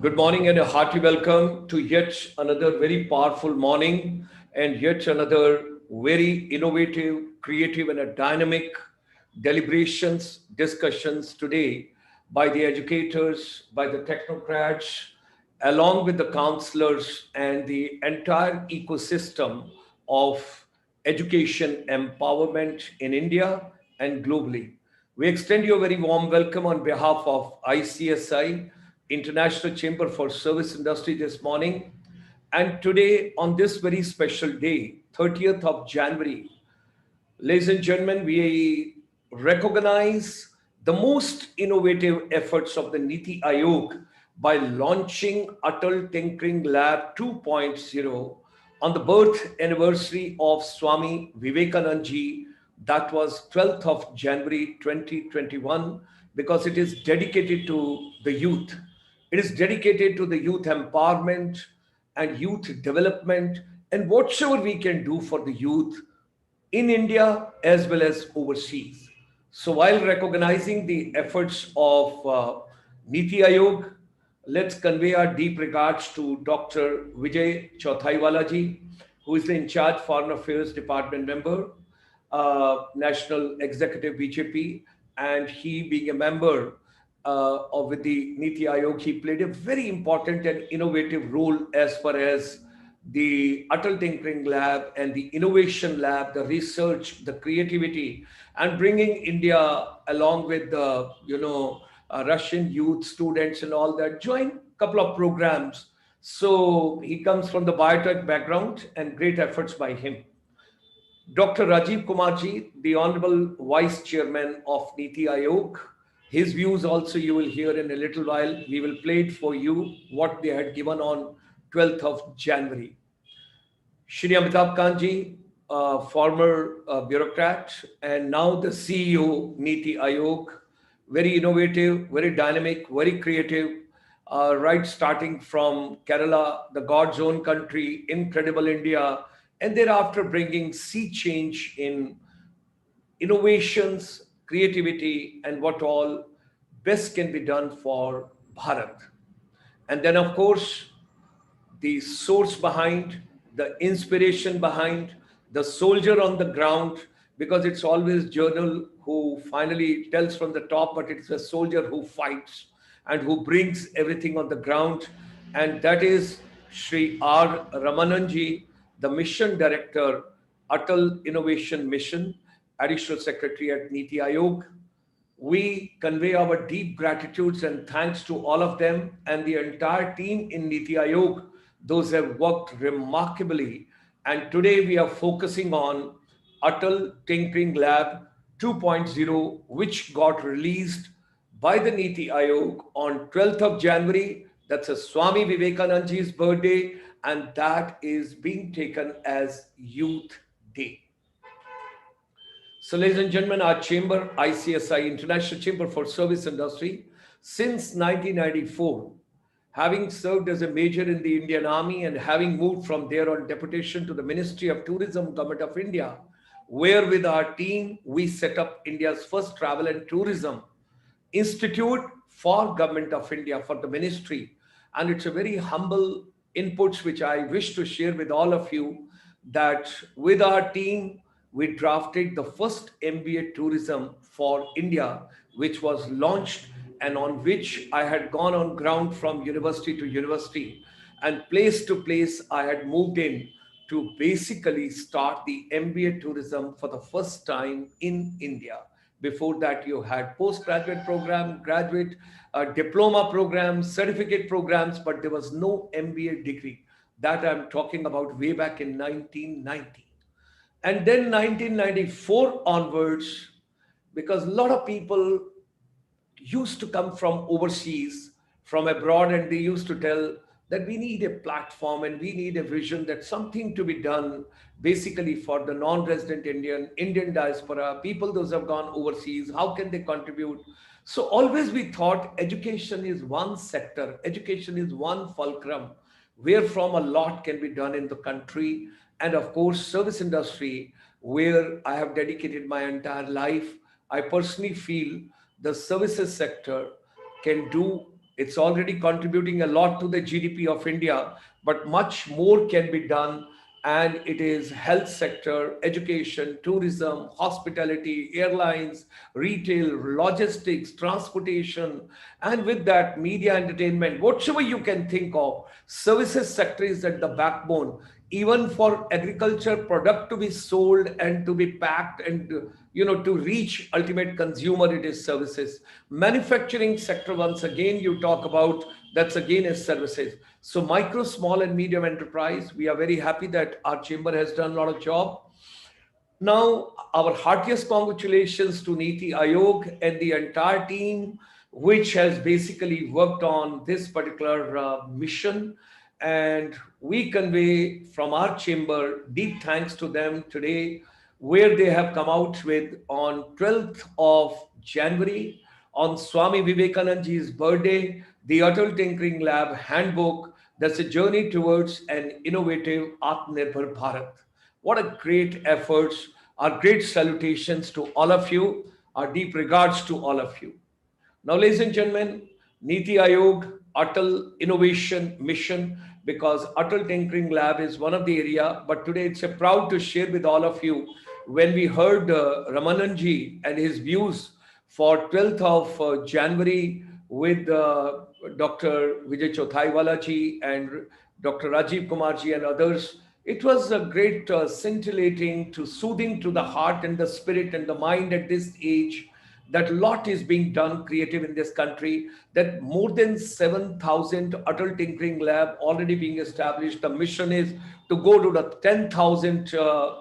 Good morning and a hearty welcome to yet another very powerful morning and yet another very innovative, creative, and a dynamic deliberations, discussions today by the educators, by the technocrats, along with the counselors and the entire ecosystem of education empowerment in India and globally. We extend you a very warm welcome on behalf of ICSI, International Chamber for Service Industry, this morning. And today, on this very special day, 30th of January, ladies and gentlemen, we recognize the most innovative efforts of the Niti Aayog by launching Atal Tinkering Lab 2.0 on the birth anniversary of Swami Vivekanand ji. That was 12th of January 2021, because it is dedicated to the youth. It is dedicated to the youth empowerment and youth development and whatsoever we can do for the youth in India as well as overseas. So, while recognizing the efforts of Niti Aayog, let's convey our deep regards to Dr. Vijay Chavdewali ji, who is the in charge Foreign Affairs Department member, National Executive BJP, and he being a member of with the Niti Aayog, he played a very important and innovative role as far as the Atal Tinkering Lab and the Innovation Lab, the research, the creativity, and bringing India along with the Russian youth students and all that join a couple of programs. So he comes from the biotech background and great efforts by him. Dr. Rajiv Kumarji, the Honorable Vice Chairman of Niti Aayog, his views also you will hear in a little while. We will play it for you what they had given on 12th of January. Shri Amitabh Kanji, former bureaucrat and now the CEO, Niti Aayog, very innovative, very dynamic, very creative, right starting from Kerala, the God's own country, incredible India, and thereafter bringing sea change in innovations, creativity, and what all best can be done for Bharat. And then, of course, the source behind, the inspiration behind, the soldier on the ground, because it's always journal who finally tells from the top, but it's a soldier who fights and who brings everything on the ground. And that is Sri R. Ramananji, the mission director, Atal Innovation Mission, additional secretary at Niti Aayog. We convey our deep gratitudes and thanks to all of them and the entire team in Niti Aayog. Those have worked remarkably. And today we are focusing on Atal Tinkering Lab 2.0, which got released by the Niti Aayog on 12th of January. That's a Swami Vivekananda's birthday, and that is being taken as Youth Day. So, ladies and gentlemen, our chamber, ICSI, International Chamber for Service Industry, since 1994, having served as a major in the Indian Army and having moved from there on deputation to the Ministry of Tourism, Government of India, where with our team, we set up India's first travel and tourism institute for Government of India, for the ministry. And it's a very humble inputs which I wish to share with all of you, that with our team, we drafted the first MBA tourism for India, which was launched and on which I had gone on ground from university to university and place to place. I had moved in to basically start the MBA tourism for the first time in India. Before that, you had postgraduate program, graduate diploma programs, certificate programs, but there was no MBA degree. That I'm talking about way back in 1990. And then 1994 onwards, because a lot of people used to come from overseas, from abroad, and they used to tell that we need a platform and we need a vision, that something to be done basically for the non-resident Indian diaspora, people those have gone overseas, how can they contribute? So always we thought education is one sector, education is one fulcrum, where from a lot can be done in the country. And of course, service industry, where I have dedicated my entire life. I personally feel the services sector can do It's already contributing a lot to the GDP of India, but much more can be done. And it is health sector, education, tourism, hospitality, airlines, retail, logistics, transportation, and with that, media, entertainment, whatever you can think of. Services sector is at the backbone. Even for agriculture product to be sold and to be packed and to reach ultimate consumer, it is services. Manufacturing sector, once again you talk about, that's again is services. So micro, small and medium enterprise, we are very happy that our chamber has done a lot of job. Now, our heartiest congratulations to Niti Ayog and the entire team, which has basically worked on this particular mission. And we convey from our chamber deep thanks to them today, where they have come out with on 12th of January, on Swami Vivekananda's birthday, the Atal Tinkering Lab Handbook. That's a journey towards an innovative Atmanirbhar Bharat. What a great efforts. Our great salutations to all of you. Our deep regards to all of you. Now, ladies and gentlemen, Niti Ayog, Atal Innovation Mission, because Atal Tinkering Lab is one of the area, but today it's a proud to share with all of you when we heard Ramananji and his views for 12th of January with Dr. Vijay Chavdewali ji and Dr. Rajiv Kumar ji and others. It was a great scintillating to soothing to the heart and the spirit and the mind at this age, that lot is being done creative in this country, that more than 7,000 Atal Tinkering Lab already being established. The mission is to go to the 10,000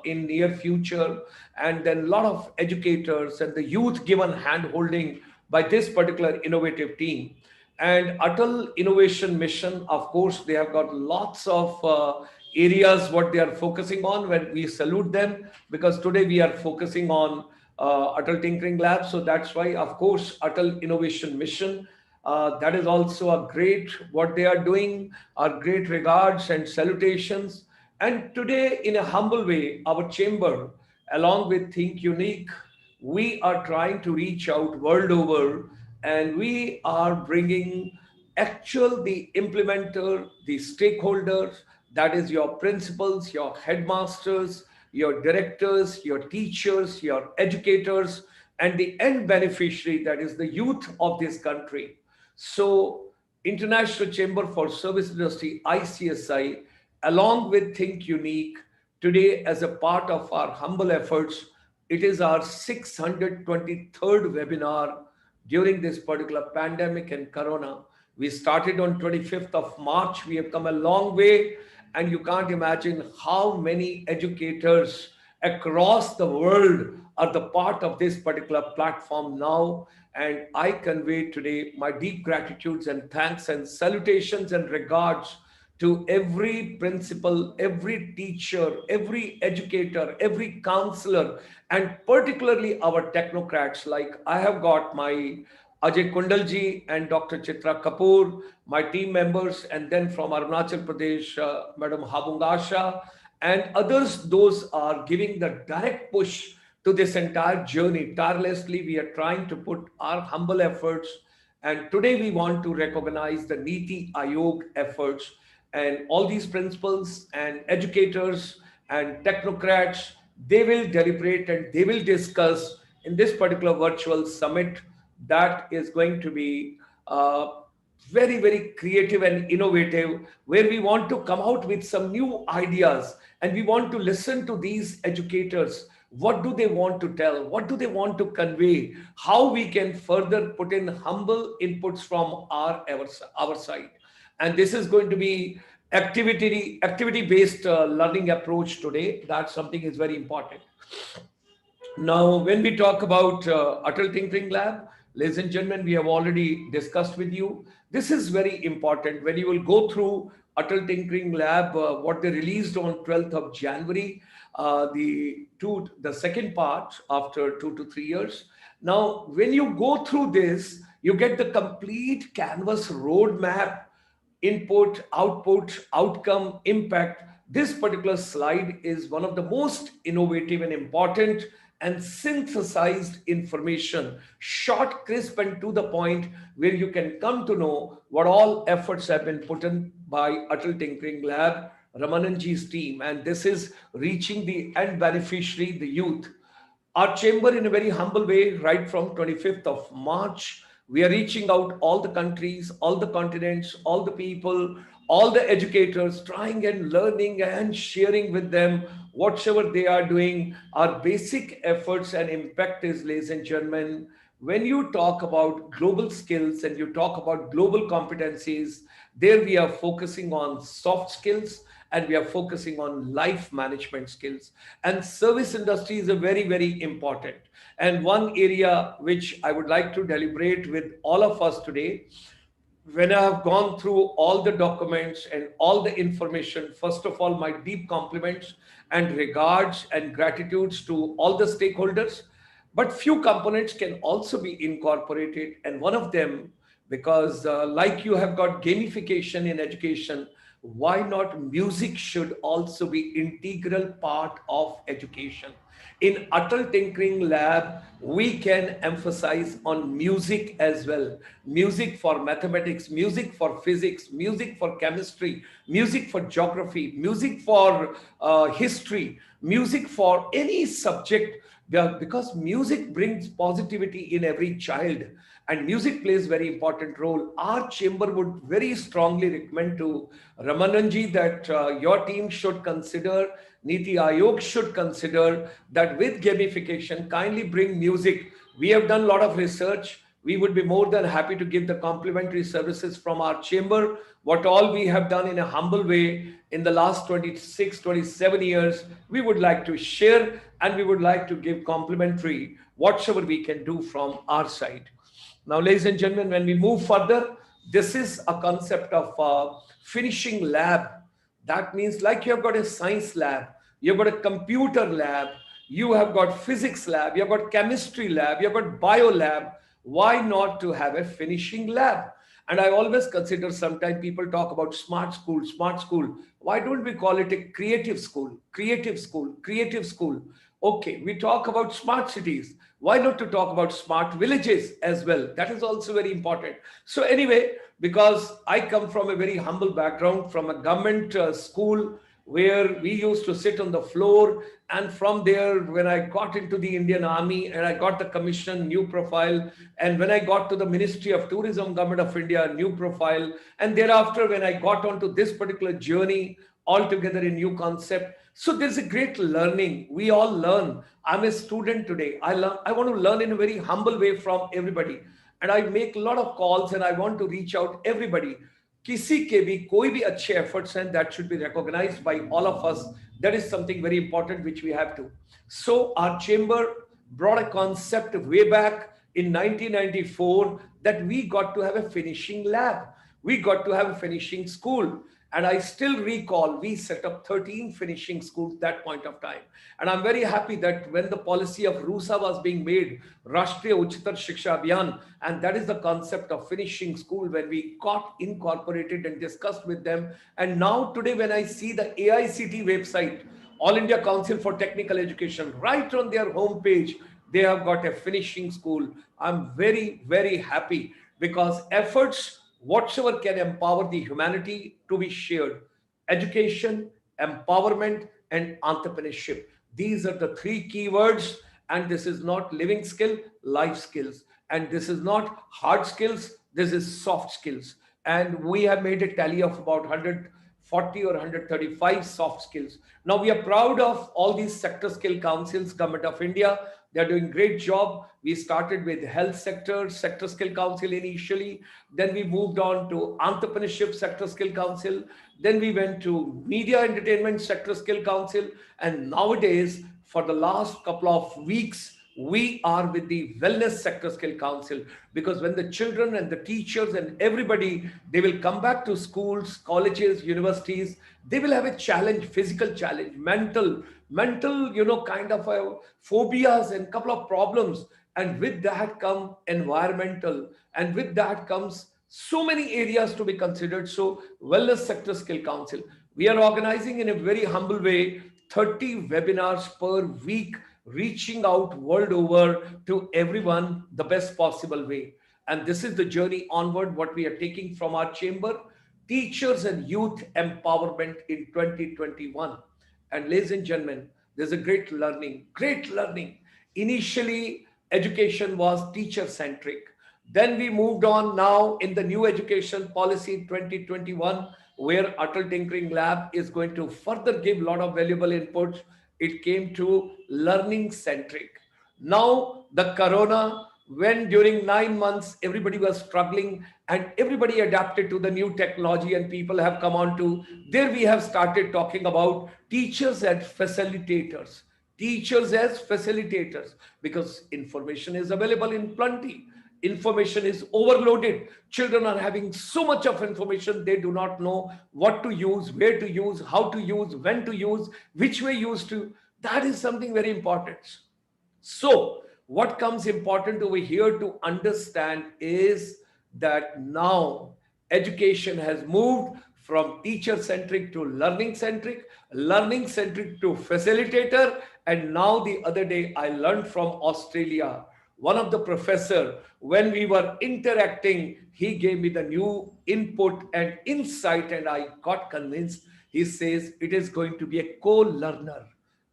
in near future, and then a lot of educators and the youth given hand holding by this particular innovative team. And Atal Innovation Mission, of course, they have got lots of areas what they are focusing on, when we salute them, because today we are focusing on Atal Tinkering Lab. So that's why, of course, Atal Innovation Mission. That is also a great what they are doing. Our great regards and salutations. And today, in a humble way, our chamber, along with Think Unique, we are trying to reach out world over, and we are bringing actual the implementer, the stakeholders, that is your principals, your headmasters, your directors, your teachers, your educators, and the end beneficiary, that is the youth of this country. So, International Chamber for Service Industry, ICSI, along with Think Unique, today as a part of our humble efforts, it is our 623rd webinar during this particular pandemic and corona. We started on 25th of March. We have come a long way, and you can't imagine how many educators across the world are the part of this particular platform now. And I convey today my deep gratitudes and thanks and salutations and regards to every principal, every teacher, every educator, every counselor, and particularly our technocrats. Like I have got my Ajay Kundalji and Dr. Chitra Kapoor, my team members, and then from Arunachal Pradesh, Madam Habungasha, and others, those are giving the direct push to this entire journey. Tirelessly, we are trying to put our humble efforts. And today we want to recognize the Niti Ayog efforts, and all these principals and educators and technocrats, they will deliberate and they will discuss in this particular virtual summit that is going to be very, very creative and innovative, where we want to come out with some new ideas, and we want to listen to these educators. What do they want to tell? What do they want to convey? How we can further put in humble inputs from our side. And this is going to be activity based learning approach today. That's something is very important. Now, when we talk about Atal Tinkering Lab, ladies and gentlemen, we have already discussed with you. This is very important. When you will go through Atal Tinkering Lab, what they released on 12th of January, the second part after 2 to 3 years. Now, when you go through this, you get the complete canvas roadmap, input, output, outcome, impact. This particular slide is one of the most innovative and important, and synthesized information, short, crisp, and to the point, where you can come to know what all efforts have been put in by Atal Tinkering Lab, Ramananji's team, and this is reaching the end beneficiary, the youth. Our chamber, in a very humble way, right from 25th of March, we are reaching out all the countries, all the continents, all the people, all the educators, trying and learning and sharing with them whatever they are doing. Our basic efforts and impact is, ladies and gentlemen, when you talk about global skills and you talk about global competencies, there we are focusing on soft skills and we are focusing on life management skills. And service industry is a very, very important. And one area which I would like to deliberate with all of us today, when I have gone through all the documents and all the information, first of all, my deep compliments and regards and gratitudes to all the stakeholders. But few components can also be incorporated, and one of them, because like you have got gamification in education, why not music should also be integral part of education? In Atal Tinkering Lab, we can emphasize on music as well. Music for mathematics, music for physics, music for chemistry, music for geography, music for history, music for any subject. Because music brings positivity in every child and music plays very important role. Our chamber would very strongly recommend to Ramananji that your team should consider, Niti Ayog should consider that with gamification, kindly bring music. We have done a lot of research. We would be more than happy to give the complimentary services from our chamber. What all we have done in a humble way in the last 26, 27 years, we would like to share and we would like to give complimentary whatever we can do from our side. Now, ladies and gentlemen, when we move further, this is a concept of finishing lab. That means like you have got a science lab, you've got a computer lab, you have got physics lab, you've got chemistry lab, you've got bio lab. Why not to have a finishing lab? And I always consider, sometimes people talk about smart school, smart school. Why don't we call it a creative school, creative school, creative school? Okay, we talk about smart cities. Why not to talk about smart villages as well? That is also very important. So anyway, because I come from a very humble background, from a government school where we used to sit on the floor, and from there, when I got into the Indian Army and I got the commission, new profile, and when I got to the Ministry of Tourism, Government of India, new profile, and thereafter when I got onto this particular journey, altogether a new concept. So there's a great learning. We all learn. I'm a student today. I want to learn in a very humble way from everybody. And I make a lot of calls and I want to reach out everybody. किसी के भी कोई भी अच्छे efforts हैं, that should be recognized by all of us. That is something very important which we have to. So our chamber brought a concept way back in 1994 that we got to have a finishing lab. We got to have a finishing school. And I still recall we set up 13 finishing schools that point of time. And I'm very happy that when the policy of RUSA was being made, Rashtriya Uchitar Shiksha Abhiyan, and that is the concept of finishing school, when we got incorporated and discussed with them. And now today when I see the AICT website, All India Council for Technical Education, right on their homepage, they have got a finishing school. I'm very, very happy because efforts whatsoever can empower the humanity to be shared. Education, empowerment, and entrepreneurship. These are the three keywords. And this is not living skill, life skills. And this is not hard skills, this is soft skills. And we have made a tally of about 140 or 135 soft skills. Now we are proud of all these sector skill councils, Government of India. They're doing great job. We started with health sector, sector skill council initially. Then we moved on to entrepreneurship sector skill council. Then we went to media entertainment sector skill council. And nowadays, for the last couple of weeks, we are with the wellness sector skill council, because when the children and the teachers and everybody, they will come back to schools, colleges, universities, they will have a challenge, physical challenge, mental, kind of phobias and couple of problems. And with that come environmental, and with that comes so many areas to be considered. So wellness sector skill council, we are organizing in a very humble way 30 webinars per week, reaching out world over to everyone the best possible way. And this is the journey onward, what we are taking from our chamber, teachers and youth empowerment in 2021. And ladies and gentlemen, there's a great learning, great learning. Initially, education was teacher centric. Then we moved on now in the new education policy 2021, where Atal Tinkering Lab is going to further give a lot of valuable inputs. It came to learning centric. Now, the corona, when during 9 months everybody was struggling and everybody adapted to the new technology and people have come on to, there we have started talking about teachers as facilitators. Teachers as facilitators, because information is available in plenty. Information is overloaded. Children are having so much of information, they do not know what to use, where to use, how to use, when to use, which way use to. That is something very important. So, what comes important over here to understand is that now education has moved from teacher centric to learning centric to facilitator. And now the other day I learned from Australia, one of the professor, when we were interacting, he gave me the new input and insight, and I got convinced. He says it is going to be a co-learner.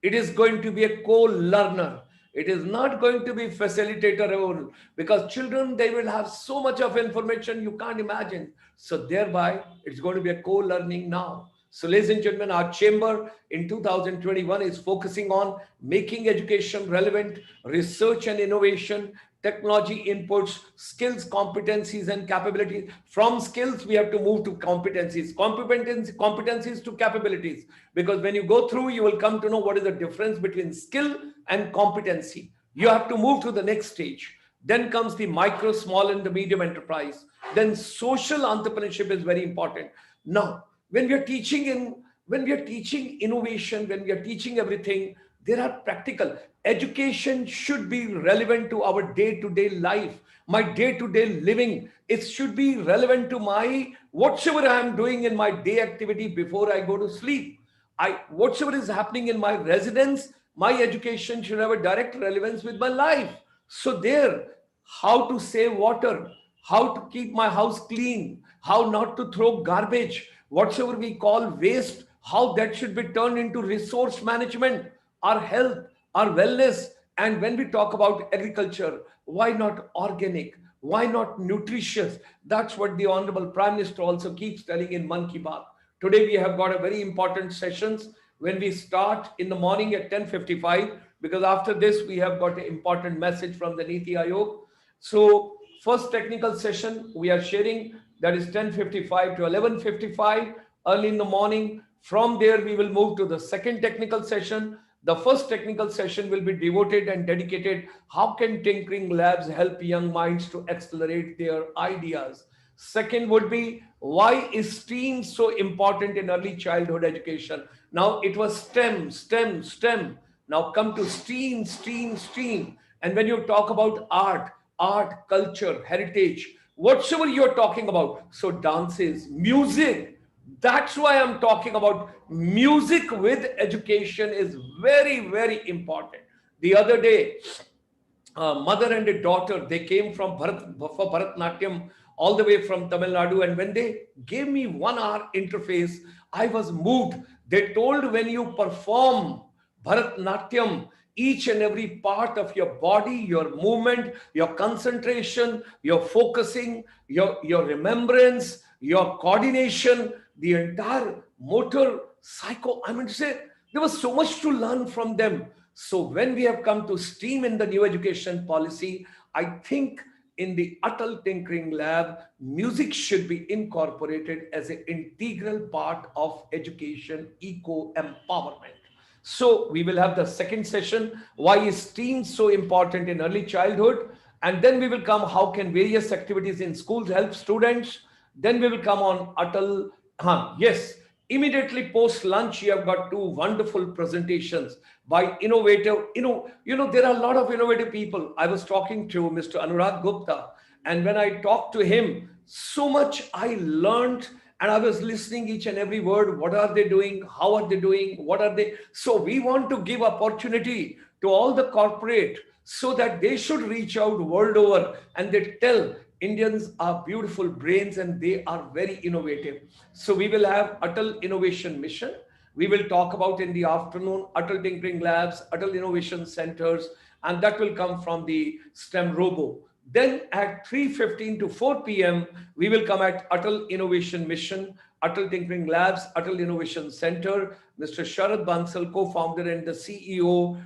It is going to be a co-learner. It is not going to be facilitator role, because children, they will have so much of information you can't imagine. So thereby it's going to be a co-learning now. So ladies and gentlemen, our chamber in 2021 is focusing on making education relevant, research and innovation, technology inputs, skills, competencies and capabilities. From skills, we have to move to competencies, competencies to capabilities. Because when you go through, you will come to know what is the difference between skill and competency. You have to move to the next stage. Then comes the micro, small and the medium enterprise. Then social entrepreneurship is very important. Now, when we are teaching innovation, when we are teaching everything, there are practical. Education should be relevant to our day-to-day life, my day-to-day living. It should be relevant to my whatever I am doing in my day activity before I go to sleep. Whatever is happening in my residence, my education should have a direct relevance with my life. So there, how to save water, how to keep my house clean, how not to throw garbage, whatsoever we call waste, how that should be turned into resource management, our health, our wellness. And when we talk about agriculture, why not organic? Why not nutritious? That's what the Honorable Prime Minister also keeps telling in Man Ki Baat. Today we have got a very important sessions when we start in the morning at 10:55, because after this we have got an important message from the Niti Aayog. So first technical session we are sharing, that is 10:55 to 11:55 early in the morning. From there we will move to the second technical session. The first technical session will be devoted and dedicated, how can tinkering labs help young minds to accelerate their ideas? Second would be, why is STEAM so important in early childhood education? Now it was STEM. Now come to STEAM. And when you talk about art, culture, heritage, whatever you're talking about, so dances, music, that's why I'm talking about music with education is very, very important. The other day, mother and a daughter, they came from for Bharatnatyam all the way from Tamil Nadu. And when they gave me 1 hour interface, I was moved. They told, when you perform Bharatnatyam, each and every part of your body, your movement, your concentration, your focusing, your remembrance, your coordination, the entire motor psycho, I mean to say, there was so much to learn from them. So when we have come to STEAM in the new education policy, I think in the Atal Tinkering Lab, music should be incorporated as an integral part of education eco-empowerment. So we will have the second session, why is STEAM so important in early childhood? And then we will come, how can various activities in schools help students? Then we will come on Atal. Yes, immediately post lunch, you have got 2 wonderful presentations by innovative, there are a lot of innovative people. I was talking to Mr. Anurag Gupta, and when I talked to him, so much I learned, and I was listening each and every word. What are they doing? How are they doing? What are they? So we want to give opportunity to all the corporate, so that they should reach out world over and they tell Indians are beautiful brains and they are very innovative. So we will have Atal Innovation Mission. We will talk about in the afternoon Atal Tinkering Labs, Atal Innovation Centers, and that will come from the STEM Robo. Then at 3:15 to 4 p.m., we will come at Atal Innovation Mission, Atal Tinkering Labs, Atal Innovation Center. Mr. Sharad Bansal, co-founder and the CEO,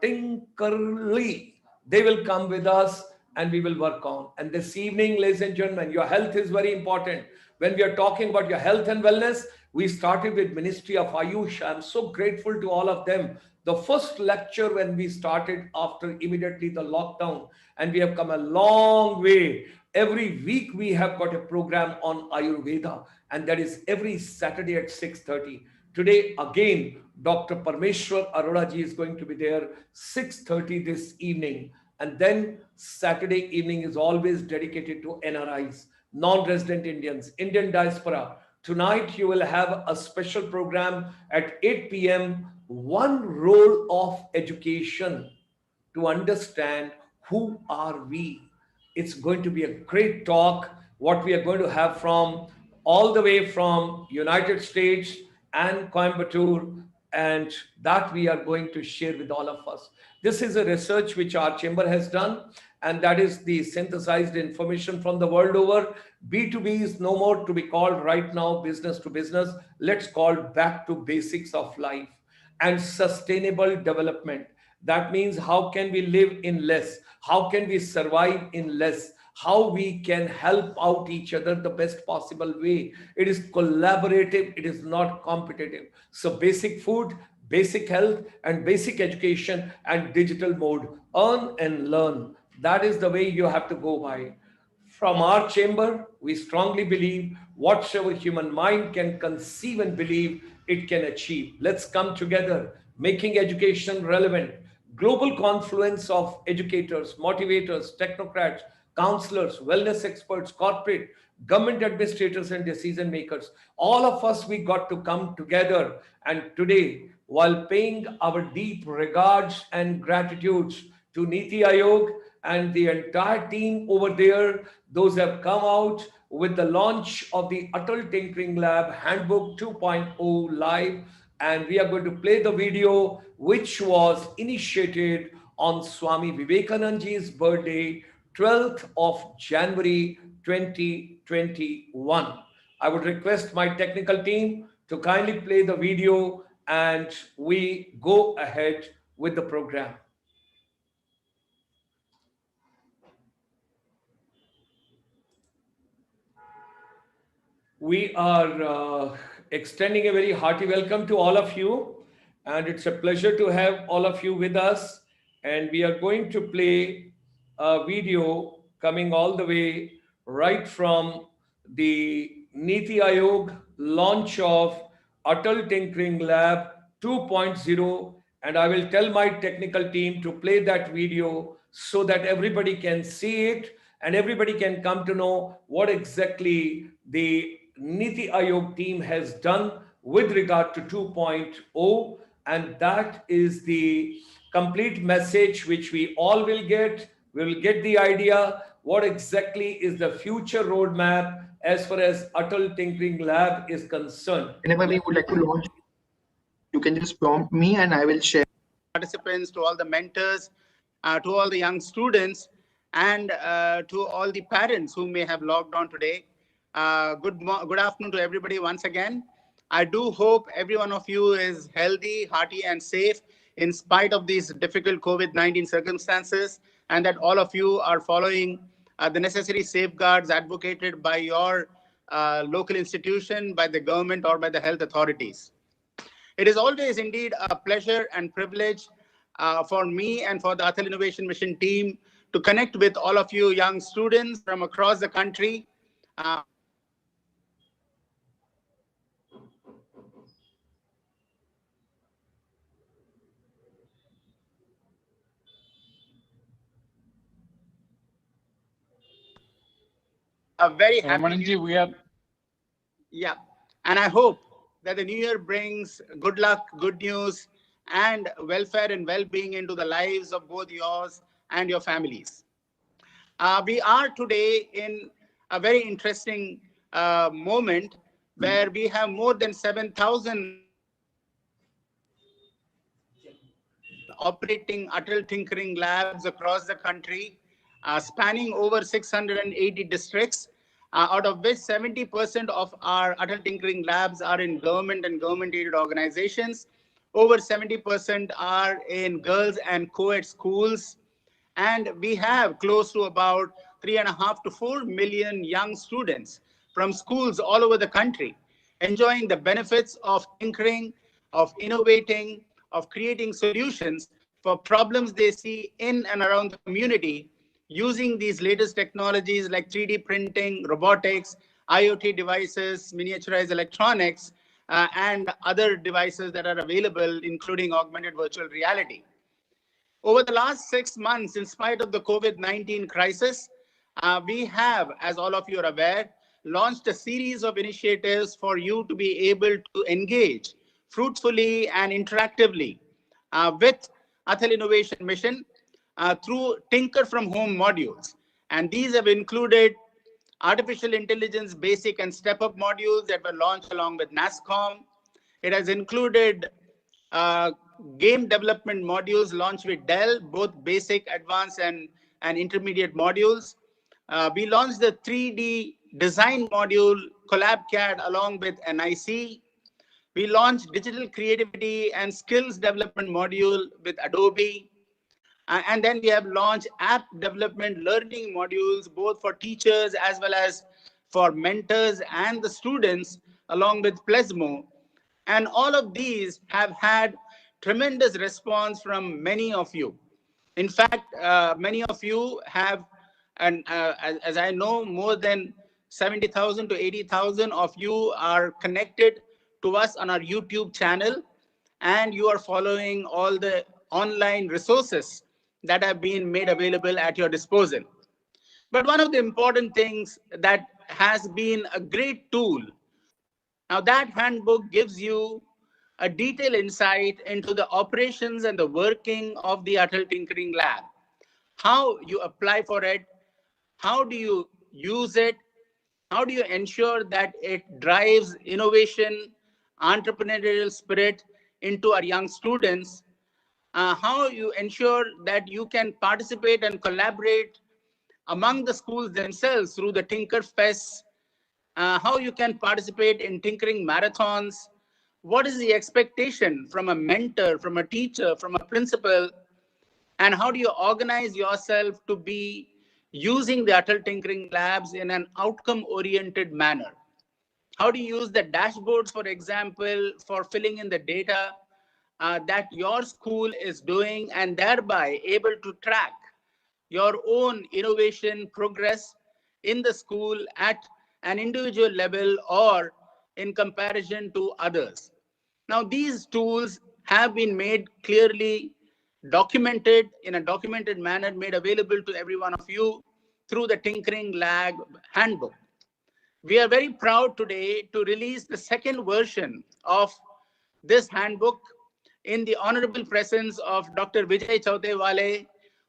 Tinkerly, they will come with us and we will work on. And this evening, ladies and gentlemen, your health is very important. When we are talking about your health and wellness, we started with Ministry of Ayush. I'm so grateful to all of them. The first lecture when we started after immediately the lockdown, and we have come a long way. Every week we have got a program on Ayurveda, and that is every Saturday at 6:30. Today again, Dr. Parmeshwar Arora ji is going to be there 6:30 this evening. And then Saturday evening is always dedicated to NRIs, non-resident Indians, Indian diaspora. Tonight you will have a special program at 8 p.m. One role of education to understand who are we. It's going to be a great talk. What we are going to have from all the way from United States and Coimbatore, and that we are going to share with all of us. This is a research which our chamber has done, and that is the synthesized information from the world over. B2B is no more to be called right now business to business. Let's call back to basics of life and sustainable development. That means how can we live in less? How can we survive in less? How we can help out each other the best possible way. It is collaborative, it is not competitive. So basic food, basic health, and basic education and digital mode. Earn and learn. That is the way you have to go by. From our chamber, we strongly believe whatsoever human mind can conceive and believe, it can achieve. Let's come together, making education relevant. Global confluence of educators, motivators, technocrats, counselors, wellness experts, corporate, government administrators, and decision makers. All of us, we got to come together. And today, while paying our deep regards and gratitudes to Niti Aayog and the entire team over there, those have come out with the launch of the Atal Tinkering Lab Handbook 2.0 live. And we are going to play the video which was initiated on Swami Vivekananda's birthday, 12th of January 2021. I would request my technical team to kindly play the video and we go ahead with the program. We are extending a very hearty welcome to all of you, and it's a pleasure to have all of you with us. And we are going to play a video coming all the way right from the Niti Aayog launch of Atal Tinkering Lab 2.0. And I will tell my technical team to play that video so that everybody can see it and everybody can come to know what exactly the Niti Aayog team has done with regard to 2.0, and that is the complete message which we all will get. We will get the idea what exactly is the future roadmap as far as Atal Tinkering Lab is concerned. Whenever we would like to launch, you can just prompt me and I will share. Participants, to all the mentors, to all the young students, and to all the parents who may have logged on today. Good afternoon to everybody once again. I do hope every one of you is healthy, hearty, and safe in spite of these difficult COVID-19 circumstances, and that all of you are following the necessary safeguards advocated by your local institution, by the government, or by the health authorities. It is always indeed a pleasure and privilege for me and for the Atal Innovation Mission team to connect with all of you young students from across the country. A very happy new we are. Yeah, and I hope that the new year brings good luck, good news, and welfare and well-being into the lives of both yours and your families. We are today in a very interesting moment where we have more than 7,000 operating Atal Tinkering Labs across the country, spanning over 680 districts, out of which 70% of our Atal Tinkering Labs are in government and government-aided organizations. Over 70% are in girls and co-ed schools. And we have close to about 3.5 to 4 million young students from schools all over the country enjoying the benefits of tinkering, of innovating, of creating solutions for problems they see in and around the community using these latest technologies like 3D printing, robotics, IoT devices, miniaturized electronics, and other devices that are available, including augmented virtual reality. Over the last 6 months, in spite of the COVID-19 crisis, we have, as all of you are aware, launched a series of initiatives for you to be able to engage fruitfully and interactively with Atal Innovation Mission through Tinker from Home modules. And these have included artificial intelligence basic and step-up modules that were launched along with NASCOM. It has included uh, game development modules launched with Dell, both basic, advanced, and intermediate modules. We launched the 3D design module, CollabCAD, along with NIC. We launched digital creativity and skills development module with Adobe. And then we have launched app development learning modules, both for teachers as well as for mentors and the students, along with Plesmo. And all of these have had tremendous response from many of you. In fact, many of you have, and as I know, more than 70,000 to 80,000 of you are connected to us on our YouTube channel, and you are following all the online resources that have been made available at your disposal. But one of the important things that has been a great tool, now that handbook gives you a detailed insight into the operations and the working of the Atal Tinkering Lab, how you apply for it, how do you use it, how do you ensure that it drives innovation, entrepreneurial spirit into our young students, how you ensure that you can participate and collaborate among the schools themselves through the Tinker Fest, how you can participate in tinkering marathons, what is the expectation from a mentor, from a teacher, from a principal, and how do you organize yourself to be using the Atal Tinkering Labs in an outcome-oriented manner? How do you use the dashboards, for example, for filling in the data that your school is doing and thereby able to track your own innovation progress in the school at an individual level or in comparison to others? Now, these tools have been made clearly documented in a documented manner, made available to every one of you through the Tinkering Lab Handbook. We are very proud today to release the second version of this handbook in the honorable presence of Dr. Vijay Chavdewali,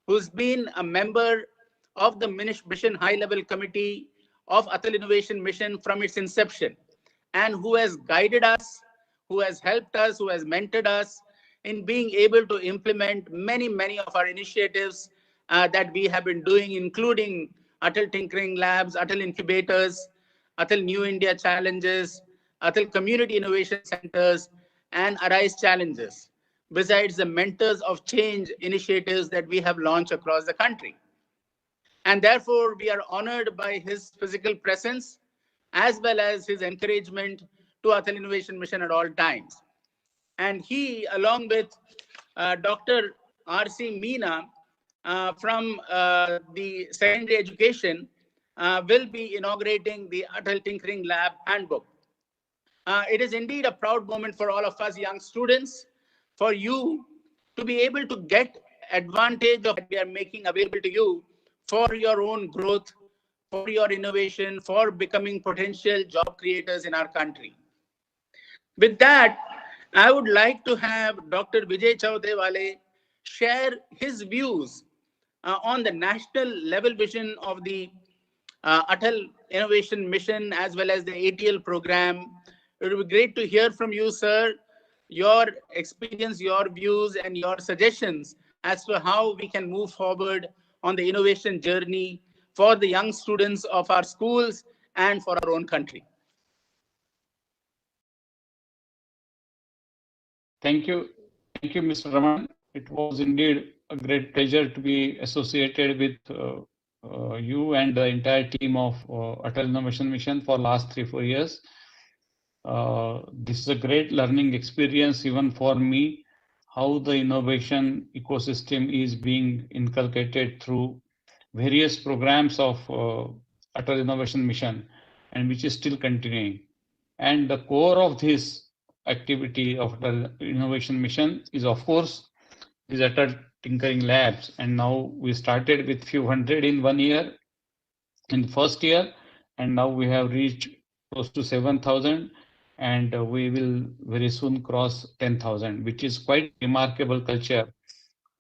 who's been a member of the Mission High Level Committee of Atal Innovation Mission from its inception, and who has guided us, who has helped us, who has mentored us in being able to implement many of our initiatives that we have been doing, including Atal Tinkering Labs, Atal Incubators, Atal New India Challenges, Atal Community Innovation Centers, and Arise Challenges, besides the Mentors of Change initiatives that we have launched across the country. And therefore, we are honored by his physical presence as well as his encouragement to Atal Innovation Mission at all times. And he, along with Dr. R.C. Meena from the secondary education, will be inaugurating the Atal Tinkering Lab Handbook. It is indeed a proud moment for all of us young students, for you to be able to get advantage of what we are making available to you for your own growth, for your innovation, for becoming potential job creators in our country. With that, I would like to have Dr. Vijay Chavdewali share his views on the national level vision of the Atal Innovation Mission as well as the ATL program. It would be great to hear from you, sir, your experience, your views, and your suggestions as to how we can move forward on the innovation journey for the young students of our schools and for our own country. Thank you, Mr. Raman. It was indeed a great pleasure to be associated with you and the entire team of Atal Innovation Mission for last 3-4 years. This is a great learning experience even for me, how the innovation ecosystem is being inculcated through various programs of Atal Innovation Mission, and which is still continuing. And the core of this activity of the innovation mission is, of course, these Atal Tinkering Labs. And now we started with few hundred in 1 year, in the first year, and now we have reached close to 7,000, and we will very soon cross 10,000, which is quite remarkable culture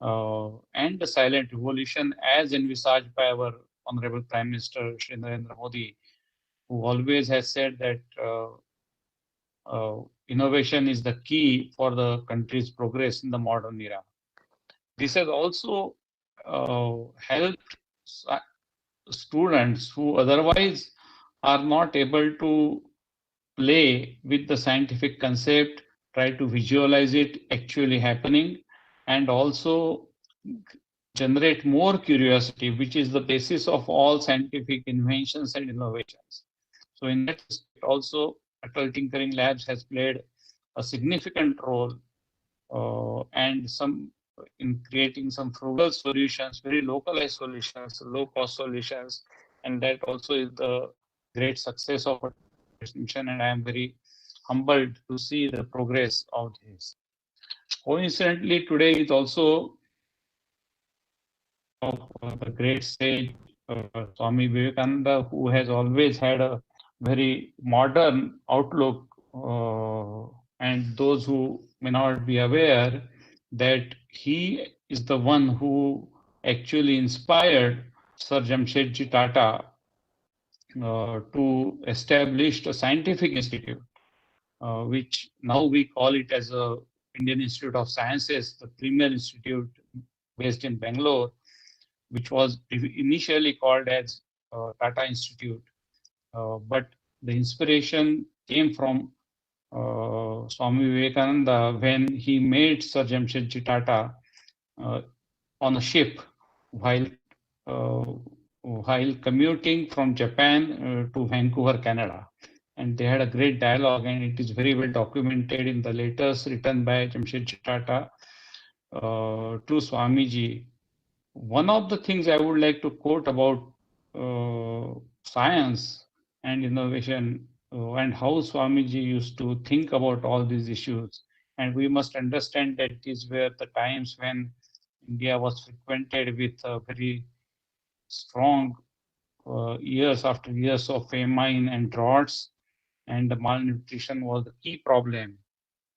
and the silent revolution as envisaged by our Honorable Prime Minister Shri Narendra Modi, who always has said that innovation is the key for the country's progress in the modern era. This has also helped students who otherwise are not able to play with the scientific concept, try to visualize it actually happening, and also generate more curiosity, which is the basis of all scientific inventions and innovations. So in that respect also, Atal Tinkering Labs has played a significant role and some in creating some frugal solutions, very localized solutions, low cost solutions, and that also is the great success of this mission, and I am very humbled to see the progress of this. Coincidentally, today is also of the great sage Swami Vivekananda, who has always had a very modern outlook, and those who may not be aware that he is the one who actually inspired Sir Jamshedji Tata to establish a scientific institute, which now we call it as a Indian Institute of Sciences, the premier institute based in Bangalore, which was initially called as Tata Institute. But the inspiration came from Swami Vivekananda when he made Sir Jamshedji Tata on a ship while commuting from Japan to Vancouver, Canada. And they had a great dialogue, and it is very well documented in the letters written by Jamshedji Tata to Swamiji. One of the things I would like to quote about science and innovation and how Swamiji used to think about all these issues. And we must understand that these were the times when India was frequented with very strong years after years of famine and droughts, and the malnutrition was the key problem.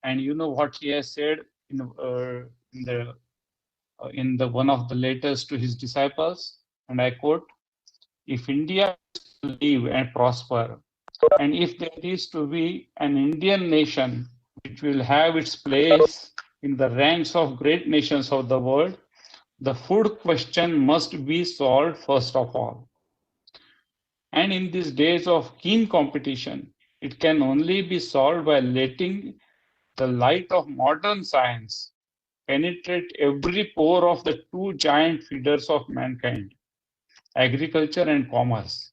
And you know what he has said in the one of the letters to his disciples, and I quote, "If India is to live and prosper, and if there is to be an Indian nation which will have its place in the ranks of great nations of the world, the food question must be solved first of all. And in these days of keen competition, it can only be solved by letting the light of modern science penetrate every pore of the two giant feeders of mankind, agriculture and commerce."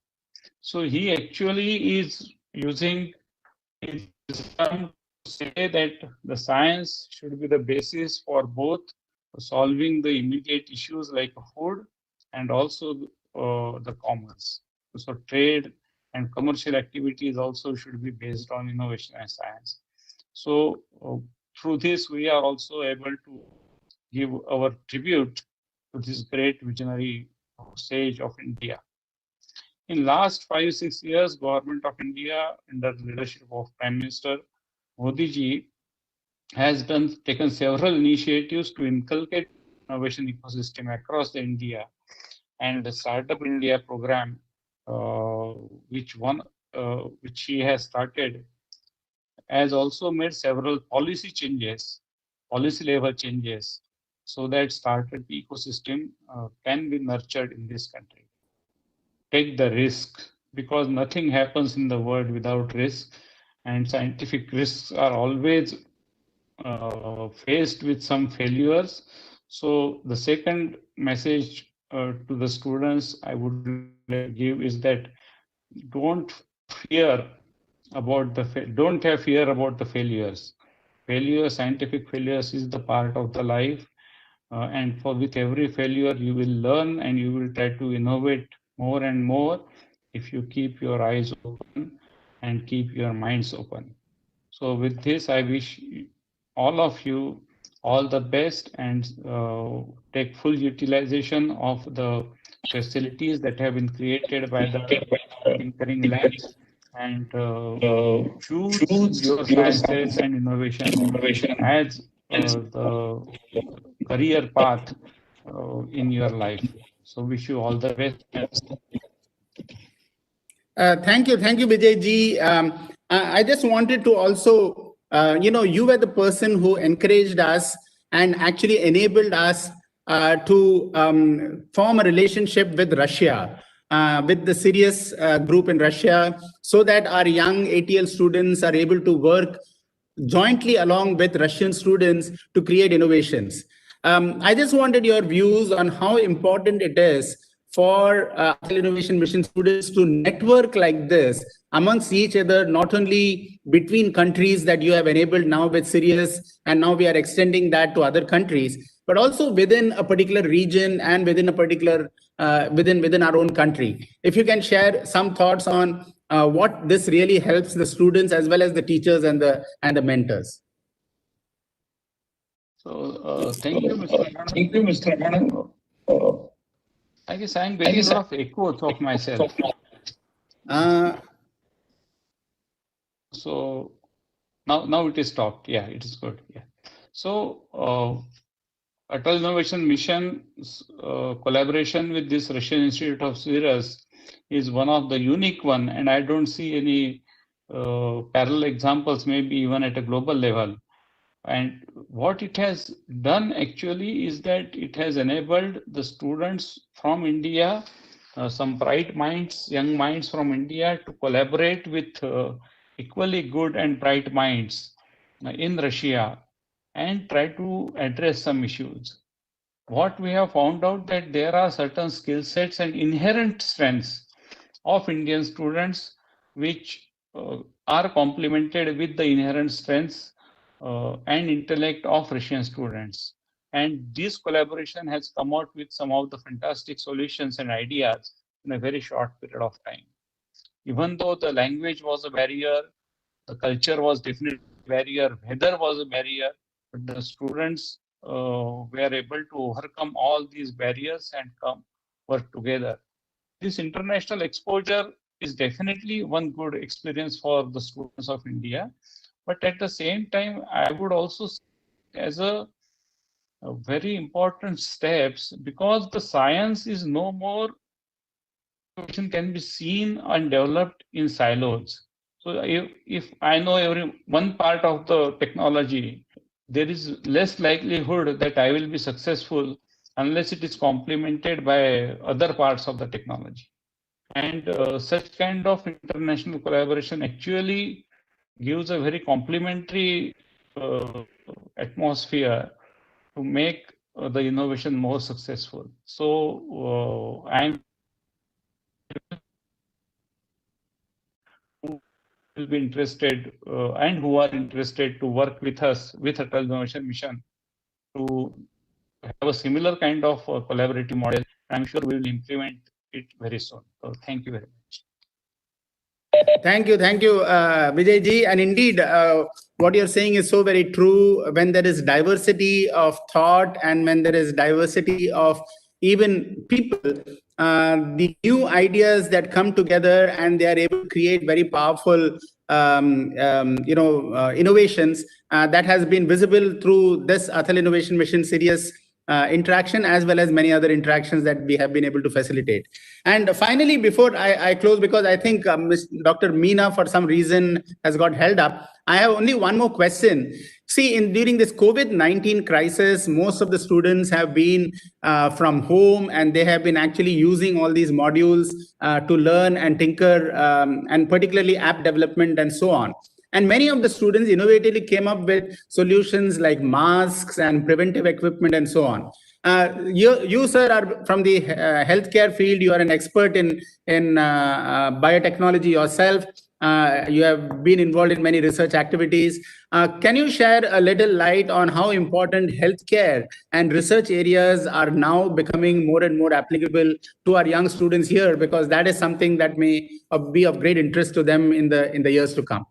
So he actually is using his wisdom to say that the science should be the basis for both solving the immediate issues like food and also the commerce. So trade and commercial activities also should be based on innovation and science. So through this, we are also able to give our tribute to this great visionary sage of India. In last 5-6 years, Government of India, under the leadership of Prime Minister Modi ji, has taken several initiatives to inculcate innovation ecosystem across the India, and the Startup India program, uh, which he has started, has also made several policy level changes, so that startup ecosystem can be nurtured in this country. Take the risk, because nothing happens in the world without risk, and scientific risks are always faced with some failures. So the second message to the students I would like to give is that don't fear don't have fear about the failures. Scientific failures is the part of the life, and with every failure you will learn and you will try to innovate more and more if you keep your eyes open and keep your minds open. So with this, I wish all of you all the best, and take full utilization of the facilities that have been created by the tinkering labs, and choose your sciences and innovation as the career path in your life. So wish you all the best. Thank you, Vijay ji. I just wanted to also, you were the person who encouraged us and actually enabled us to form a relationship with Russia, with the serious group in Russia, so that our young ATL students are able to work jointly along with Russian students to create innovations. I just wanted your views on how important it is for Innovation Mission students to network like this amongst each other, not only between countries that you have enabled now with Sirius, and now we are extending that to other countries, but also within a particular region and within a particular within our own country. If you can share some thoughts on what this really helps the students as well as the teachers and the mentors. So thank you, Mr. Raman. I guess I'm getting a lot of echoes of myself. So now it is stopped. Yeah, it is good. Yeah. So Atal Innovation Mission collaboration with this Russian Institute of Sirius is one of the unique one, and I don't see any parallel examples, maybe even at a global level. And what it has done actually is that it has enabled the students from India, some bright minds, young minds from India, to collaborate with equally good and bright minds in Russia and try to address some issues. What we have found out that there are certain skill sets and inherent strengths of Indian students which are complemented with the inherent strengths and intellect of Russian students. And this collaboration has come out with some of the fantastic solutions and ideas in a very short period of time. Even though the language was a barrier, the culture was definitely a barrier, weather was a barrier, but the students were able to overcome all these barriers and work together. This international exposure is definitely one good experience for the students of India. But at the same time, I would also see as a very important steps, because the science is no more can be seen and developed in silos. So if I know every one part of the technology, there is less likelihood that I will be successful unless it is complemented by other parts of the technology. And such kind of international collaboration actually gives a very complementary atmosphere to make the innovation more successful. So I'm will be interested and who are interested to work with us with Atal Innovation Mission to have a similar kind of collaborative model. I'm sure we will implement it very soon. So thank you very much. Thank you, Vijay ji. And indeed, what you're saying is so very true. When there is diversity of thought and when there is diversity of even people, the new ideas that come together and they are able to create very powerful innovations that has been visible through this Atal Innovation Mission series interaction, as well as many other interactions that we have been able to facilitate. And finally, before I close, because I think Dr. Meena, for some reason, has got held up, I have only one more question. See, during this COVID-19 crisis, most of the students have been from home, and they have been actually using all these modules to learn and tinker, and particularly app development and so on. And many of the students innovatively came up with solutions like masks and preventive equipment and so on. You, sir, are from the healthcare field. You are an expert in biotechnology yourself. You have been involved in many research activities. Can you share a little light on how important healthcare and research areas are now becoming more and more applicable to our young students here? Because that is something that may be of great interest to them in the years to come.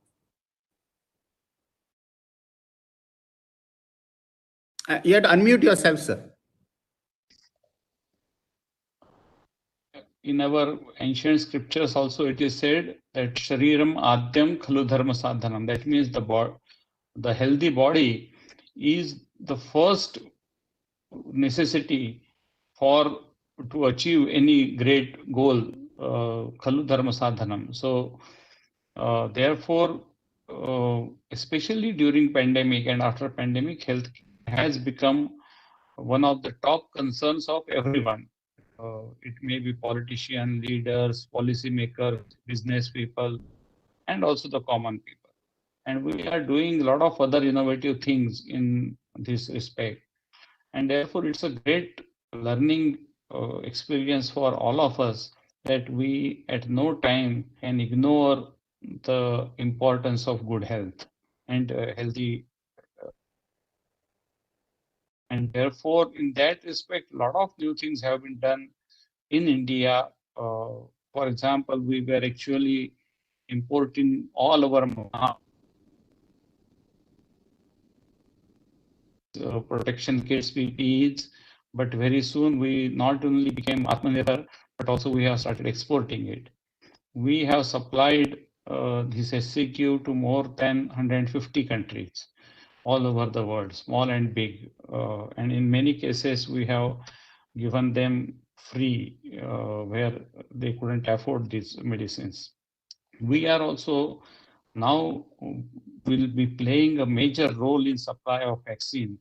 You have to unmute yourself, sir. In our ancient scriptures also it is said that Shariram Adyam Khalu Dharma Sadhanam. That means the healthy body is the first necessity to achieve any great goal, Khalu Dharma Sadhanam. So therefore, especially during pandemic and after pandemic, health has become one of the top concerns of everyone. It may be politicians, leaders, policymakers, business people, and also the common people. And we are doing a lot of other innovative things in this respect. And therefore, it's a great learning experience for all of us that we at no time can ignore the importance of good health and healthy. And therefore, in that respect, a lot of new things have been done in India. For example, we were actually importing all our protection kits, PPEs, but very soon we not only became Atmanirbhar, but also we have started exporting it. We have supplied this SCQ to more than 150 countries all over the world, small and big. And in many cases, we have given them free where they couldn't afford these medicines. We are also now will be playing a major role in supply of vaccine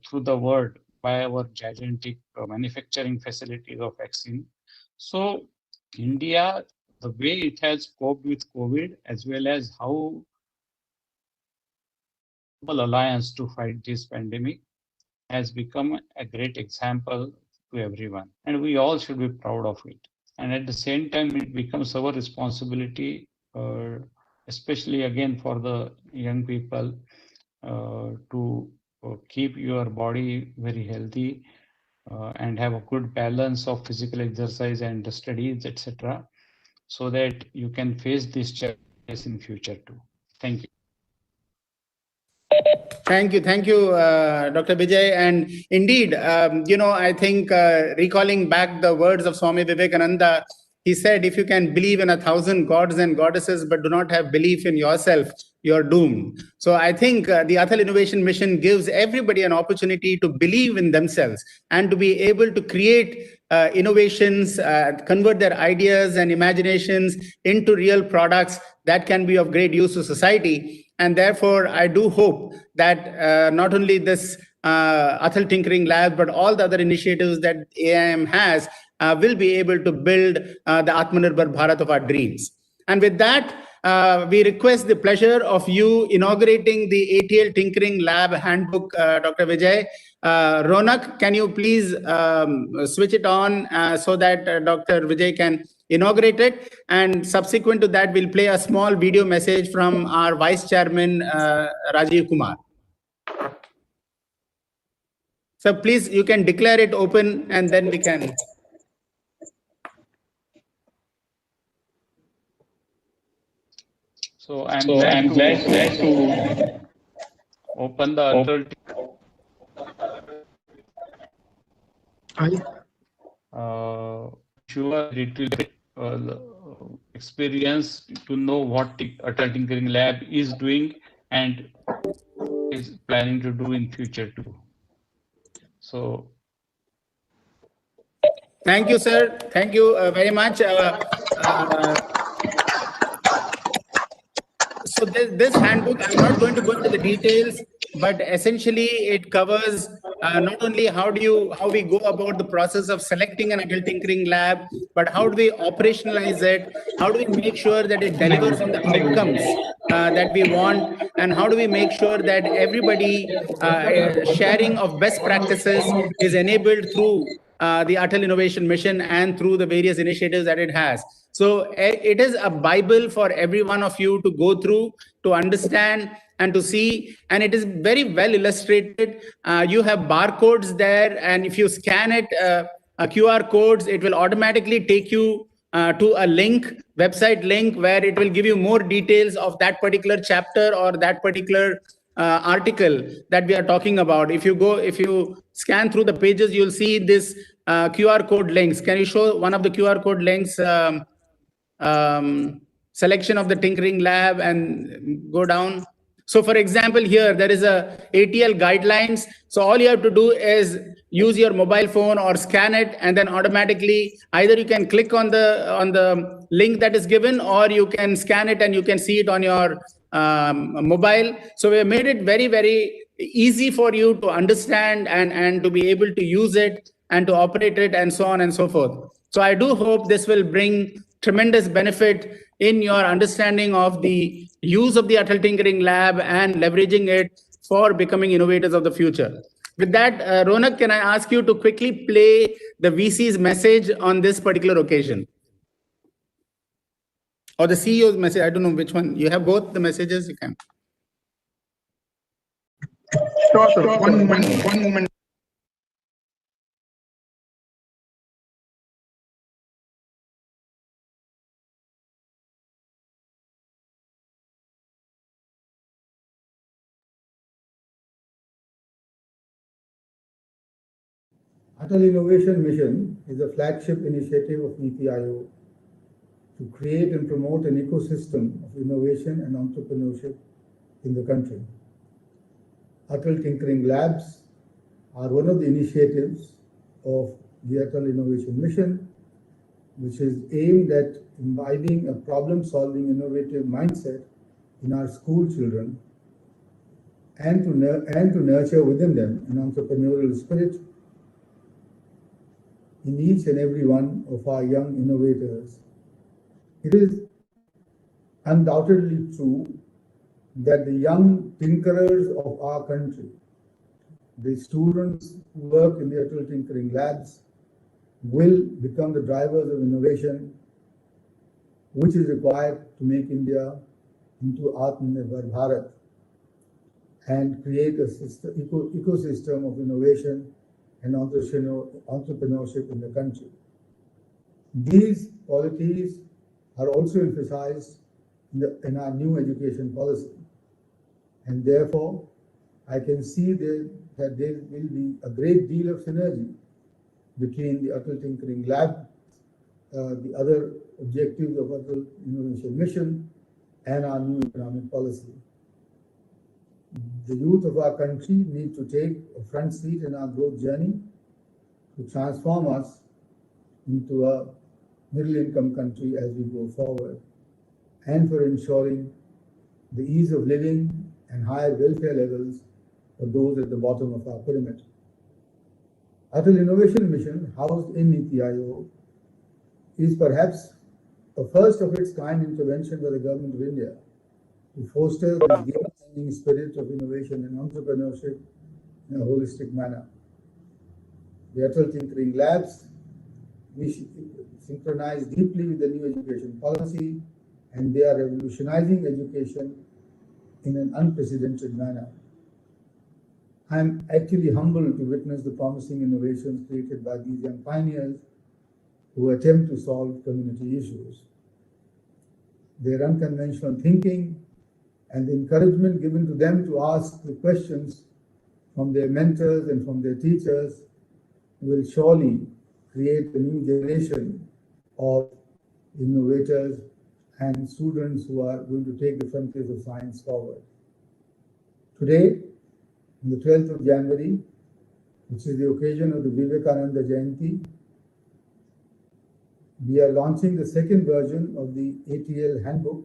through the world by our gigantic manufacturing facilities of vaccine. So India, the way it has coped with COVID, as well as how global alliance to fight this pandemic has become a great example to everyone. And we all should be proud of it. And at the same time, it becomes our responsibility, especially again for the young people, to keep your body very healthy and have a good balance of physical exercise and studies, etc., so that you can face these challenges in future too. Thank you. Thank you, Dr. Vijay. And indeed, I think recalling back the words of Swami Vivekananda, he said, if you can believe in 1,000 gods and goddesses, but do not have belief in yourself, you're doomed. So I think the Atal Innovation Mission gives everybody an opportunity to believe in themselves and to be able to create innovations, convert their ideas and imaginations into real products that can be of great use to society. And therefore, I do hope that not only this Atal Tinkering Lab, but all the other initiatives that AIM has will be able to build the Atmanirbhar Bharat of our dreams. And with that, we request the pleasure of you inaugurating the ATL Tinkering Lab Handbook, Dr. Vijay. Ronak, can you please switch it on so that Dr. Vijay can inaugurate it? And subsequent to that, we'll play a small video message from our Vice Chairman, Rajiv Kumar. So please, you can declare it open and then we can. So I'm glad to open the Atal. Sure, it will experience to know what Atal Tinkering Lab is doing and is planning to do in future too. So Thank you, sir. Thank you very much. So this handbook, I'm not going to go into the details, but essentially it covers not only how we go about the process of selecting an adult tinkering lab, but how do we operationalize it? How do we make sure that it delivers on the outcomes that we want? And how do we make sure that everybody sharing of best practices is enabled through the Atal Innovation Mission and through the various initiatives that it has. So it is a Bible for every one of you to go through, to understand and to see. And it is very well illustrated. You have barcodes there. And if you scan it, QR codes, it will automatically take you to a website link, where it will give you more details of that particular chapter or that particular article that we are talking about. If you scan through the pages, you'll see this QR code links. Can you show one of the QR code links? Selection of the tinkering lab and go down. So for example, here there is a ATL guidelines. So all you have to do is use your mobile phone or scan it, and then automatically either you can click on the link that is given, or you can scan it and you can see it on your mobile. So we have made it very, very easy for you to understand and to be able to use it and to operate it and so on and so forth. So I do hope this will bring tremendous benefit in your understanding of the use of the Atal Tinkering Lab and leveraging it for becoming innovators of the future. With that, Ronak, can I ask you to quickly play the VC's message on this particular occasion? Or the CEO's message, I don't know which one. You have both the messages, you can. Sure, sir. One moment. Atal Innovation Mission is a flagship initiative of NITI Aayog to create and promote an ecosystem of innovation and entrepreneurship in the country. Atal Tinkering Labs are one of the initiatives of the Atal Innovation Mission, which is aimed at imbibing a problem-solving, innovative mindset in our school children, and to nurture within them an entrepreneurial spirit in each and every one of our young innovators. It is undoubtedly true that the young tinkerers of our country, the students who work in the Atal Tinkering Labs, will become the drivers of innovation, which is required to make India into Atmanirbhar Bharat and create a ecosystem of innovation and entrepreneurship in the country. These qualities are also emphasized in our new education policy, and therefore I can see that there will be a great deal of synergy between the Atal Tinkering Lab, the other objectives of Atal Innovation Mission, and our new economic policy. The youth of our country need to take a front seat in our growth journey to transform us into a middle-income country as we go forward, and for ensuring the ease of living and higher welfare levels for those at the bottom of our pyramid. Atal Innovation Mission, housed in NITI Aayog, is perhaps a first of its kind intervention by the Government of India to foster this game-changing spirit of innovation and entrepreneurship in a holistic manner. The Atal Tinkering Labs synchronize deeply with the new education policy, and they are revolutionizing education in an unprecedented manner. I am actually humbled to witness the promising innovations created by these young pioneers who attempt to solve community issues. Their unconventional thinking and the encouragement given to them to ask the questions from their mentors and from their teachers will surely create a new generation of innovators and students who are going to take the frontiers of science forward. Today, on the 12th of January, which is the occasion of the Vivekananda Jayanti, we are launching the second version of the ATL Handbook.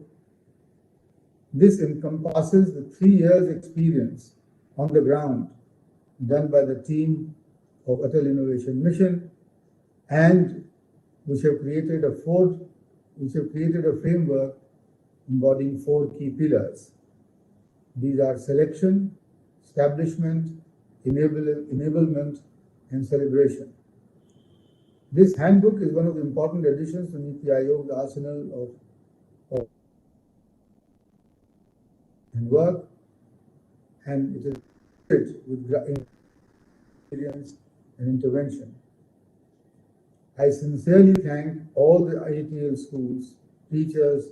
This encompasses the 3 years experience on the ground done by the team of Atal Innovation Mission, and which have created a framework embodying 4 key pillars. These are selection, establishment, enablement, and celebration. This handbook is one of the important additions to Niti Aayog's arsenal of and work, and it is rich with experience and intervention. I sincerely thank all the IATL schools, teachers,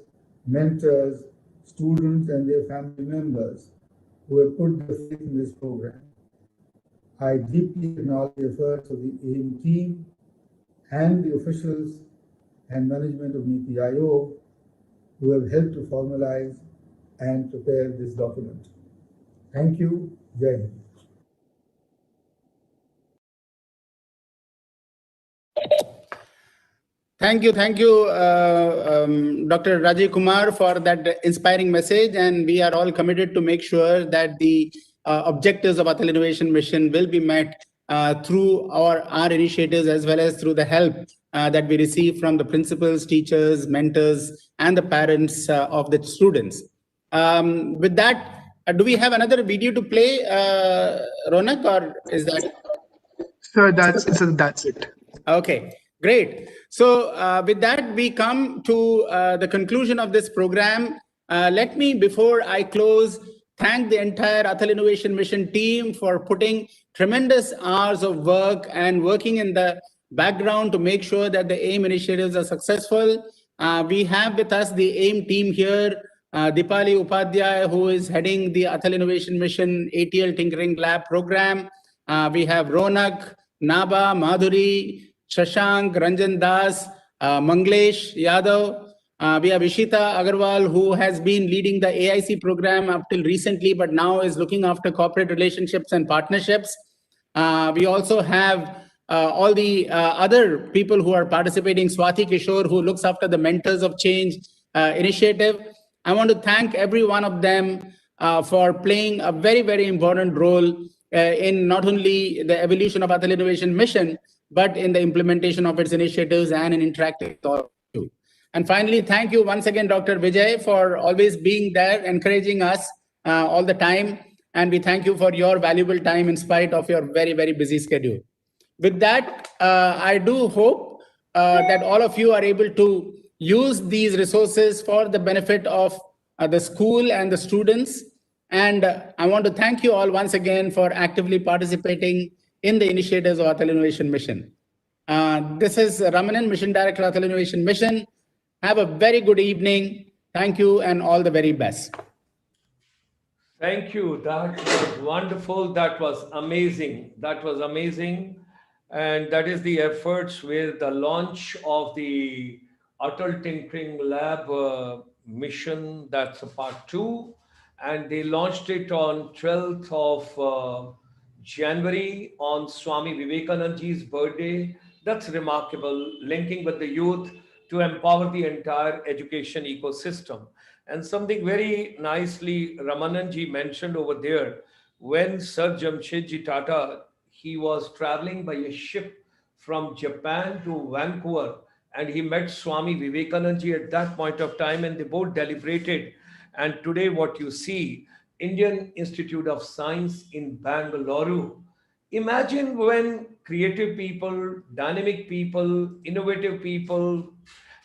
mentors, students, and their family members who have put their faith in this program. I deeply acknowledge the efforts of the AIM team and the officials and management of Niti Aayog who have helped to formalize and prepare this document. Thank you. Jai Hind. Thank you, Dr. Rajiv Kumar, for that inspiring message. And we are all committed to make sure that the objectives of Atal Innovation Mission will be met through our initiatives, as well as through the help that we receive from the principals, teachers, mentors, and the parents of the students. With that, do we have another video to play, Ronak, or is that? Sir, that's it. Okay, great. So with that, we come to the conclusion of this program. Let me, before I close, thank the entire Atal Innovation Mission team for putting tremendous hours of work and working in the background to make sure that the AIM initiatives are successful. We have with us the AIM team here, Dipali Upadhyay, who is heading the Atal Innovation Mission ATL Tinkering Lab program. We have Ronak, Naba, Madhuri, Shashank, Ranjan Das, Manglesh Yadav. We have Ishita Agarwal, who has been leading the AIC program up till recently, but now is looking after corporate relationships and partnerships. We also have all the other people who are participating. Swati Kishore, who looks after the Mentors of Change initiative. I want to thank every one of them for playing a very, very important role in not only the evolution of Atal Innovation Mission, but in the implementation of its initiatives and in interacting with all of you. And finally, thank you once again, Dr. Vijay, for always being there, encouraging us all the time. And we thank you for your valuable time in spite of your very, very busy schedule. With that, I do hope that all of you are able to use these resources for the benefit of the school and the students. And I want to thank you all once again for actively participating in the initiatives of Atal Innovation Mission. This is Ramanan, Mission Director, Atal Innovation Mission. Have a very good evening. Thank you and all the very best. Thank you. That was wonderful. That was amazing. That was amazing. And that is the efforts with the launch of the Atal Tinkering Lab mission. That's a part 2. And they launched it on 12th of January on Swami Vivekananda's birthday. That's remarkable, linking with the youth to empower the entire education ecosystem. And something very nicely Ramananji mentioned over there, when Sir Jamshedji Tata, he was traveling by a ship from Japan to Vancouver, and he met Swami Vivekanandaji at that point of time, and they both deliberated. And today what you see, Indian Institute of Science in Bangalore. Imagine when creative people, dynamic people, innovative people,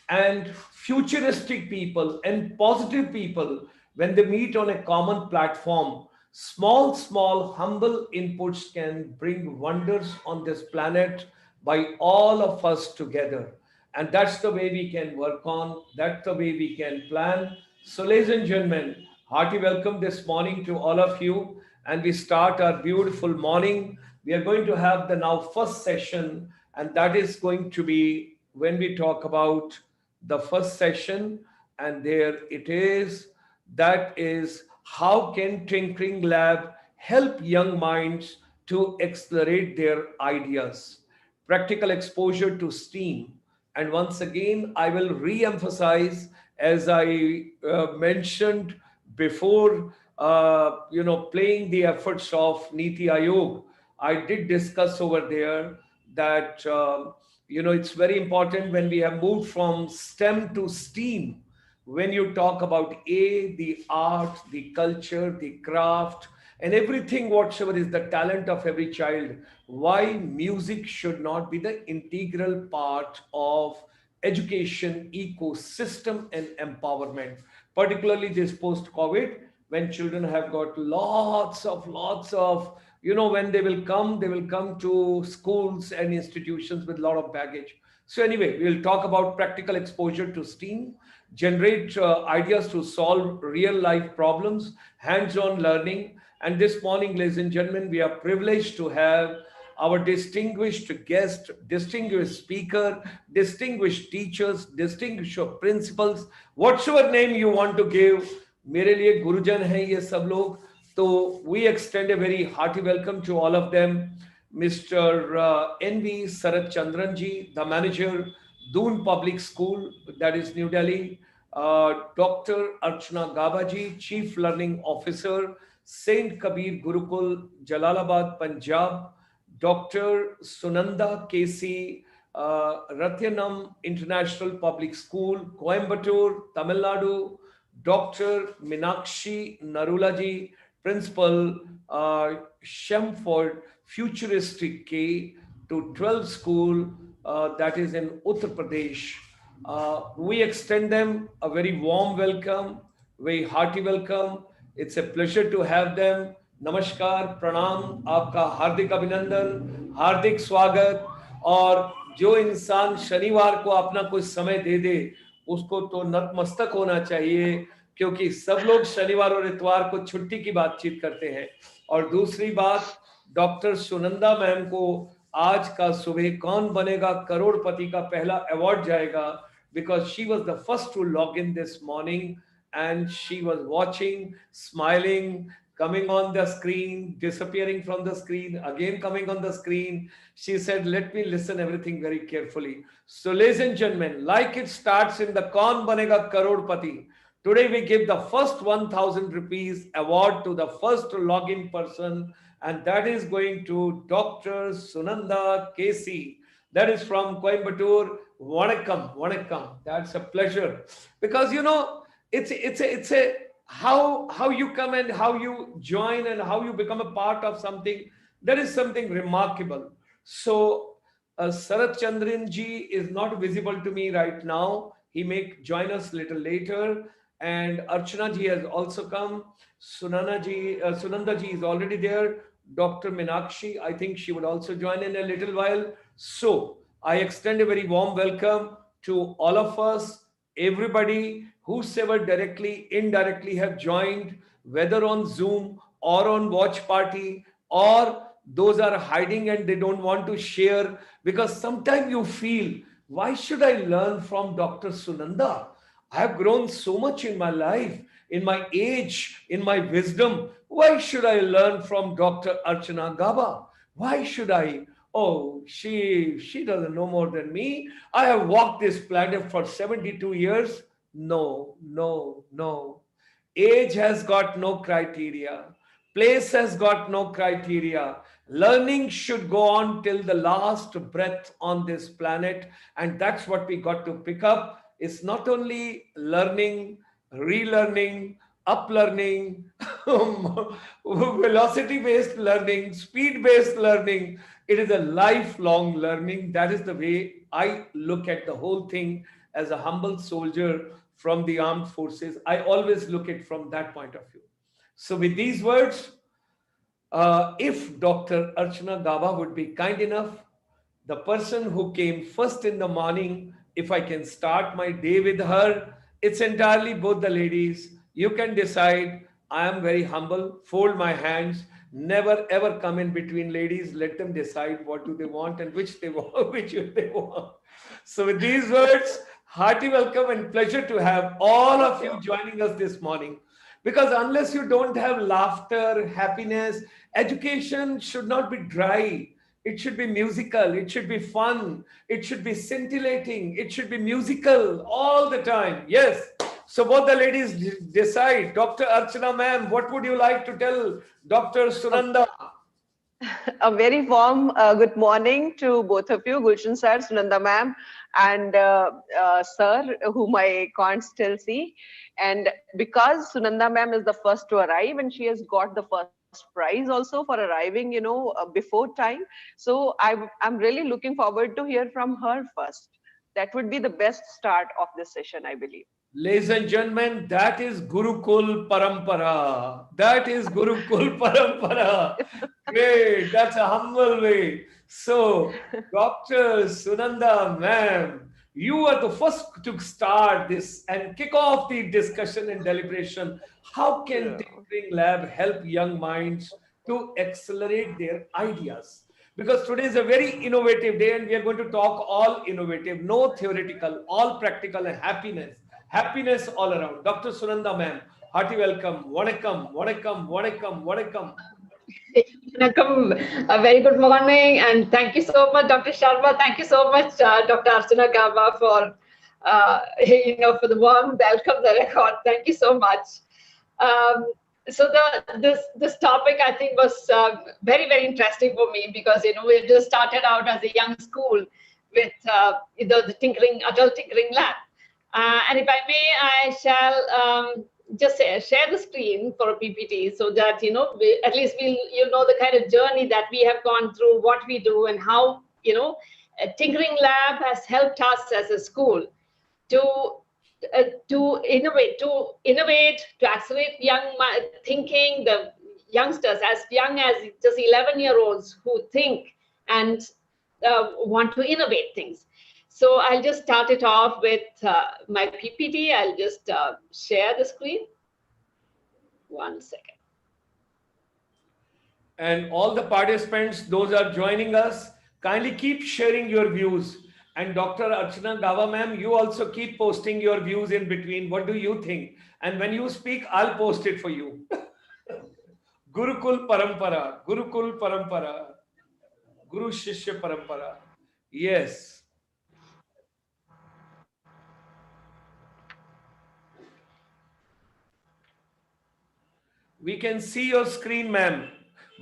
and futuristic people and positive people, when they meet on a common platform, small, humble inputs can bring wonders on this planet by all of us together. And that's the way we can work on, that's the way we can plan. So, ladies and gentlemen, hearty welcome this morning to all of you. And we start our beautiful morning. We are going to have the now first session, and that is going to be when we talk about the first session. and there it is. That is, how can Tinkering Lab help young minds to accelerate their ideas? Practical exposure to STEAM. And once again, I will re emphasize, as I mentioned before, playing the efforts of Niti Ayog. I did discuss over there that, it's very important when we have moved from STEM to STEAM. When you talk about the art, the culture, the craft, and everything whatsoever is the talent of every child, why music should not be the integral part of education ecosystem and empowerment, particularly this post COVID, when children have got lots of, when they will come to schools and institutions with a lot of baggage. So anyway, we'll talk about practical exposure to STEAM, generate ideas to solve real life problems, hands-on learning. And this morning, ladies and gentlemen, we are privileged to have our distinguished guest, distinguished speaker, distinguished teachers, distinguished principals, whatsoever name you want to give. मेरे लिए गुरुजन हैं ये सब लोग. So we extend a very hearty welcome to all of them. Mr. N.V. Sarat Chandran ji, the manager, Doon Public School, that is New Delhi. Dr. Archana Gaba ji, Chief Learning Officer, Saint Kabir Gurukul, Jalalabad, Punjab. Dr. Sunanda K.C., Ratyanam International Public School, Coimbatore, Tamil Nadu. Dr. Minakshi Narulaji, Principal, Shemford Futuristic K to 12 School, that is in Uttar Pradesh. We extend them a very warm welcome, very hearty welcome. It's a pleasure to have them. नमस्कार, प्रणाम, आपका हार्दिक अभिनंदन, हार्दिक स्वागत. और जो इंसान शनिवार को अपना कुछ समय दे दे, उसको तो नतमस्तक होना चाहिए, क्योंकि सब लोग शनिवार और इतवार को छुट्टी की बातचीत करते हैं. और दूसरी बात, डॉक्टर सुनंदा मैम को आज का सुबह कौन बनेगा करोड़पति का पहला अवार्ड जाएगा, because she was the first to log in this morning and she was watching, smiling, coming on the screen, disappearing from the screen, again coming on the screen. She said, let me listen everything very carefully. So ladies and gentlemen, like it starts in the Kaun Banega Karodpati, today we give the first 1,000 rupees award to the first login person, and that is going to Dr. Sunanda KC. That is from Coimbatore. Vanakkam, vanakkam. That's a pleasure. Because, it's a how you come and how you join and how you become a part of something. That is something remarkable. So Sarat Chandran ji is not visible to me right now. He may join us little later. And Archana ji has also come. Sunanda ji is already there. Dr. Minakshi, I think she would also join in a little while. So I extend a very warm welcome to all of us, everybody, whosoever directly, indirectly have joined, whether on Zoom or on Watch Party, or those are hiding and they don't want to share, because sometimes you feel, why should I learn from Dr. Sunanda? I have grown so much in my life, in my age, in my wisdom. Why should I learn from Dr. Archana Gaba? Why should I? Oh, she doesn't know more than me. I have walked this planet for 72 years. No. Age has got no criteria. Place has got no criteria. Learning should go on till the last breath on this planet. And that's what we got to pick up. It's not only learning, relearning, up-learning, velocity-based learning, speed-based learning. It is a lifelong learning. That is the way I look at the whole thing as a humble soldier from the armed forces. I always look at it from that point of view. So with these words, if Dr. Archana Gaba would be kind enough, the person who came first in the morning, if I can start my day with her, it's entirely both the ladies. You can decide. I am very humble, fold my hands, never ever come in between ladies. Let them decide what do they want and which they want, which they want. So with these words, Hearty welcome and pleasure to have all of you joining us this morning. Because unless you don't have laughter, happiness, education should not be dry. It should be musical. It should be fun. It should be scintillating. It should be musical all the time. Yes. So both the ladies decide. Dr. Archana ma'am, what would you like to tell Dr. Sunanda? A very warm good morning to both of you, Gulshan sir, Sunanda ma'am, and sir, whom I can't still see. And because Sunanda ma'am is the first to arrive and she has got the first prize also for arriving, before time. So I'm really looking forward to hear from her first. That would be the best start of this session, I believe. Ladies and gentlemen, that is Gurukul Parampara. That is Gurukul Parampara. Great. That's a humble way. So, Dr. Sunanda ma'am, you are the first to start this and kick off the discussion and deliberation. How can Tinkering Lab help young minds to accelerate their ideas? Because today is a very innovative day and we are going to talk all innovative, no theoretical, all practical and happiness. Happiness all around. Dr. Sunanda ma'am, hearty welcome. Vanakkam, vanakkam, vanakkam, vanakkam. Vanakkam. A very good morning, and thank you so much, Dr. Sharma. Thank you so much, Dr. Archana Gaba, for for the warm welcome that I got. Thank you so much. So this topic I think was very, very interesting for me because we just started out as a young school with the adult tinkering lab. And if I may, I shall just share the screen for a PPT so that at least you'll know the kind of journey that we have gone through, what we do, and how a tinkering lab has helped us as a school to innovate, to accelerate young thinking, the youngsters as young as just 11-year-olds who think and want to innovate things. So I'll just start it off with my PPT. I'll just share the screen. 1 second. And all the participants, those are joining us, kindly keep sharing your views. And Dr. Archana Gava ma'am, you also keep posting your views in between. What do you think? And when you speak, I'll post it for you. Gurukul Parampara, Gurukul Parampara, Guru Shishya Parampara. Yes. We can see your screen, ma'am,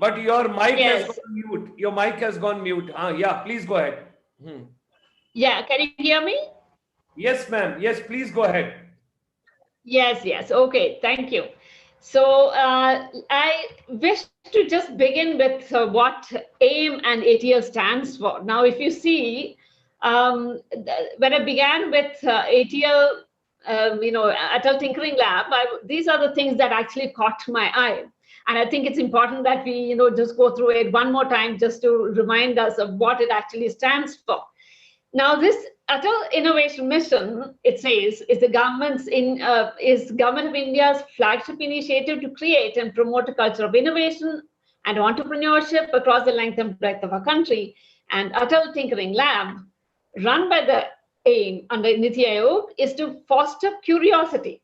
but your mic has gone mute. Your mic has gone mute. Yeah, please go ahead. Yeah, can you hear me? Yes, ma'am. Yes, please go ahead. Yes. Okay, thank you. So I wish to just begin with what AIM and ATL stands for. Now, if you see, when I began with ATL, Adult Tinkering Lab, these are the things that actually caught my eye. And I think it's important that we, just go through it one more time just to remind us of what it actually stands for. Now, this Adult Innovation Mission, it says, is the Government of India's flagship initiative to create and promote a culture of innovation and entrepreneurship across the length and breadth of our country. And Adult Tinkering Lab, run by the AIM under Niti Aayog, is to foster curiosity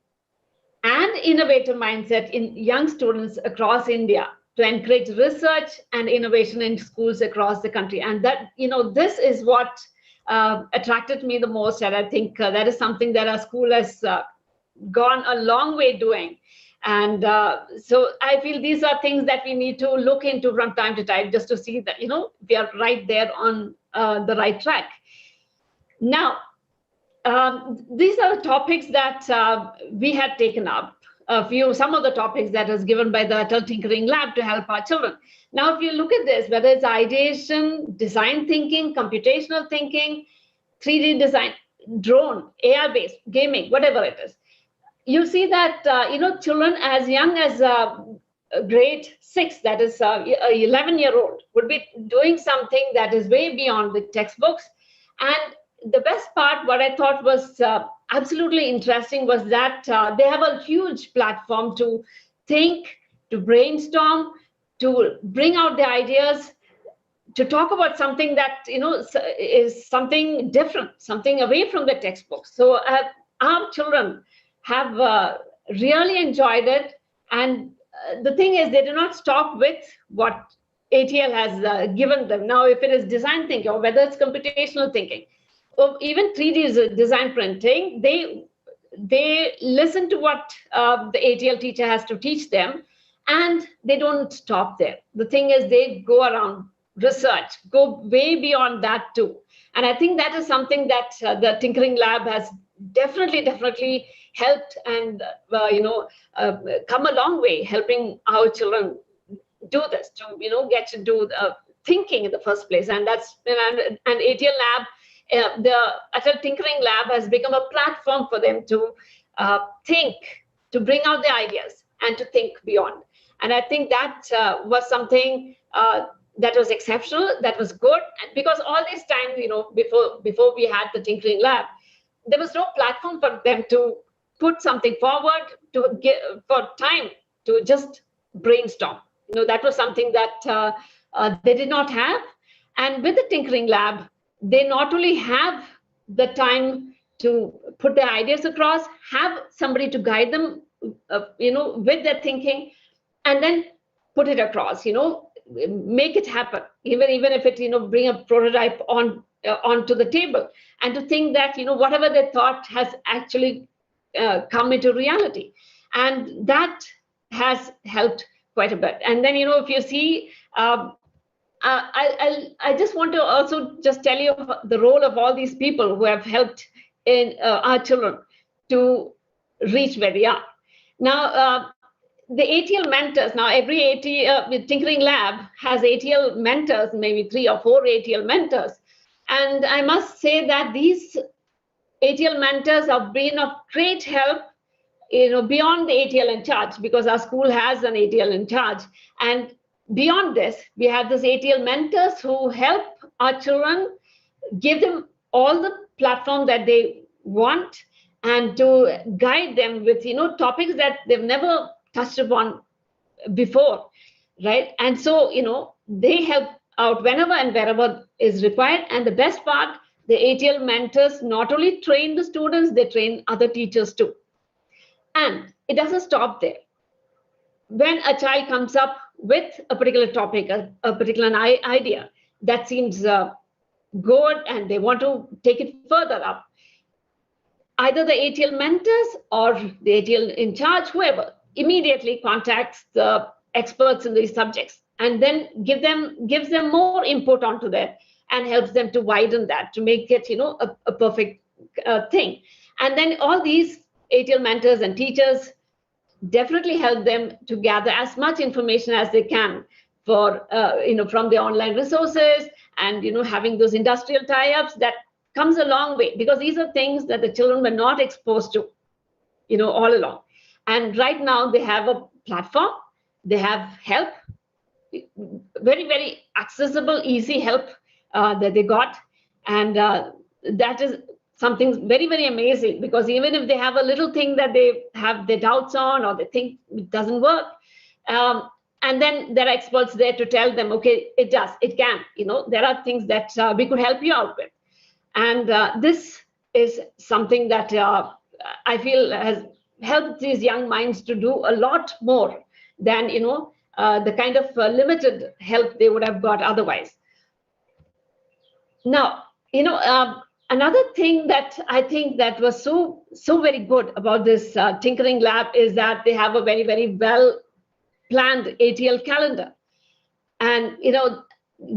and innovative mindset in young students across India to encourage research and innovation in schools across the country. And that, this is what attracted me the most. And I think that is something that our school has gone a long way doing. And so I feel these are things that we need to look into from time to time just to see that, we are right there on the right track. Now, these are the topics that we had taken up. Some of the topics that was given by the Adult Tinkering Lab to help our children. Now, if you look at this, whether it's ideation, design thinking, computational thinking, 3D design, drone, AR-based, gaming, whatever it is, you see that, children as young as grade 6, that is 11-year-old, would be doing something that is way beyond the textbooks. And the best part, what I thought was absolutely interesting, was that they have a huge platform to think, to brainstorm, to bring out the ideas, to talk about something that is something different, something away from the textbooks. So our children have really enjoyed it, and the thing is, they do not stop with what ATL has given them. Now, if it is design thinking, or whether it's computational thinking, or even 3D design printing, they listen to what the ATL teacher has to teach them, and they don't stop there. The thing is, they go around research, go way beyond that too. And I think that is something that the Tinkering Lab has definitely helped and come a long way, helping our children do this, to get to do thinking in the first place. And that's and ATL Lab, the Adult Tinkering Lab has become a platform for them to think, to bring out the ideas and to think beyond. And I think that was something that was exceptional, that was good. And because all this time, before we had the Tinkering Lab, there was no platform for them to put something forward, to give for time to just brainstorm. That was something that they did not have. And with the Tinkering Lab, they not only have the time to put their ideas across, have somebody to guide them, with their thinking, and then put it across, make it happen, even if it, bring a prototype onto the table, and to think that, whatever they thought has actually come into reality. And that has helped quite a bit. And then, if you see, I just want to also just tell you the role of all these people who have helped in our children to reach where they are. Now, the ATL mentors, now every ATL Tinkering Lab has ATL mentors, maybe 3 or 4 ATL mentors. And I must say that these ATL mentors have been of great help, beyond the ATL in charge, because our school has an ATL in charge. And beyond this, we have these ATL mentors who help our children, give them all the platform that they want, and to guide them with, topics that they've never touched upon before, right? And so, they help out whenever and wherever is required. And the best part, the ATL mentors not only train the students, they train other teachers too. And it doesn't stop there. When a child comes up with a particular topic, a particular idea that seems good, and they want to take it further up, either the ATL mentors or the ATL in charge, whoever, immediately contacts the experts in these subjects, and then gives them more input onto that, and helps them to widen that, to make it a perfect thing. And then all these ATL mentors and teachers definitely help them to gather as much information as they can for from the online resources, and having those industrial tie-ups. That comes a long way, because these are things that the children were not exposed to all along. And right now they have a platform, they have help, very, very accessible, easy help that they got. And that is something very, very amazing, because even if they have a little thing that they have their doubts on, or they think it doesn't work, and then there are experts there to tell them, okay, it does, it can, there are things that we could help you out with. And this is something that I feel has helped these young minds to do a lot more than the kind of limited help they would have got otherwise. Now, another thing that I think that was so very good about this Tinkering Lab is that they have a very, very well planned ATL calendar. And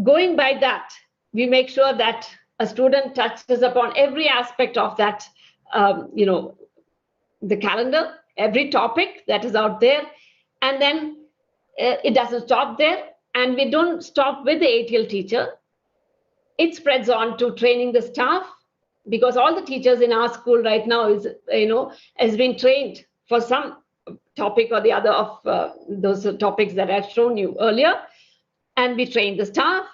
going by that, we make sure that a student touches upon every aspect of that, the calendar, every topic that is out there. And then it doesn't stop there. And we don't stop with the ATL teacher. It spreads on to training the staff, because all the teachers in our school right now has been trained for some topic or the other of those topics that I've shown you earlier. And we train the staff.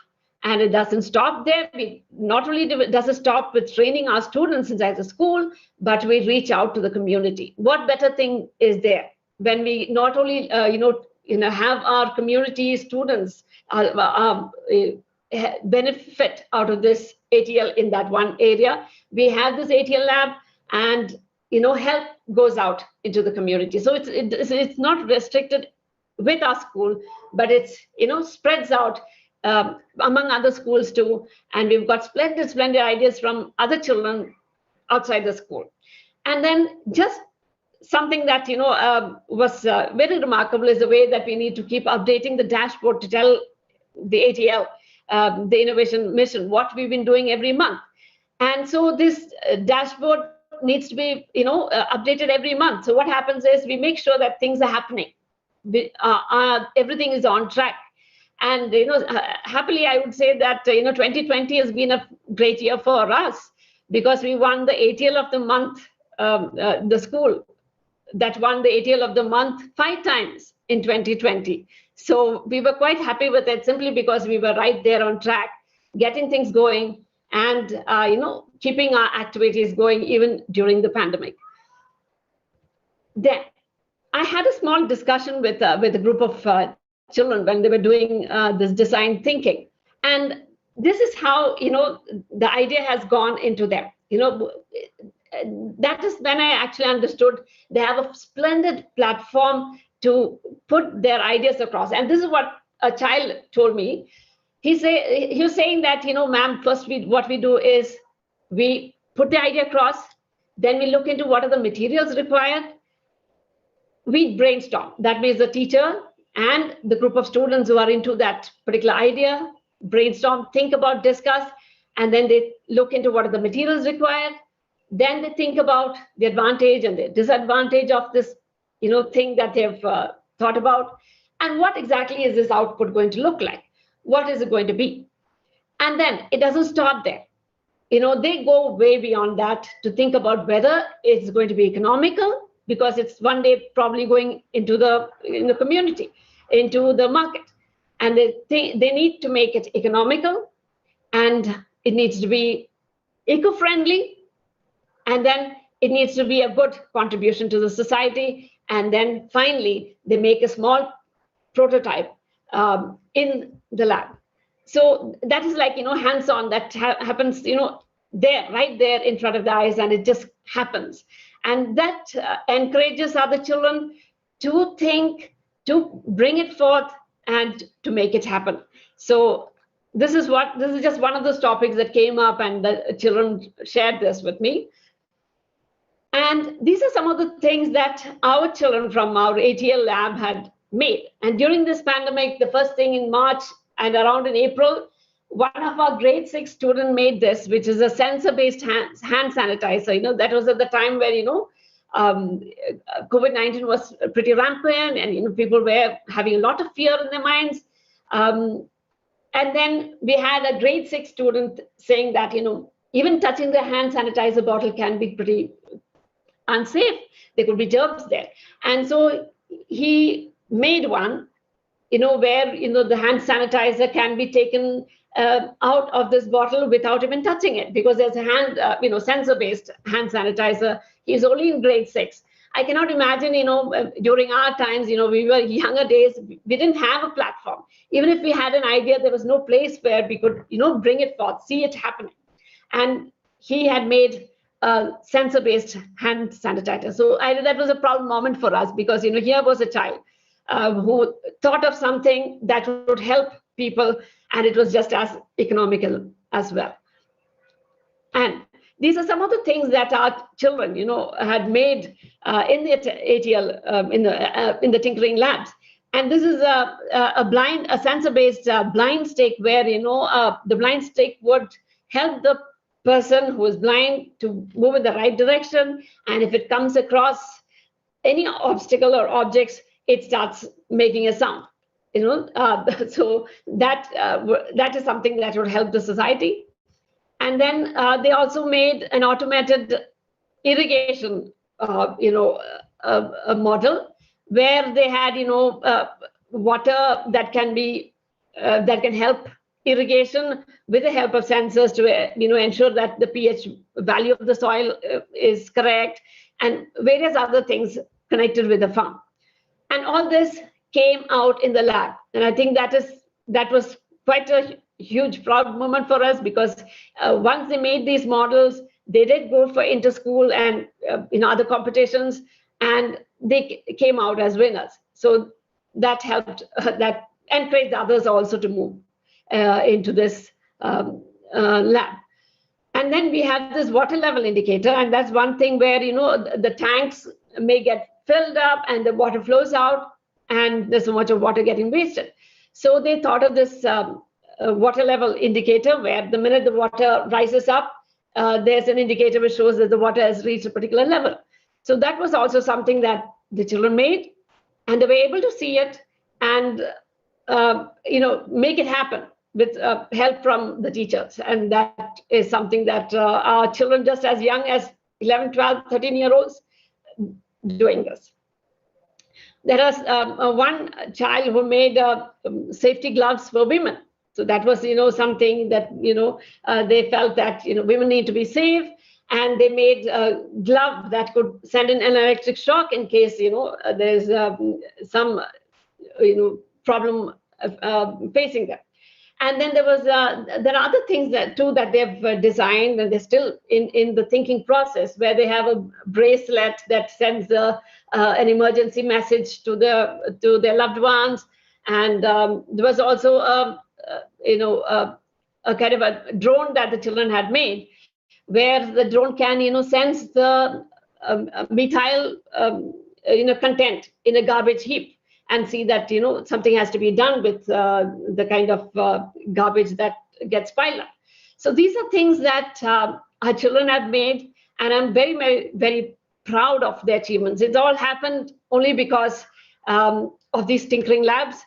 And it doesn't stop there. We not only doesn't stop with training our students inside the school, but we reach out to the community. What better thing is there when we not only have our community students benefit out of this ATL in that one area. We have this ATL lab, and help goes out into the community. So it's not restricted with our school, but it's spreads out among other schools too. And we've got splendid ideas from other children outside the school. And then just something that was very remarkable is the way that we need to keep updating the dashboard to tell the ATL, the innovation mission, what we've been doing every month. And so this dashboard needs to be updated every month. So what happens is we make sure that things are happening. Everything is on track. And happily, I would say that 2020 has been a great year for us, because we won the ATL of the month, the school that won the ATL of the month 5 times in 2020. So we were quite happy with it, simply because we were right there on track, getting things going, and keeping our activities going even during the pandemic. Then I had a small discussion with a group of children when they were doing this design thinking, and this is how the idea has gone into them. That is when I actually understood they have a splendid platform to put their ideas across. And this is what a child told me. He was saying that, ma'am, first what we do is we put the idea across, then we look into what are the materials required. We brainstorm. That means the teacher and the group of students who are into that particular idea brainstorm, think about, discuss, and then they look into what are the materials required. Then they think about the advantage and the disadvantage of this, thing that they've thought about, and what exactly is this output going to look like? What is it going to be? And then it doesn't stop there. They go way beyond that to think about whether it's going to be economical, because it's one day probably going into the community, into the market, and they need to make it economical, and it needs to be eco-friendly. And then it needs to be a good contribution to the society. And then finally, they make a small prototype in the lab. So that is like, hands-on, that happens, there, right there in front of the eyes, and it just happens. And that encourages other children to think, to bring it forth, and to make it happen. So this is just one of those topics that came up, and the children shared this with me. And these are some of the things that our children from our ATL lab had made. And during this pandemic, the first thing in March and around in April, one of our grade 6 students made this, which is a sensor-based hand sanitizer. That was at the time where, COVID-19 was pretty rampant, and, people were having a lot of fear in their minds. And then we had a grade 6 student saying that, even touching the hand sanitizer bottle can be pretty unsafe. There could be germs there. And so he made one, where, the hand sanitizer can be taken out of this bottle without even touching it, because there's a hand, sensor-based hand sanitizer. He's only in grade 6. I cannot imagine, during our times, we were younger days, we didn't have a platform. Even if we had an idea, there was no place where we could, bring it forth, see it happening. And he had made a sensor-based hand sanitizer. So that was a proud moment for us, because, here was a child who thought of something that would help people, and it was just as economical as well. And these are some of the things that our children, had made in the ATL, in the tinkering labs. And this is a sensor-based blind stick, where the blind stick would help the person who is blind to move in the right direction, and if it comes across any obstacle or objects, it starts making a sound. So that is something that would help the society. And then they also made an automated irrigation, a model where they had, water that can help irrigation with the help of sensors to, ensure that the pH value of the soil is correct, and various other things connected with the farm. And all this came out in the lab. And I think that was quite a huge proud moment for us, because once they made these models, they did go for inter-school and other competitions, and they came out as winners. So that helped, that encouraged others also to move into this lab. And then we have this water level indicator, and that's one thing where the tanks may get filled up and the water flows out, and there's so much of water getting wasted. So they thought of this water level indicator, where the minute the water rises up, there's an indicator which shows that the water has reached a particular level. So that was also something that the children made, and they were able to see it and make it happen with help from the teachers. And that is something that our children, just as young as 11, 12, 13-year-olds, doing this. There was one child who made safety gloves for women. So that was, something that, they felt that, women need to be safe. And they made a glove that could send in an electric shock in case, there's some, problem facing them. And then there are other things that they've designed, and they're still in the thinking process, where they have a bracelet that sends an emergency message to their loved ones. And there was also a kind of a drone that the children had made, where the drone can sense the methyl content in a garbage heap, and see that something has to be done with the kind of garbage that gets piled up. So these are things that our children have made, and I'm very, very, very proud of their achievements. It's all happened only because of these tinkering labs,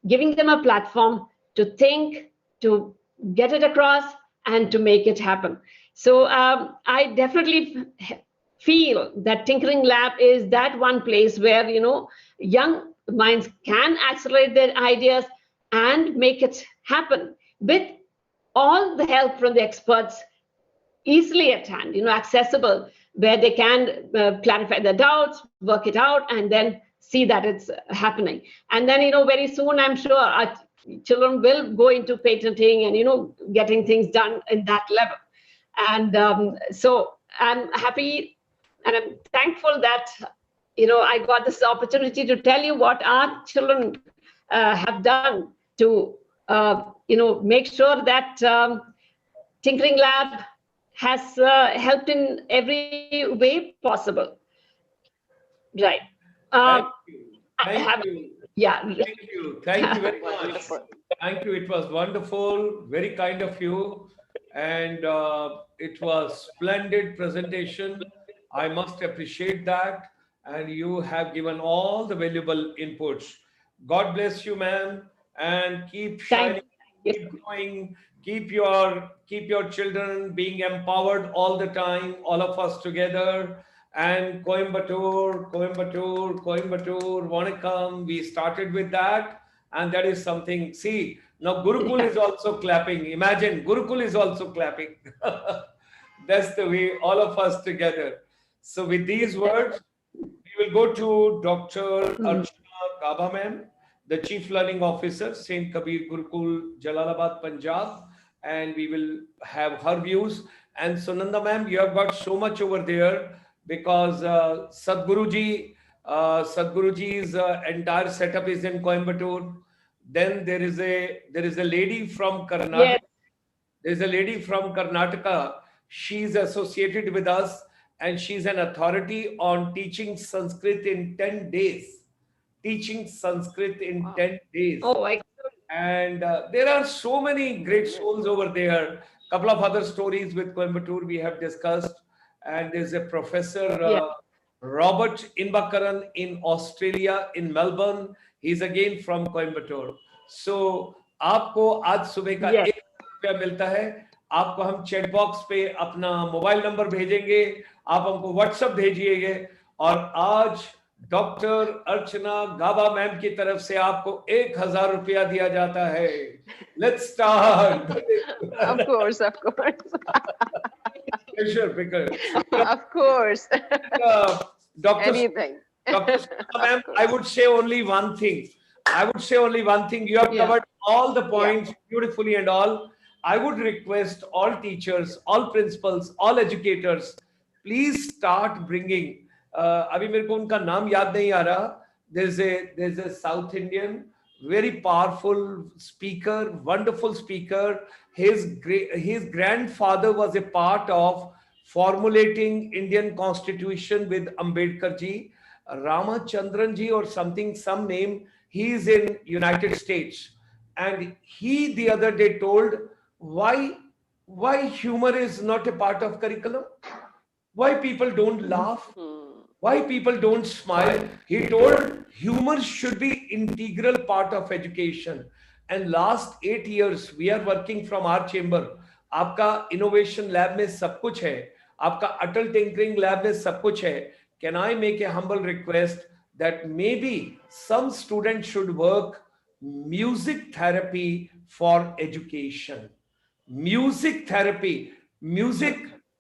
giving them a platform to think, to get it across, and to make it happen. So I definitely feel that Tinkering Lab is that one place where young minds can accelerate their ideas and make it happen with all the help from the experts, easily at hand, accessible, where they can clarify their doubts, work it out, and then see that it's happening. And then very soon, I'm sure our children will go into patenting and getting things done in that level. And so I'm happy and I'm thankful that I got this opportunity to tell you what our children have done to make sure that Tinkering Lab has helped in every way possible. Right. Thank you. Thank you. Yeah. Thank you. Thank you very much. Thank you. It was wonderful. Very kind of you. And it was splendid presentation. I must appreciate that. And you have given all the valuable inputs. God bless you, ma'am. And keep shining, keep growing, keep your children being empowered all the time, all of us together. And Coimbatore, Vanakkam, we started with that. And that is something, see, now Gurukul is also clapping. Imagine, Gurukul is also clapping. That's the way, all of us together. So with these words, we will go to Dr. Archana Gaba ma'am, the Chief Learning Officer, Saint Kabir Gurukul, Jalalabad, Punjab. And we will have her views. And Sunanda ma'am, you have got so much over there, because Sadhguruji's entire setup is in Coimbatore. Then there is a lady from Karnataka. Yes. There's a lady from Karnataka. She's associated with us, and she's an authority on teaching Sanskrit in 10 days. Teaching Sanskrit in 10 days. Oh, and there are so many great souls over there. A couple of other stories with Coimbatore we have discussed. And there's a professor, Robert Inbakaran in Australia, in Melbourne. He's again from Coimbatore. So, आपको आज सुबह का ₹1 मिलता है. आपको हम chat box पे अपना मोबाइल नंबर भेजेंगे. आप हमको व्हाट्सएप भेजिएगा. और आज डॉक्टर अर्चना गाबा मैम की तरफ से आपको ₹1000 दिया जाता है. Let's start. Of course. Because of course. Dr. Anything. Dr. Ma'am, I would say only one thing. I would say only one thing. You have Yeah. covered all the points beautifully and all. I would request all teachers, all principals, all educators, please start bringing. अभी मेरे को उनका नाम याद नहीं आ रहा. There's a South Indian, very powerful speaker, wonderful speaker. His grandfather was a part of formulating Indian Constitution with Ambedkar ji. Ramachandran ji or something, some name. He is in United States, and he the other day told why humor is not a part of curriculum, why people don't laugh, why people don't smile. He told humor should be integral part of education. And last 8 years we are working from our chamber. आपका innovation lab में सब कुछ है, आपका अटल tinkering lab में सब कुछ है. Can I make a humble request that maybe some students should work music therapy for education? Music therapy. Music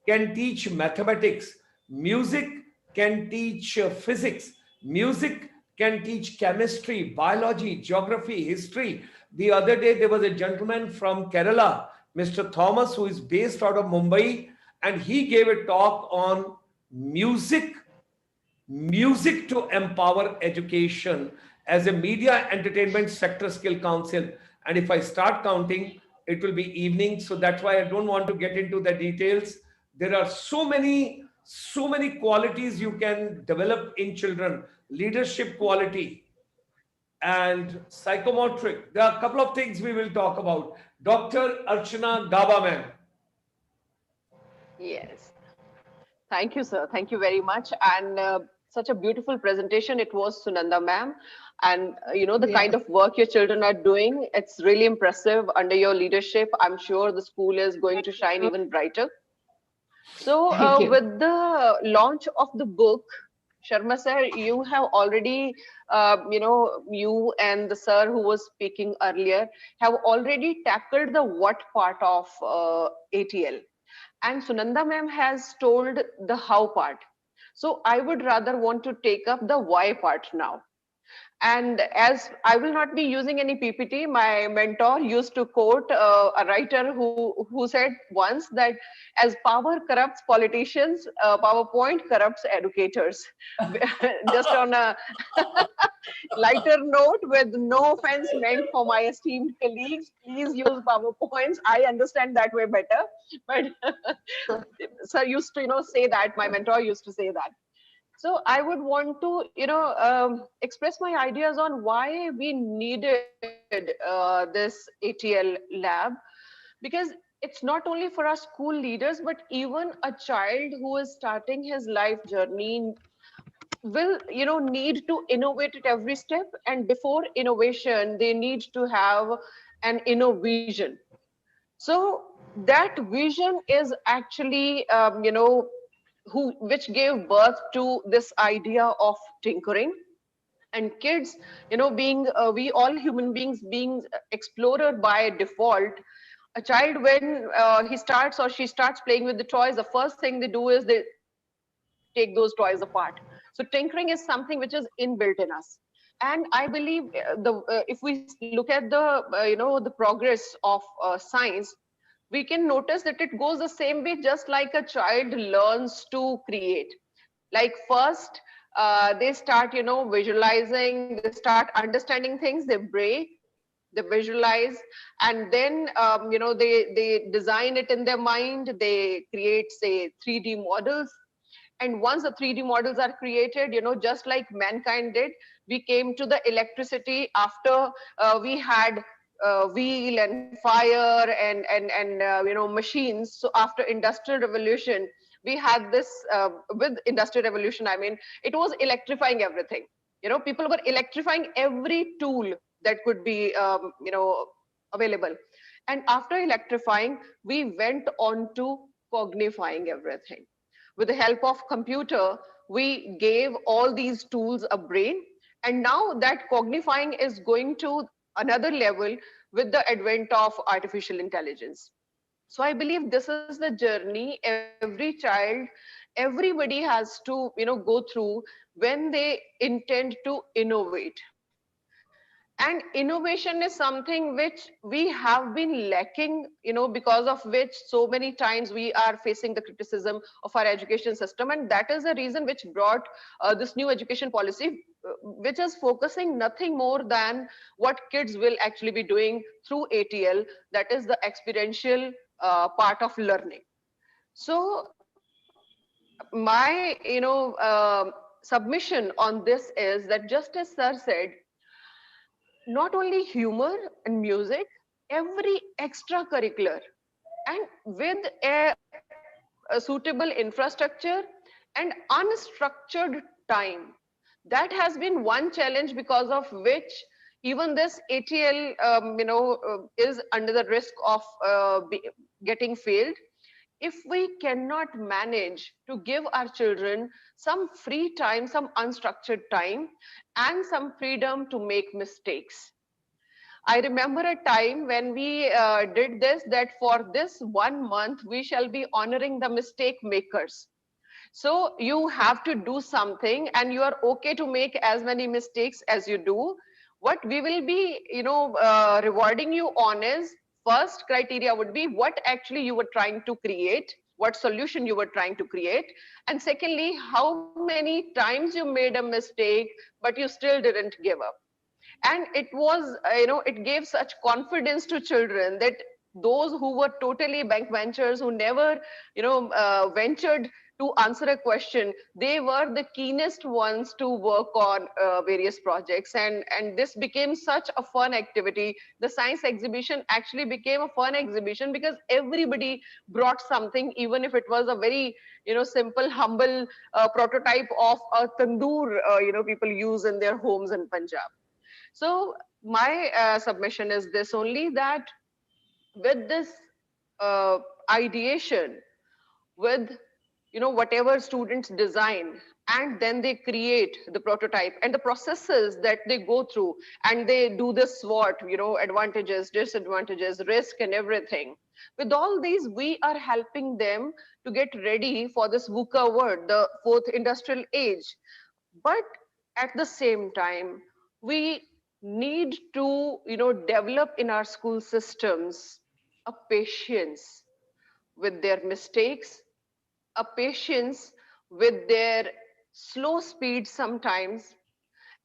can teach mathematics. Music can teach physics. Music can teach chemistry, biology, geography, history. The other day, there was a gentleman from Kerala, Mr. Thomas, who is based out of Mumbai, and he gave a talk on music to empower education as a media entertainment sector skill council. And if I start counting, it will be evening. So that's why I don't want to get into the details. There are so many qualities you can develop in children. Leadership quality and psychomotoric. There are a couple of things we will talk about. Dr. Archana Gaba, ma'am. Yes. Thank you, sir. Thank you very much. And such a beautiful presentation it was, Sunanda ma'am. And the kind of work your children are doing, it's really impressive under your leadership. I'm sure the school is going to shine even brighter. So with the launch of the book, Sharma sir, you have already, you and the sir who was speaking earlier have already tackled the what part of ATL. And Sunanda ma'am has told the how part. So I would rather want to take up the why part now. And as I will not be using any PPT, my mentor used to quote a writer who said once that as power corrupts politicians, PowerPoint corrupts educators. Just on a lighter note, with no offense meant for my esteemed colleagues, please use PowerPoints. I understand that way better. But sir used to, say that, my mentor used to say that. So I would want to, express my ideas on why we needed this ATL lab, because it's not only for our school leaders, but even a child who is starting his life journey will, need to innovate at every step. And before innovation, they need to have an innovision. So that vision is actually, which gave birth to this idea of tinkering. And kids, being we all human beings being explorer by default, a child when he starts or she starts playing with the toys, the first thing they do is they take those toys apart. So tinkering is something which is inbuilt in us. And I believe if we look at the progress of science, we can notice that it goes the same way, just like a child learns to create. Like first, they start, visualizing, they start understanding things, they break, they visualize, and then, they design it in their mind, they create, say, 3D models. And once the 3D models are created, just like mankind did, we came to the electricity after we had wheel and fire and machines. So after industrial revolution, we had this with industrial revolution, I mean, it was electrifying everything. People were electrifying every tool that could be available. And after electrifying, we went on to cognifying everything. With the help of computer, we gave all these tools a brain. And now that cognifying is going to another level with the advent of artificial intelligence. So I believe this is the journey every child, everybody has to, go through when they intend to innovate. And innovation is something which we have been lacking, because of which so many times we are facing the criticism of our education system. And that is the reason which brought this new education policy, which is focusing nothing more than what kids will actually be doing through ATL, that is the experiential part of learning. So my, submission on this is that, just as sir said, not only humor and music, every extracurricular, and with a suitable infrastructure and unstructured time. That has been one challenge, because of which even this ATL, is under the risk of getting failed. If we cannot manage to give our children some free time, some unstructured time, and some freedom to make mistakes. I remember a time when we did this, that for this 1 month, we shall be honoring the mistake makers. So you have to do something, and you are okay to make as many mistakes as you do. What we will be, rewarding you on is, first criteria would be what actually you were trying to create, what solution you were trying to create. And secondly, how many times you made a mistake, but you still didn't give up. And it was, it gave such confidence to children that those who were totally backbenchers, who never, ventured to answer a question, they were the keenest ones to work on various projects. And this became such a fun activity. The science exhibition actually became a fun exhibition, because everybody brought something, even if it was a very, simple, humble prototype of a tandoor, people use in their homes in Punjab. So my submission is this only, that with this ideation, with whatever students design, and then they create the prototype and the processes that they go through, and they do this SWOT, advantages, disadvantages, risk, and everything. With all these, we are helping them to get ready for this VUCA world, the fourth industrial age. But at the same time, we need to develop in our school systems a patience with their mistakes, a patience with their slow speed sometimes,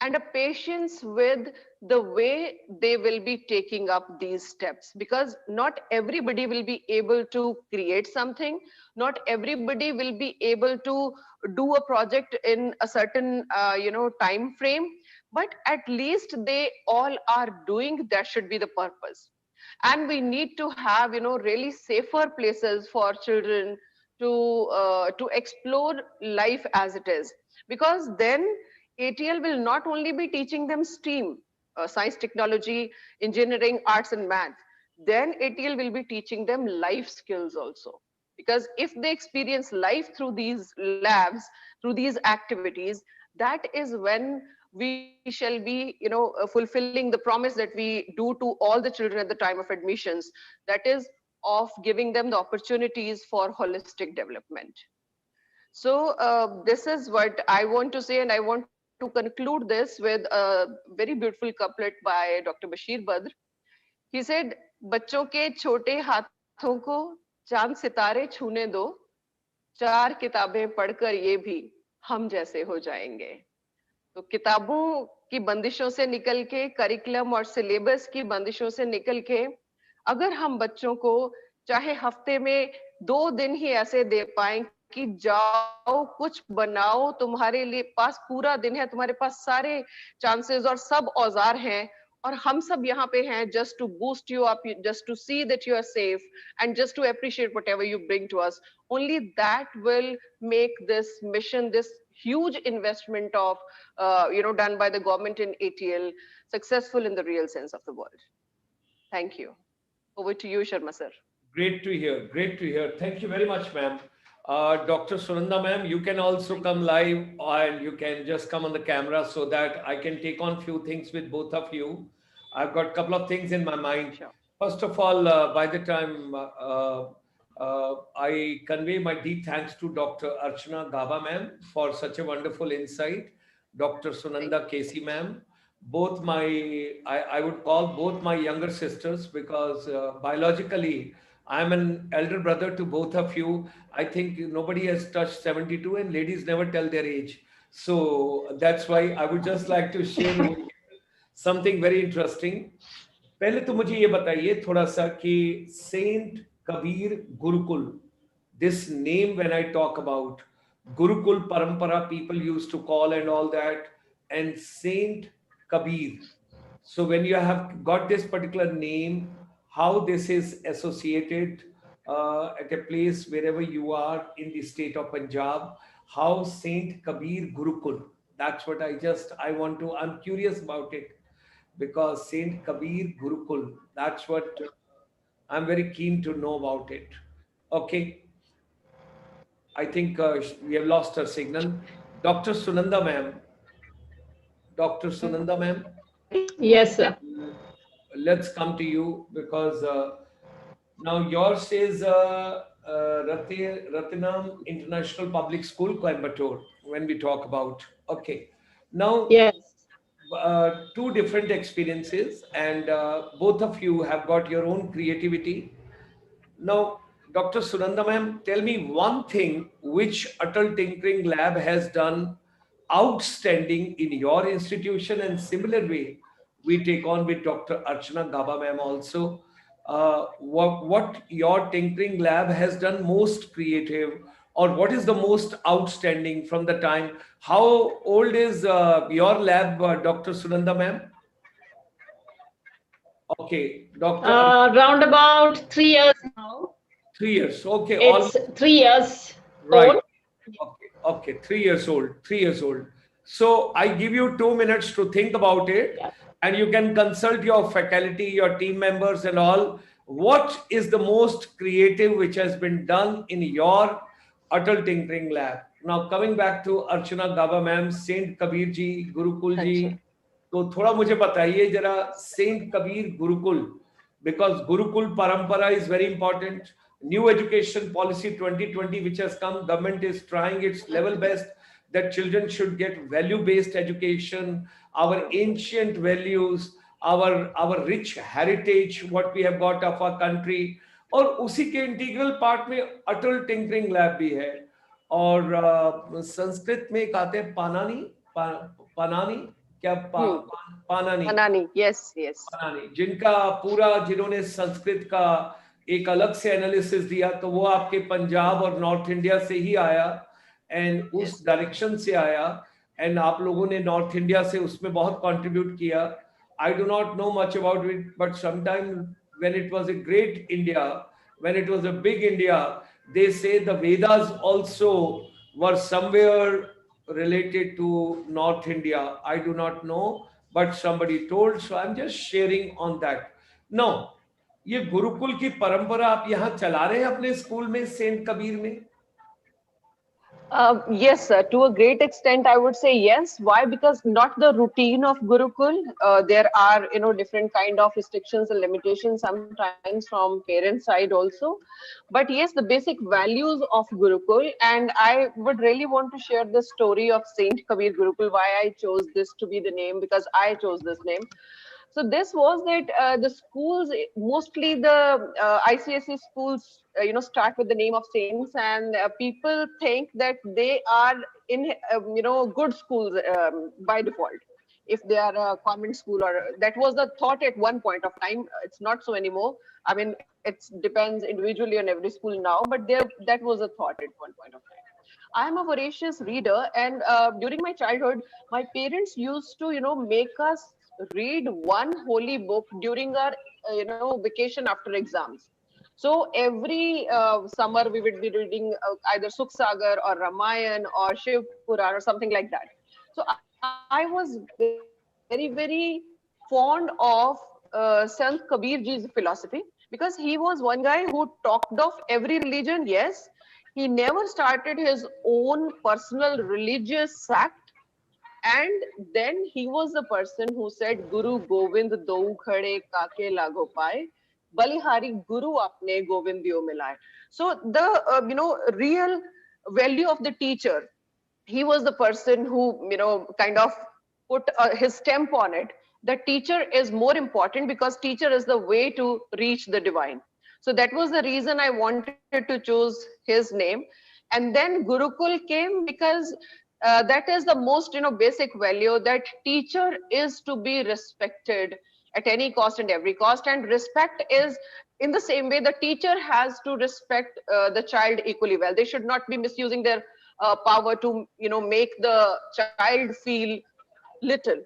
and a patience with the way they will be taking up these steps, because not everybody will be able to create something, not everybody will be able to do a project in a certain time frame, but at least they all are doing. That should be the purpose. And we need to have really safer places for children to explore life as it is, because then ATL will not only be teaching them STEAM, science, technology, engineering, arts, and math. Then ATL will be teaching them life skills also. Because if they experience life through these labs, through these activities, that is when we shall be, fulfilling the promise that we do to all the children at the time of admissions. That is, of giving them the opportunities for holistic development. So this is what I want to say, and I want to conclude this with a very beautiful couplet by Dr. Bashir Badr. He said, "बच्चों के छोटे हाथों को चांद सितारे छूने दो, चार किताबें पढ़कर ये भी हम जैसे हो जाएंगे." तो किताबों की बंदिशों से निकल के, करिकुलम और सिलेबस की बंदिशों से निकल के, अगर हम बच्चों को चाहे हफ्ते में 2 दिन ही ऐसे दे पाएं कि जाओ कुछ बनाओ, तुम्हारे लिए पास पूरा दिन है, तुम्हारे पास सारे चांसेस और सब औजार हैं, और हम सब यहाँ पे हैं just to boost you up, just to see that you are safe, and just to appreciate whatever you bring to us. Only that will make this mission, this huge investment of done by the government in ATL, successful in the real sense of the word. Thank you. Over to you, Sharma sir. Great to hear. Great to hear. Thank you very much, ma'am. Dr. Sunanda ma'am, you can also come live, and you can just come on the camera so that I can take on few things with both of you. I've got a couple of things in my mind. Sure. First of all, by the time I convey my deep thanks to Dr. Archana Gaba ma'am for such a wonderful insight, Dr. Sunanda Casey ma'am both I would call both my younger sisters, because biologically I'm an elder brother to both of you. I think nobody has touched 72, and ladies never tell their age. So that's why I would just like to share over here something very interesting. पहले तो मुझे ये बताइए थोड़ा सा कि saint Kabir Gurukul, this name, when I talk about Gurukul Parampara, people used to call and all that, and Saint Kabir. So when you have got this particular name, how this is associated at a place wherever you are in the state of Punjab, how Saint Kabir Gurukul, that's what I'm curious about it, because Saint Kabir Gurukul, that's what I'm very keen to know about it. Okay, I think we have lost her signal. Dr. Sunanda ma'am, Dr. Sunanda ma'am, Yes, sir. let's come to you, because now yours is Ratinam International Public School, Coimbatore, when we talk about. Okay. Now, Yes. two different experiences, and both of you have got your own creativity. Now, Dr. Sunanda ma'am, tell me one thing which Atal Tinkering Lab has done outstanding in your institution, and similar way we take on with Dr. Archana Gaba ma'am also. What your Tinkering Lab has done most creative, or what is the most outstanding from the time? How old is your lab, Dr. Sunanda ma'am? Okay, Dr. Round about 3 years now. 3 years. Okay, It's 3 years right. old. Okay, okay, 3 years old. 3 years old. So I give you 2 minutes to think about it, Yeah. and you can consult your faculty, your team members, and all. What is the most creative which has been done in your Atal Tinkering Lab? Now, coming back to Archana Gaba ma'am, Saint Kabir ji, Gurukul अच्छा. ji, तो थोड़ा मुझे बताइए जरा saint Kabir Gurukul, because Gurukul Parampara is very important. New education policy 2020 which has come, government is trying its level best that children should get value based education, our ancient values, our rich heritage what we have got of our country. और उसी के integral part में अटल tinkering lab भी है, और संस्कृत में कहते हैं पानानी, पानानी क्या पानानी, Panani, yes, yes. पानानी, जिनका पूरा जिन्होंने संस्कृत का एक अलग से एनालिसिस दिया, तो वो आपके पंजाब और नॉर्थ इंडिया से ही आया, एंड उस डायरेक्शन से आया, एंड आप लोगों ने नॉर्थ इंडिया से उसमें बहुत कंट्रीब्यूट किया. I do not know much about it, but sometime when it was a great India, when it was a big India, they say the Vedas also were somewhere related to North India. I do not know, but somebody told, so I'm just sharing on that. Now, ये गुरुकुल की परंपरा आप यहाँ चला रहे हैं अपने school में सेंट कबीर में? Yes, sir. To a great extent, I would say yes. Why? Because not the routine of Gurukul. There are, different kind of restrictions and limitations sometimes from parents' side also. But yes, the basic values of Gurukul. And I would really want to share the story of Saint Kabir Gurukul, why I chose this to be the name, because I chose this name. So this was that the schools, mostly the ICSE schools, start with the name of saints, and people think that they are in, good schools by default. If they are a convent school, or that was the thought at one point of time. It's not so anymore. I mean, it depends individually on every school now, but that was a thought at one point of time. I'm a voracious reader, and during my childhood, my parents used to, make us read one holy book during our, vacation after exams. So every summer we would be reading either Sukh Sagar or Ramayan or Shiv Puran or something like that. So I was very, very fond of Sant Kabir ji's philosophy, because he was one guy who talked of every religion, yes. He never started his own personal religious sect. And then he was the person who said, Guru Govind dou khade kake lago paye, Balihari Guru apne Govind diyo milaye. So the, real value of the teacher, he was the person who, kind of put his stamp on it, the teacher is more important, because teacher is the way to reach the divine. So that was the reason I wanted to choose his name. And then Gurukul came because that is the most, basic value, that teacher is to be respected at any cost and every cost. And respect is in the same way the teacher has to respect the child equally well. They should not be misusing their power to, make the child feel little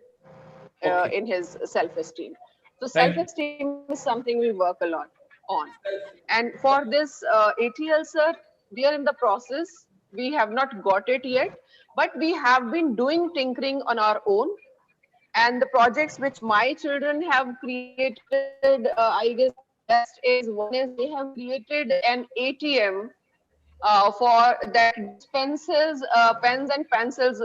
Okay. in his self-esteem. So Thank you. self-esteem is something we work a lot on. And for this ATL, sir, we are in the process. We have not got it yet, but we have been doing tinkering on our own. And the projects which my children have created, I guess best is, one is they have created an ATM for that dispenses pens and pencils,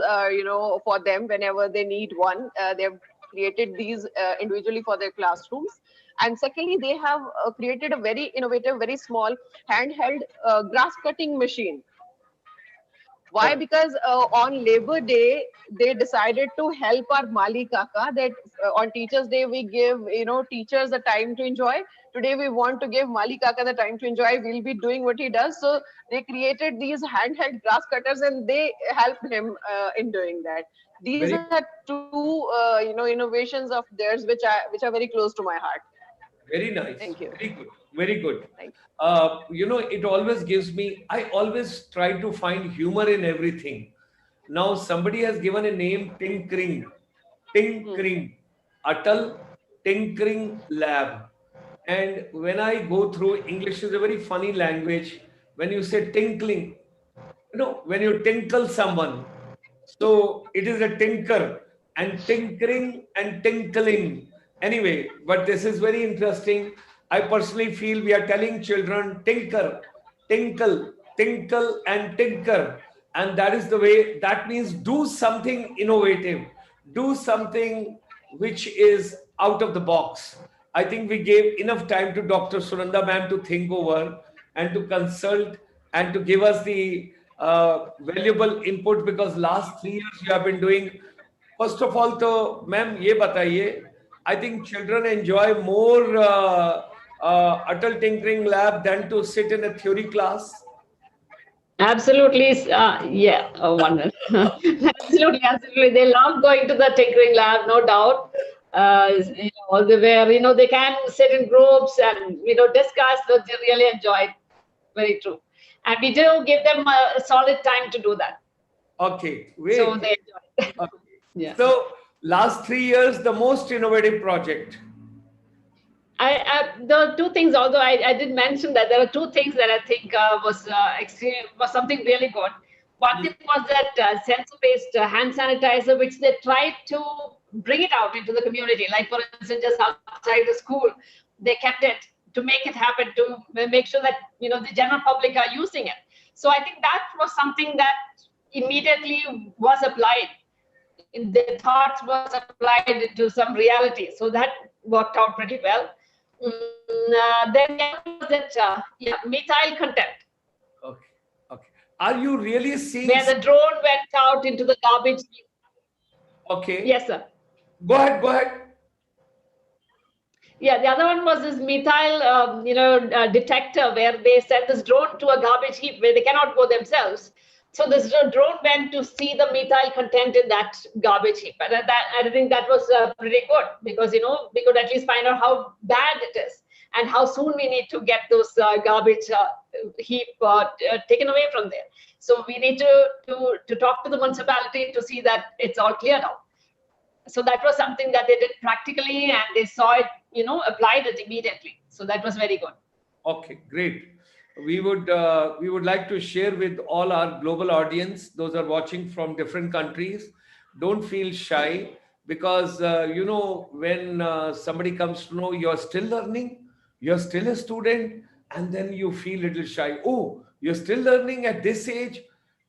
for them whenever they need one. They have created these individually for their classrooms. And secondly, they have created a very innovative, very small handheld grass cutting machine. Why? Okay. Because on Labor Day, they decided to help our Mali Kaka, that on Teachers' Day, we give, teachers the time to enjoy. Today, we want to give Mali Kaka the time to enjoy. We'll be doing what he does. So they created these handheld grass cutters, and they helped him in doing that. These Very, are two, innovations of theirs, which are very close to my heart. very nice. Thank you. Very good. Very good. Thank It always gives me, I always try to find humor in everything. Now, somebody has given a name, Tinkering. you. Tinkering. Atal Tinkering Lab. And when I go through, English is a very funny language. When you say tinkling, when you tinkle someone, so it is a tinker, and tinkering and tinkling. Anyway, but this is very interesting. I personally feel we are telling children tinker, tinkle, tinkle, and tinker. And that is the way, that means do something innovative, do something which is out of the box. I think we gave enough time to Dr. Sunanda ma'am to think over and to consult and to give us the valuable input, because last 3 years you have been doing. First of all, तो ma'am ये बताइए, I think children enjoy more adult tinkering lab than to sit in a theory class. Absolutely, yeah, wonderful. Absolutely, absolutely. They love going to the tinkering lab, no doubt. They can sit in groups and discuss. So they really enjoy it. Very true. And we do give them a solid time to do that. Okay, wait. So they enjoy it. Okay. Yeah. So last 3 years, the most innovative project. The two things, although I did mention that there are two things that I think was something really good. One thing was that sensor-based hand sanitizer, which they tried to bring it out into the community. Like, for instance, just outside the school, they kept it to make it happen, to make sure that the general public are using it. So I think that was something that immediately was applied. The thoughts was applied into some reality. So that worked out pretty well. Then the other was that methyl content. Okay. Okay. Are you really seeing? Where the drone went out into the garbage. Okay. Yes, sir. Go ahead. Go ahead. Yeah, the other one was this methyl, detector, where they send this drone to a garbage heap where they cannot go themselves. So this drone went to see the methyl content in that garbage heap. And I think that was pretty good, because, we could at least find out how bad it is and how soon we need to get those garbage heap taken away from there. So we need to talk to the municipality to see that it's all cleared out. So that was something that they did practically, and they saw it, applied it immediately. So that was very good. Okay, great. We would like to share with all our global audience, those are watching from different countries. Don't feel shy, because when somebody comes to know you're still learning, you're still a student, and then you feel a little shy. Oh, you're still learning at this age.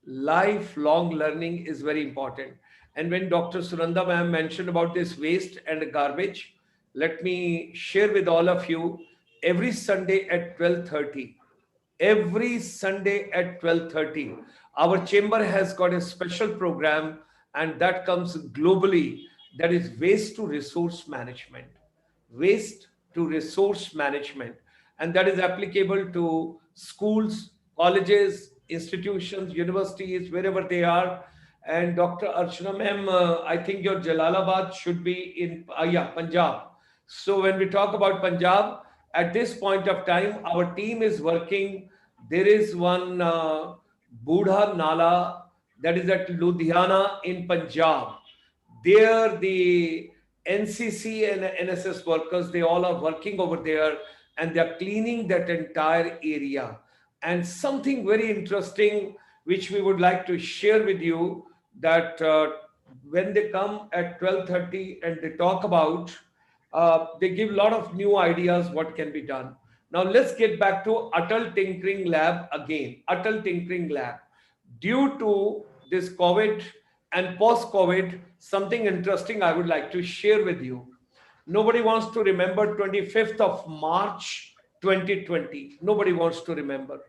Lifelong learning is very important. And when Dr. Sunanda ma'am mentioned about this waste and garbage, let me share with all of you, every Sunday at 12:30, every Sunday at 12:30, our chamber has got a special program, and that comes globally. that is waste to resource management. Waste to resource management. And that is applicable to schools, colleges, institutions, universities, wherever they are. And Dr. Archana ma'am, I think your Jalalabad should be in Punjab. So when we talk about Punjab, at this point of time, our team is working. There is one Budha Nala that is at Ludhiana in Punjab. There, the NCC and NSS workers, they all are working over there and they are cleaning that entire area. And something very interesting which we would like to share with you, that when they come at 12:30 and they talk about, they give a lot of new ideas what can be done. Now let's get back to Atal Tinkering Lab again. Atal Tinkering Lab. Due to this COVID and post-COVID, something interesting I would like to share with you. Nobody wants to remember 25th of March 2020. Nobody wants to remember,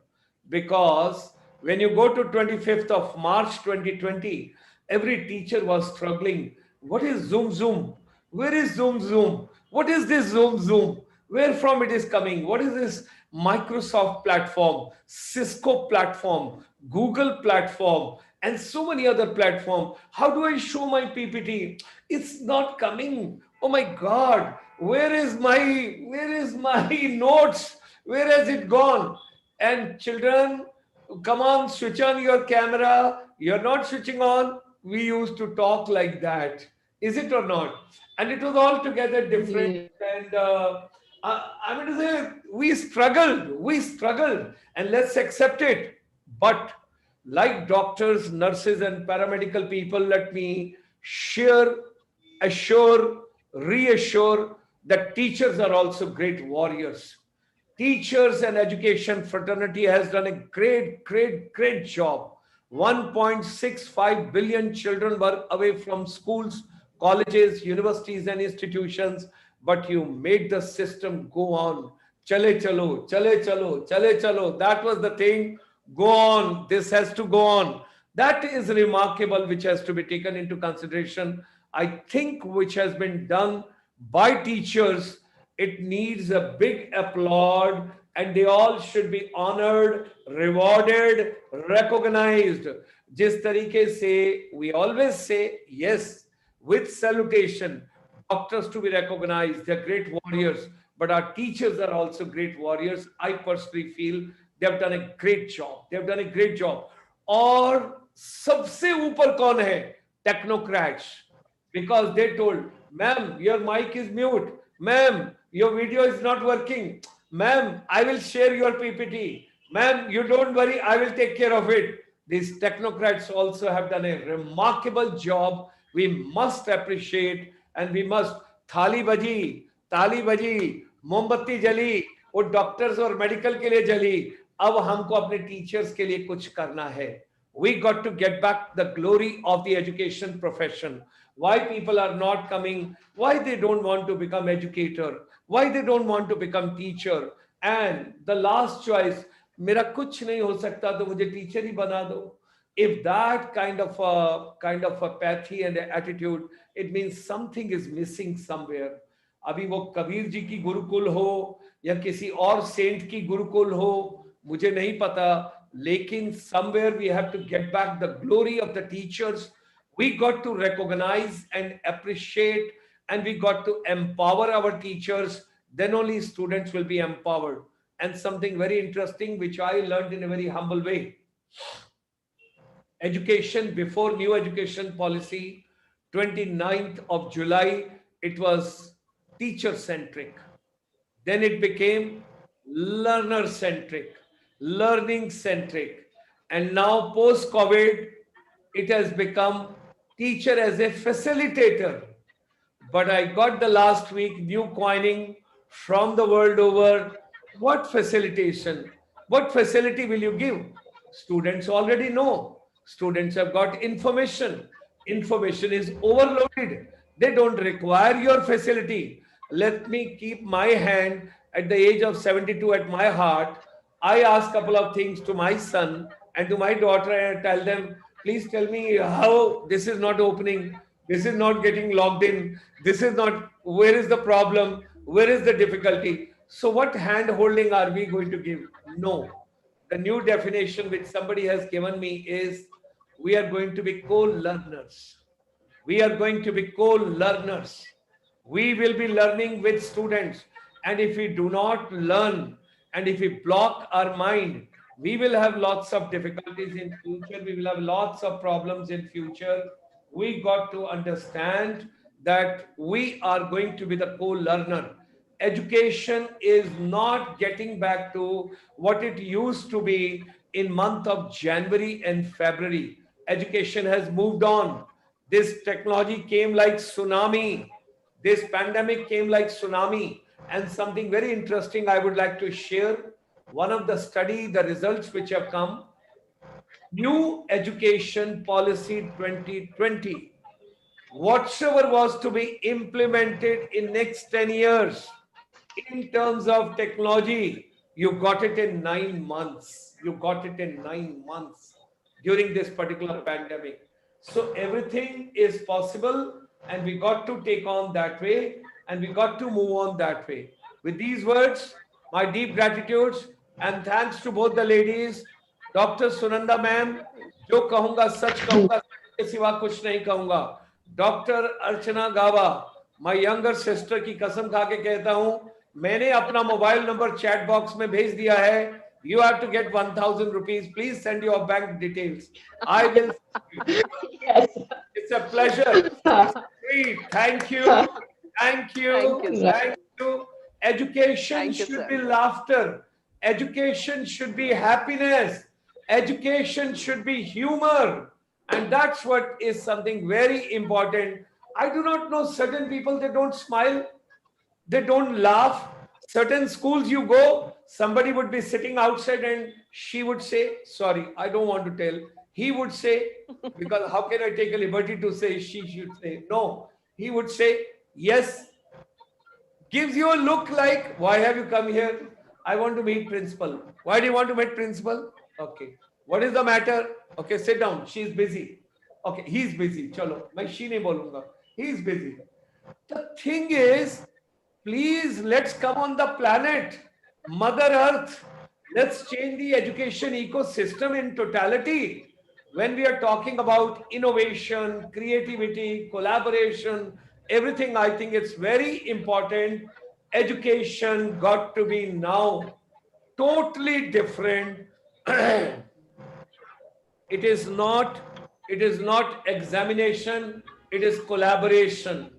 because when you go to 25th of March 2020, every teacher was struggling. What is Zoom Zoom? Where is Zoom Zoom? What is this Zoom Zoom? Where from it is coming? What is this Microsoft platform, Cisco platform, Google platform, and so many other platforms? How do I show my PPT? It's not coming. Oh my God, where is my notes? Where has it gone? And children, come on, switch on your camera. You're not switching on. We used to talk like that. Is it or not? And it was altogether different. And I mean to say, we struggled, and let's accept it. But like doctors, nurses, and paramedical people, let me share, assure, reassure that teachers are also great warriors. Teachers and education fraternity has done a great job. 1.65 billion children were away from schools, colleges, universities, and institutions, but you made the system go on. Chale chalo, chale chalo, chale chalo. That was the thing. Go on. This has to go on. That is remarkable, which has to be taken into consideration. I think which has been done by teachers, it needs a big applaud, and they all should be honored, rewarded, recognized. Jis tarike se, we always say, yes, with salutation, doctors to be recognized, they're great warriors, but our teachers are also great warriors. I personally feel they have done a great job. They have done a great job. Or sabse upar kaun hai? Technocrats. Because they told, ma'am, your mic is mute. Ma'am, your video is not working. Ma'am, I will share your PPT. Ma'am, you don't worry, I will take care of it. These technocrats also have done a remarkable job. We must appreciate, and we must थाली बजी, मोमबत्ती जली, वो doctors और medical के लिए जली. अब हमको अपने टीचर्स के लिए कुछ करना है. We got to get back the glory of the education profession. Why people are not coming? Why they don't want to become educator? Why they don't want to become teacher? And the last choice, मेरा कुछ नहीं हो सकता तो मुझे teacher ही बना दो. If that kind of a apathy and attitude, it means something is missing somewhere. अभी वो कबीर जी की गुरुकुल हो या किसी और सेंट की गुरुकुल हो, मुझे नहीं पता, लेकिन somewhere we have to get back the glory of the teachers. We got to recognize and appreciate, and we got to empower our teachers. Then only students will be empowered. And something very interesting which I learned in a very humble way. Education before new education policy, 29th of July, it was teacher centric. Then it became learner centric, learning centric. And now post COVID, it has become teacher as a facilitator. But I got the last week new coining from the world over. What facilitation? What facility will you give? Students already know. Students have got information. Information is overloaded. They don't require your facility. Let me keep my hand at the age of 72 at my heart. I ask a couple of things to my son and to my daughter, and I tell them, please tell me how this is not opening. This is not getting logged in. This is not, where is the problem? Where is the difficulty? So what hand holding are we going to give? No. The new definition which somebody has given me is we are going to be co-learners. We are going to be co-learners. We will be learning with students. And if we do not learn and if we block our mind, we will have lots of difficulties in future. We will have lots of problems in future. We got to understand that we are going to be the co-learner. Education is not getting back to what it used to be in month of January and February. Education has moved on. This technology came like tsunami. This pandemic came like tsunami. And something very interesting I would like to share. One of the study, the results which have come, new education policy 2020, whatsoever was to be implemented in next 10 years in terms of technology, you got it in 9 months. You got it in 9 months during this particular pandemic. So everything is possible and we got to take on that way and we got to move on that way. With these words, my deep gratitudes and thanks to both the ladies, Dr. Sunanda ma'am, जो कहूंगा सच कहूंगा, के सिवा कुछ नहीं कहूंगा. Doctor अर्चना गावा, my younger sister की कसम खा के कहता हूं, मैंने अपना मोबाइल नंबर चैट बॉक्स में भेज दिया है. You have to get 1,000 rupees. Please send your bank details. I will. Yes. It's a pleasure. Sweet. Thank you. Thank you. Thank you, sir. Thank you. Education Thank you, should sir. be laughter. Education should be happiness. Education should be humor. And that's what is something very important. I do not know certain people, they don't smile, they don't laugh. Certain schools you go, somebody would be sitting outside and she would say, sorry, I don't want to tell. He would say, because how can I take a liberty to say she should say? No, he would say, yes. Gives you a look like, why have you come here? I want to meet principal. Why do you want to meet principal? Okay. What is the matter? Okay, sit down. She's busy. Okay, he's busy. Chalo, main she nahi bolunga. He's busy. The thing is, please, let's come on the planet, Mother Earth. Let's change the education ecosystem in totality. When we are talking about innovation, creativity, collaboration, everything, I think it's very important. Education got to be now totally different. It is not examination, it is collaboration.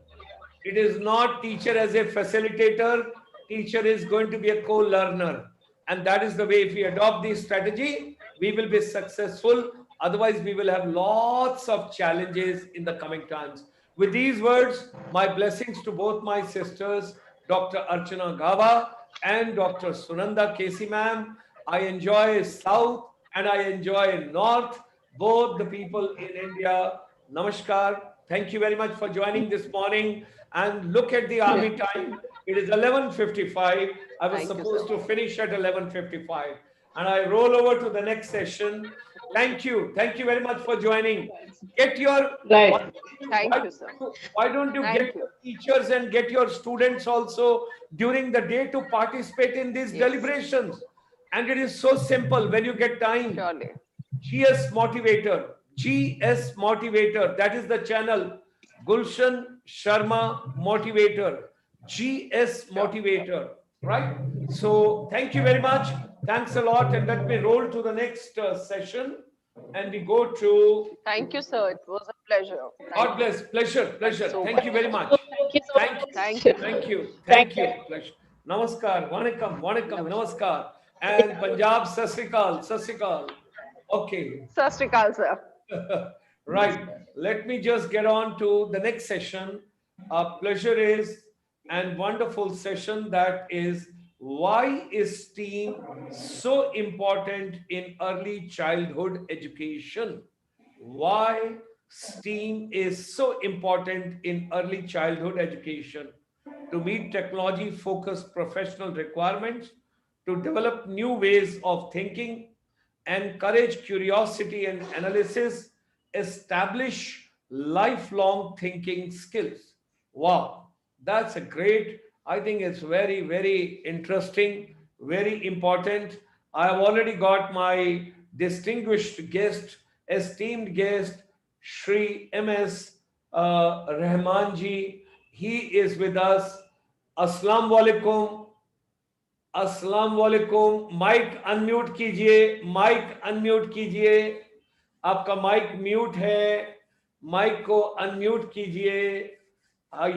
It is not teacher as a facilitator, teacher is going to be a co-learner. And that is the way, if we adopt this strategy, we will be successful. Otherwise, we will have lots of challenges in the coming times. With these words, my blessings to both my sisters, Dr. Archana Gava and Dr. Sunanda Kesi ma'am. I enjoy South and I enjoy North, both the people in India. Namaskar. Thank you very much for joining this morning. And look at the army time. It is 11:55. I was Thank you, supposed sir. to finish at 11:55. And I roll over to the next session. Thank you. Thank you very much for joining. Get your... Right. Thank you, sir. Why don't you Thank get you. your teachers and get your students also during the day to participate in these Yes. deliberations? And it is so simple when you get time. Surely. GS Motivator, GS Motivator, that is the channel. Gulshan Sharma Motivator, GS Motivator, right? So thank you very much. Thanks a lot. And let me roll to the next session. And we go to... Thank you, sir. It was a pleasure. God bless. Pleasure. Pleasure. so Thank you very much. Thank you so Thank much. you. Thank you. Thank you. Thank Thank you. Pleasure. Namaskar. Vanakkam. Vanakkam. Namaskar. And Punjab, Sat Sri Akal. Sat Sri Akal. Okay. Sat Sri Akal, sir. Right. Let me just get on to the next session. Our pleasure is and wonderful session, that is, why is STEAM so important in early childhood education? Why STEAM is so important in early childhood education? To meet technology-focused professional requirements, to develop new ways of thinking, encourage curiosity and analysis, establish lifelong thinking skills. Wow, that's a great, I think it's very, very interesting, very important. I have already got my distinguished guest, esteemed guest, Shri MS Rahman ji. He is with us. Assalamu alaikum. अस्सलाम वालेकुम. Mic unmute कीजिए, mic unmute कीजिए. आपका mic mute है, mic को unmute कीजिए.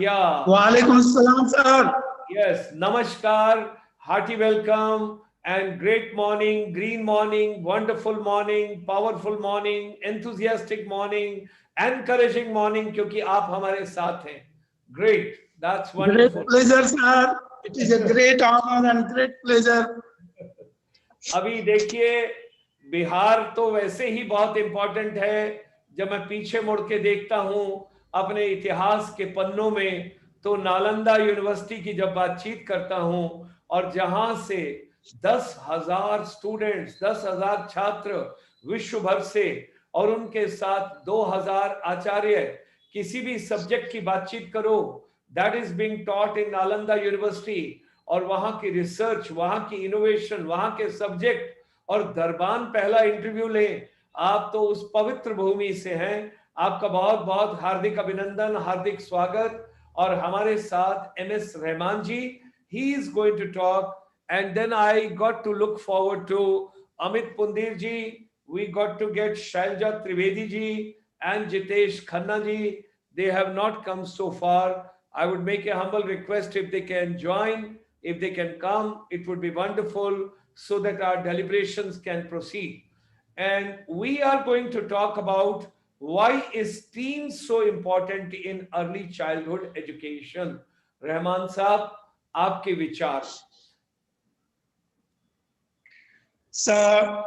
या वालेकुम सलाम सर. यस, नमस्कार, hearty welcome and great morning, green morning, wonderful morning, powerful morning, enthusiastic morning, encouraging morning, क्योंकि आप हमारे साथ हैं. Great, that's wonderful. Great pleasure sir. It is a great honor and great pleasure. अभी देखिए, बिहार तो वैसे ही बहुत इंपॉर्टेंट है. जब मैं पीछे मुड़ के देखता हूं अपने इतिहास के पन्नों में, तो नालंदा यूनिवर्सिटी की जब बातचीत करता हूं और जहां से 10,000 स्टूडेंट्स, 10,000 छात्र विश्व भर से और उनके साथ 2,000 आचार्य किसी भी सब्जेक्ट की बातचीत करो, that is being taught in Nalanda university. और वहां की रिसर्च, वहां की इनोवेशन, वहां के सब्जेक्ट, और दरबान पहला इंटरव्यू लें. आप तो उस पवित्र भूमि से हैं. आपका बहुत बहुत हार्दिक अभिनंदन, हार्दिक स्वागत. और हमारे साथ MS Rahman ji, he is going to talk. And then I got to look forward to Amit Pundir ji. We got to get Shailja Trivedi ji and Jitesh Khanna ji. They have not come so far. I would make a humble request if they can join, if they can come, it would be wonderful so that our deliberations can proceed. And we are going to talk about why is teens so important in early childhood education. Rahman Saab, aapke vichar. Sir,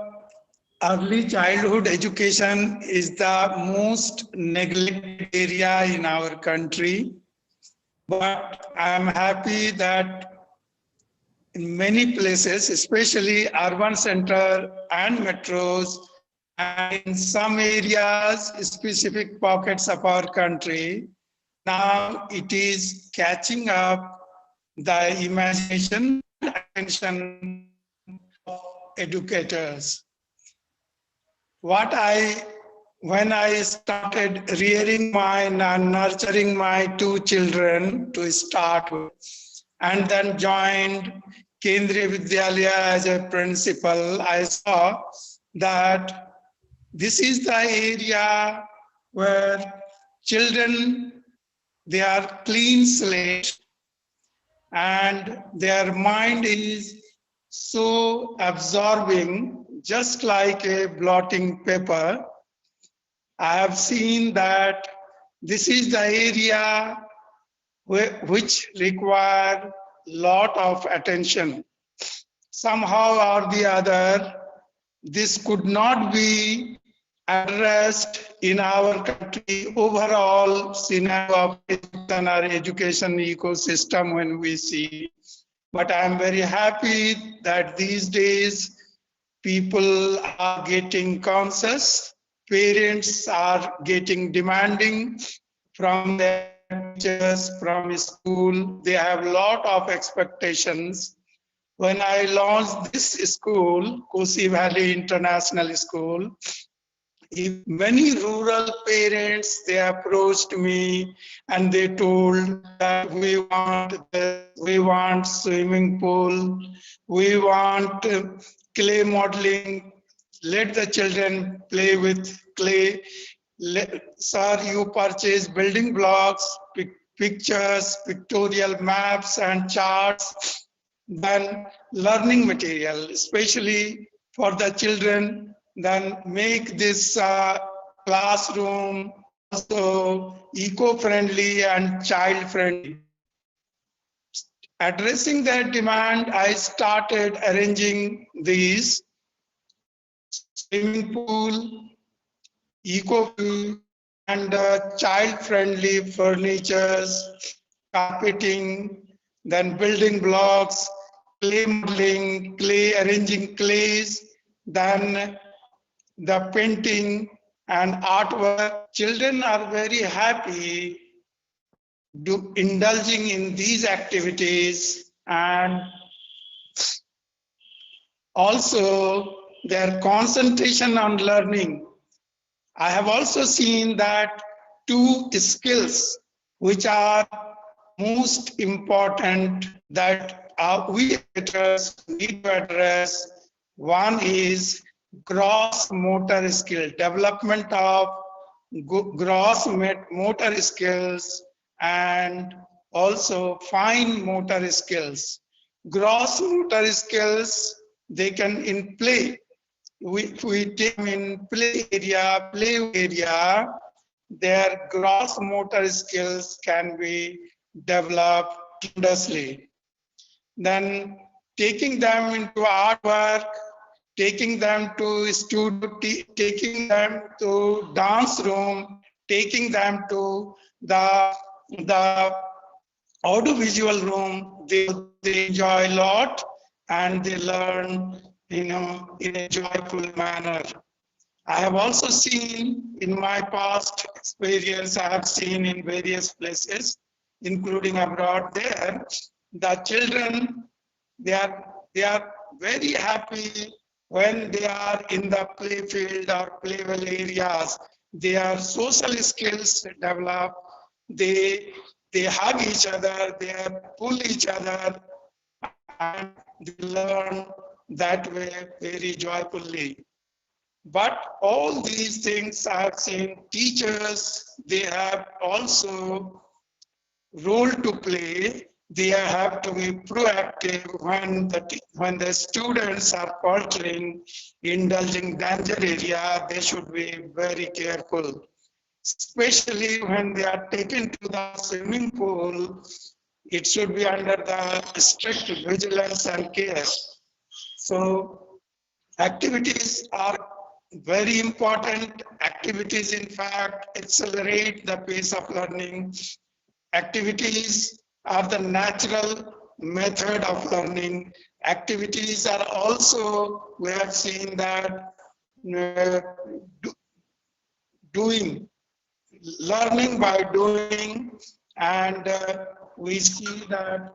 early childhood education is the most neglected area in our country. But I am happy that in many places, especially urban center and metros, and in some areas, specific pockets of our country, now it is catching up the imagination and attention of educators. When I started rearing mine and nurturing my two children to start with, and then joined Kendriya Vidyalaya as a principal, I saw that this is the area where children, they are clean slate and their mind is so absorbing, just like a blotting paper. I have seen that this is the area which require lot of attention. Somehow or the other, this could not be addressed in our country overall scenario of our education ecosystem when we see. But I'm very happy that these days people are getting conscious, parents are getting demanding from their teachers, from school. They have a lot of expectations. When I launched this school, Kosi Valley International School, many rural parents, they approached me and they told that we want swimming pool, we want clay modeling, let the children play with clay. Sir, you purchase building blocks, pictures, pictorial maps and charts, then learning material, especially for the children, then make this classroom also eco-friendly and child-friendly. Addressing that demand, I started arranging these swimming pool, eco-pool, and child-friendly furnitures, carpeting, then building blocks, clay modeling, clay arranging clays, then the painting, and artwork. Children are very happy indulging in these activities, and also their concentration on learning. I have also seen that two skills which are most important that we educators need to address. One is gross motor skill, development of gross motor skills, and also fine motor skills. Gross motor skills, they can in play. We take them in play area, their gross motor skills can be developed tremendously. Then taking them into artwork, taking them to studio, taking them to dance room, taking them to the audiovisual room, they enjoy a lot and they learn, in a joyful manner. I have also seen in my past experience, I have seen in various places, including abroad there, the children, they are very happy when they are in the play field or playful areas. Their social skills develop, they hug each other, they pull each other, and they learn that way very joyfully. But all these things I have seen teachers, they have also role to play. They have to be proactive when the students are faltering, indulging danger area, they should be very careful. Especially when they are taken to the swimming pool, it should be under the strict vigilance and care. So activities are very important. Activities, in fact, accelerate the pace of learning. Activities are the natural method of learning. Activities are also, we have seen that learning by doing, and we see that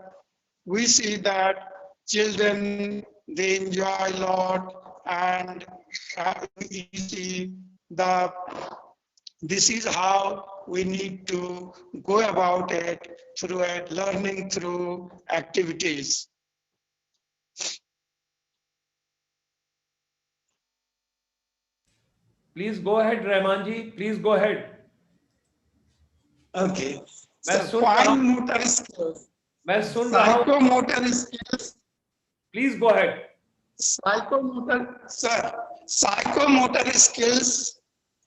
children, they enjoy a lot, and we see this is how we need to go about it, through learning through activities. Please go ahead, Rahmanji. Please go ahead. Okay. मैं So सुन रहा fine हूँ. motor skills, मैं सुन रहा हूँ. psychomotor skills. Please go ahead. Psychomotor skills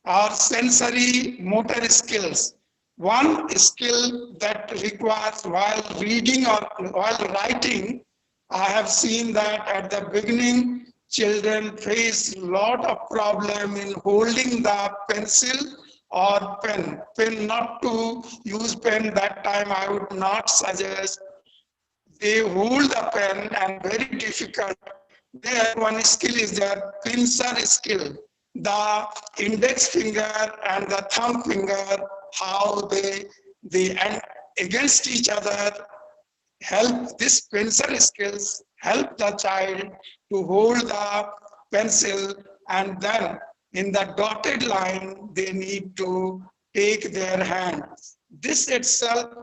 are sensory motor skills. One skill that requires while reading or while writing, I have seen that at the beginning, children face a lot of problem in holding the pencil or pen. Not to use pen that time, I would not suggest. They hold the pen and very difficult. There one skill is the pincer skill. The index finger and the thumb finger, how they and against each other, help this pincer skills, help the child to hold the pencil, and then in the dotted line, they need to take their hands. This itself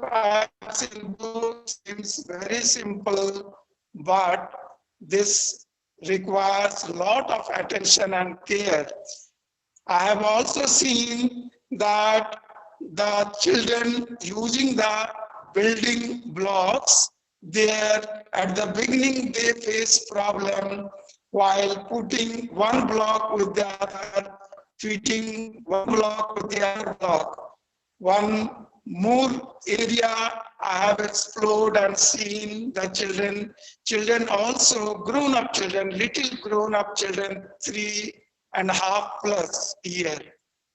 seems very simple, but this requires a lot of attention and care. I have also seen that the children using the building blocks, there at the beginning they face problem while putting one block with the other, fitting one block with the other block. One more area I have explored and seen the children also grown-up children, little grown-up children, 3.5+ year.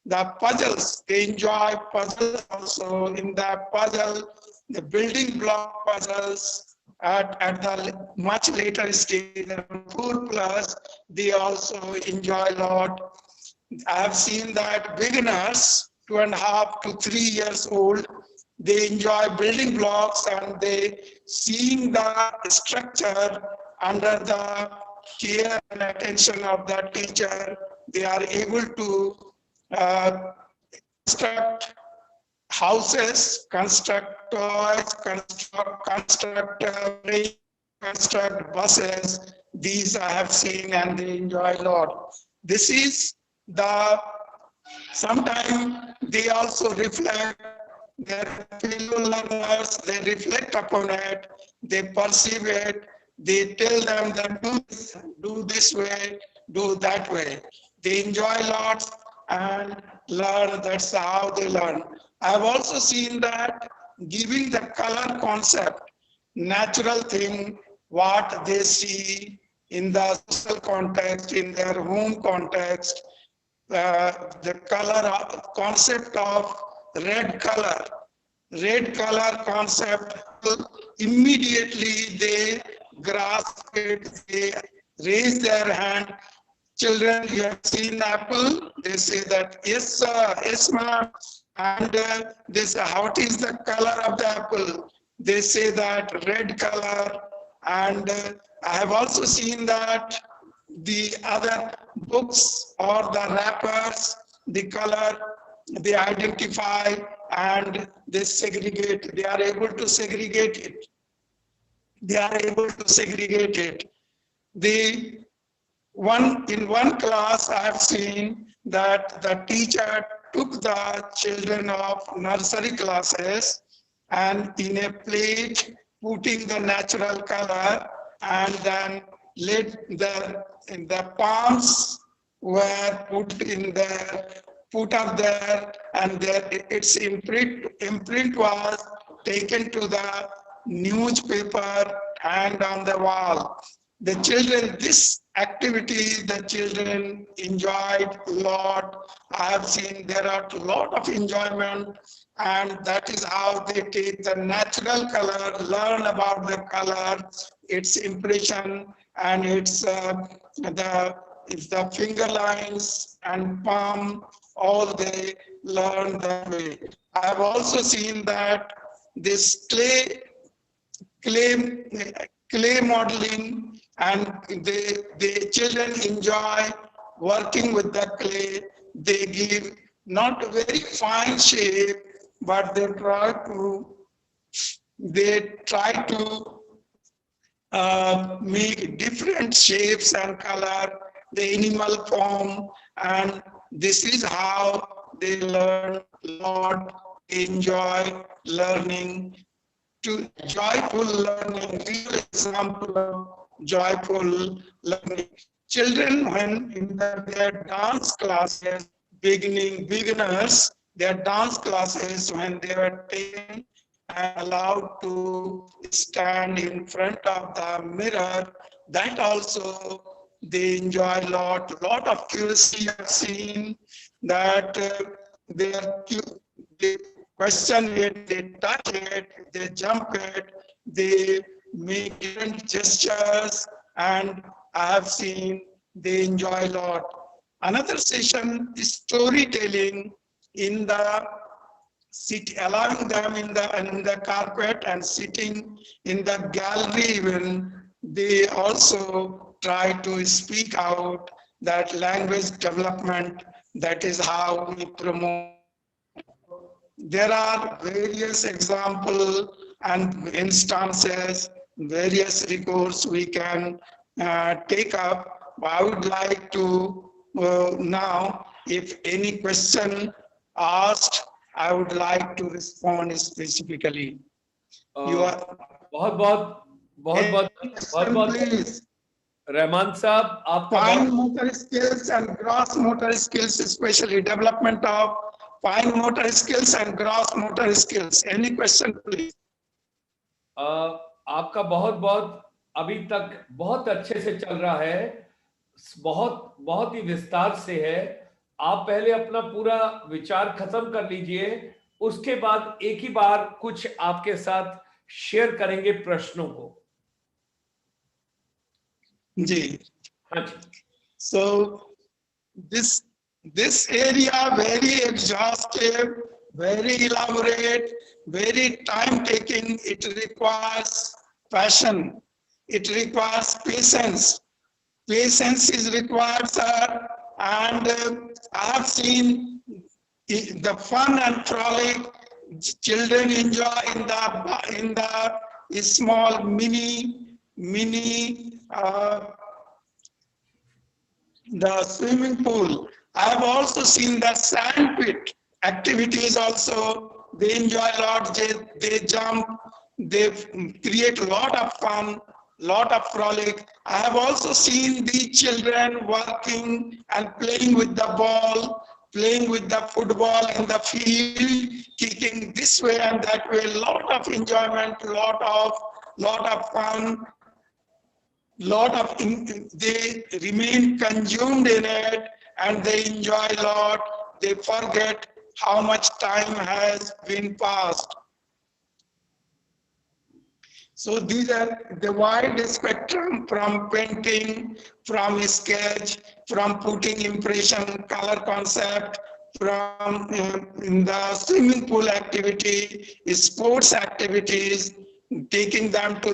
The puzzles, they enjoy puzzles also. In the puzzle, the building block puzzles at the much later stage, 4+, they also enjoy a lot. I have seen that beginners, 2.5 to 3 years old, they enjoy building blocks and they seeing the structure under the care and attention of the teacher. They are able to construct houses, construct toys, construct buses. These I have seen and they enjoy a lot. This is the, sometimes they also reflect their fellow learners, they reflect upon it, they perceive it, they tell them that do this way, do that way. They enjoy a lot and learn, that's how they learn. I've also seen that giving the color concept, natural thing, what they see in the social context, in their home context, the color concept of red color concept, immediately they grasp it, they raise their hand. Children, you have seen apple, they say that yes sir, yes ma'am, and this, what is the color of the apple? They say that red color. And I have also seen that the other books or the wrappers, the color, they identify and they segregate. They are able to segregate it. They are able to segregate it. In one class, I have seen that the teacher took the children of nursery classes and in a plate, putting the natural color, and then let the palms were put up there, and its imprint was taken to the newspaper and on the wall. The children, this activity, the children enjoyed a lot. I have seen there are a lot of enjoyment, and that is how they take the natural color, learn about the color, its impression, and it's the finger lines and palm, all they learn that way. I have also seen that this clay modeling, and the children enjoy working with the clay. They give not a very fine shape, but they try to make different shapes and color, the animal form, and this is how they learn a lot, enjoy learning. To joyful learning, real example of joyful learning. Children, when in their dance classes, beginners, their dance classes, when they were taken and allowed to stand in front of the mirror, that also they enjoy a lot of curiosity. I've seen that they question it, they touch it, they jump it, they make different gestures, and I have seen they enjoy a lot. Another session is storytelling in the city, allowing them in the carpet and sitting in the gallery even. They also try to speak out that language development. That is how we promote. There are various examples and instances, various records we can take up. I would like to now, if any question asked, I would like to respond specifically. You are बहुत please. Rahman साहब आपका Fine motor skills and gross motor skills, especially development of fine motor skills and gross motor skills. Any question, please? आपका बहुत अभी तक बहुत अच्छे से चल रहा है, बहुत ही विस्तार से है. आप पहले अपना पूरा विचार खत्म कर लीजिए, उसके बाद एक ही बार कुछ आपके साथ शेयर करेंगे प्रश्नों को. जी. हाँ जी. So this area very exhaustive, very elaborate, very time-taking. It requires passion. It requires patience. Patience is required, sir. And I have seen the fun and frolic children enjoy in the small mini the swimming pool. I have also seen the sand pit activities also. They enjoy a lot. They jump. They create a lot of fun, lot of frolic. I have also seen the children working and playing with the ball, playing with the football in the field, kicking this way and that way. Lot of enjoyment, lot of fun. They remain consumed in it and they enjoy a lot. They forget how much time has been passed. So these are the wide spectrum from painting, from sketch, from putting impression, color concept, from in the swimming pool activity, sports activities, taking them to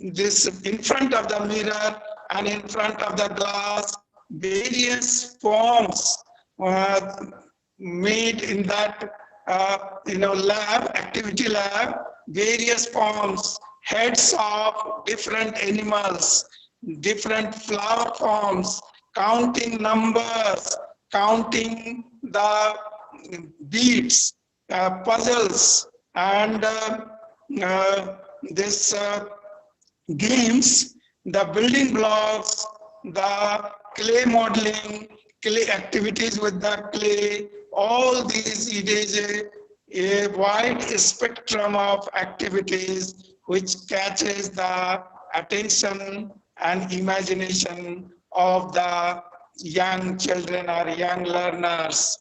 this in front of the mirror and in front of the glass, various forms made in that lab, activity lab, various forms, heads of different animals, different flower forms, counting numbers, counting the beads, puzzles, and this games, the building blocks, the clay modeling, clay activities with the clay, all these, it is a wide spectrum of activities which catches the attention and imagination of the young children or young learners.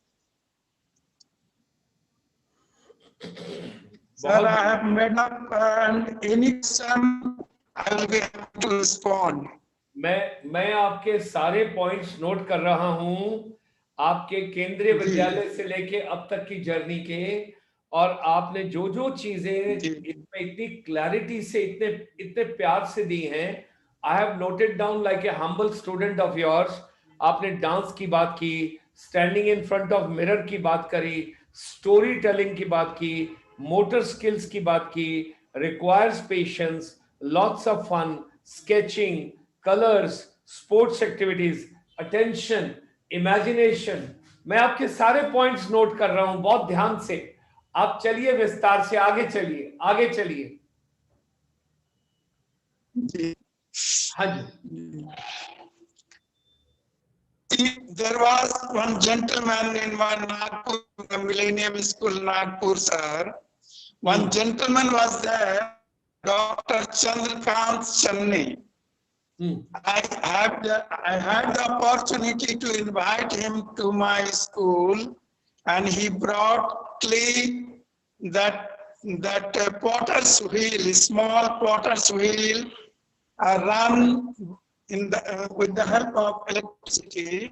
Sir, I have made up and any question I will be happy to respond. मैं आपके सारे points note कर रहा हूं, आपके केंद्रीय विद्यालय से लेके अब तक की जर्नी के, और आपने जो चीजें इसमें इतनी क्लैरिटी से इतने प्यार से दी हैं, I have noted down like a humble student of yours. आपने डांस की बात की, standing in front of mirror की बात करी, स्टोरी टेलिंग की बात की, मोटर स्किल्स की बात की, requires patience, lots of fun, sketching, colours, sports activities, attention, imagination. मैं आपके सारे पॉइंट्स नोट कर रहा हूं बहुत ध्यान से. आप चलिए विस्तार से आगे चलिए. हाँ जी. There was one gentleman in my Nagpur, the Millennium School, Nagpur, sir. One gentleman was there, Dr. Chandrakant Channi. I had the opportunity to invite him to my school, and he brought clay, that potter's wheel, small potter's wheel, run with the help of electricity.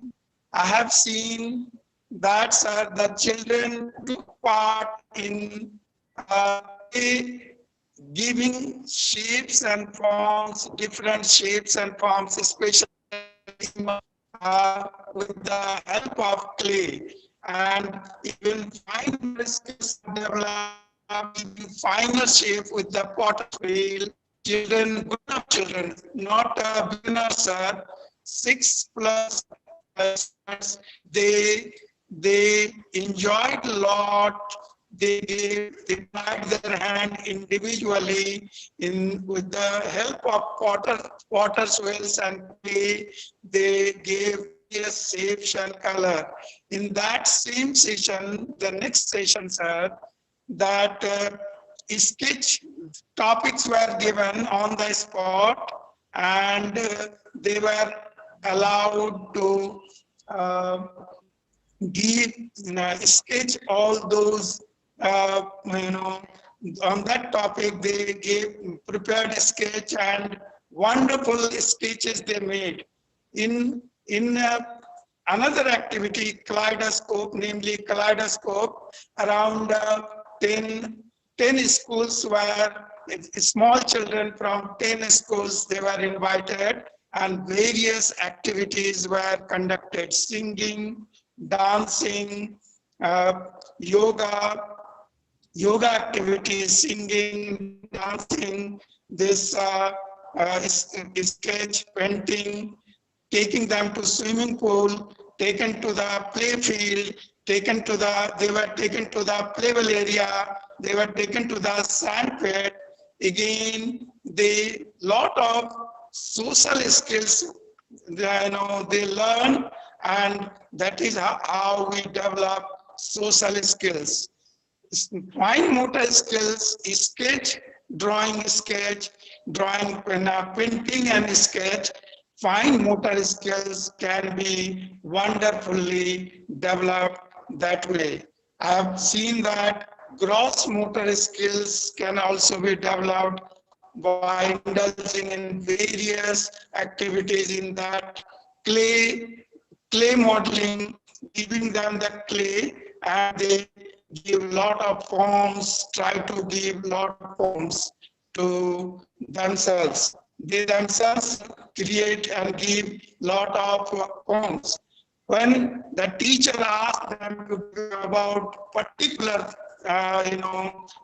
I have seen that, sir, the children took part in giving shapes and forms, different shapes and forms, especially with the help of clay. And even final skills develop, final shape with the potter's wheel. Children, good enough children, not beginners, sir, 6+, they enjoyed a lot. They tried their hand individually with the help of potter's wheels and clay. They gave various shapes and color. In that same session, the next session, sir, that sketch topics were given on the spot, and they were allowed to sketch all those, on that topic. They prepared a sketch, and wonderful sketches they made. In another activity, kaleidoscope, namely kaleidoscope, around 10 schools where small children from 10 schools, they were invited, and various activities were conducted: singing, dancing, yoga activities, singing, dancing, this sketch, painting, taking them to swimming pool, taken to the play field, they were taken to the playable area, they were taken to the sand pit. Again, they lot of social skills, they learn, and that is how we develop social skills. Fine motor skills, sketch, drawing, painting and sketch. Fine motor skills can be wonderfully developed that way. I have seen that gross motor skills can also be developed by indulging in various activities in that clay modeling, giving them the clay, and they give lot of forms, try to give lot of forms to themselves. They themselves create and give lot of forms. When the teacher asks them to give about particular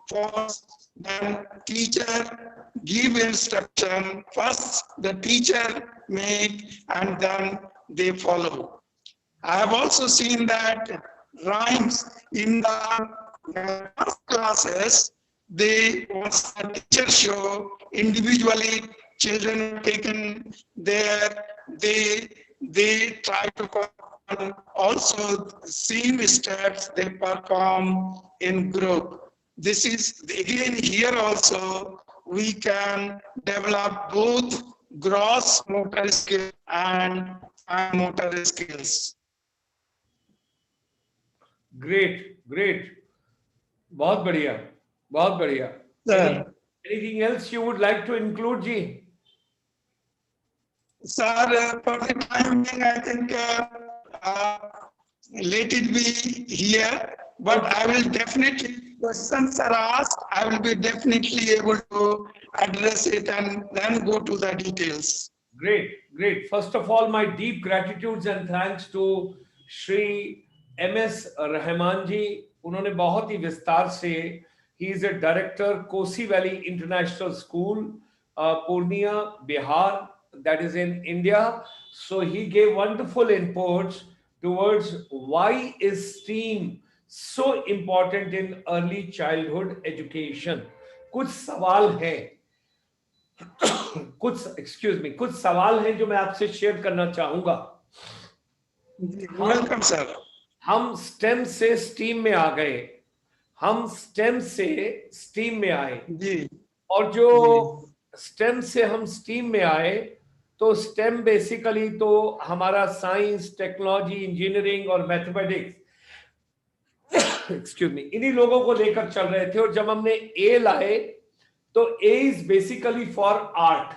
forms, then teacher give instruction. First the teacher make, and then they follow. I have also seen that rhymes in the classes, once the teacher show individually, children taken there, they try to perform also same steps they perform in group. This is again here also we can develop both gross motor skills and fine motor skills. Great. बहुत बढ़िया, बहुत बढ़िया. Anything else you would like to include, Ji? Sir, for the time being, I think let it be here, but I will definitely, questions are asked, I will be definitely able to address it and then go to the details. Great. First of all, my deep gratitudes and thanks to Shri MS Rahman Ji. उन्होंने बहुत ही विस्तार से, he is a director, Kosi Valley International School, Purnia, Bihar, that is in India. So he gave wonderful inputs towards why is STEAM so important in early childhood education. कुछ सवाल हैं, कुछ सवाल हैं जो मैं आपसे शेयर करना चाहूंगा. Welcome sir. हम स्टेम से स्टीम में आ गए, हम स्टेम से स्टीम में आए जी. और जो स्टेम से हम स्टीम में आए, तो स्टेम बेसिकली तो हमारा साइंस, टेक्नोलॉजी, इंजीनियरिंग और मैथमेटिक्स एक्सक्यूज मी, इन्हीं लोगों को लेकर चल रहे थे. और जब हमने ए लाए तो ए इज बेसिकली फॉर आर्ट,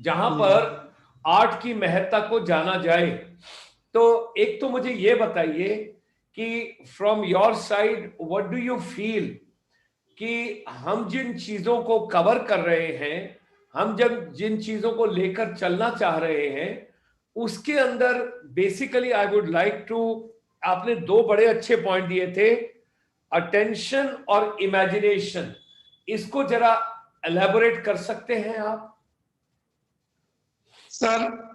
जहां पर आर्ट की महत्ता को जाना जाए. तो एक तो मुझे ये बताइए कि from your side what do you feel कि हम जिन चीजों को कवर कर रहे हैं, हम जब जिन चीजों को लेकर चलना चाह रहे हैं, उसके अंदर basically I would like to, आपने दो बड़े अच्छे पॉइंट दिए थे, अटेंशन और इमेजिनेशन. इसको जरा एलैबोरेट कर सकते हैं आप? Sir,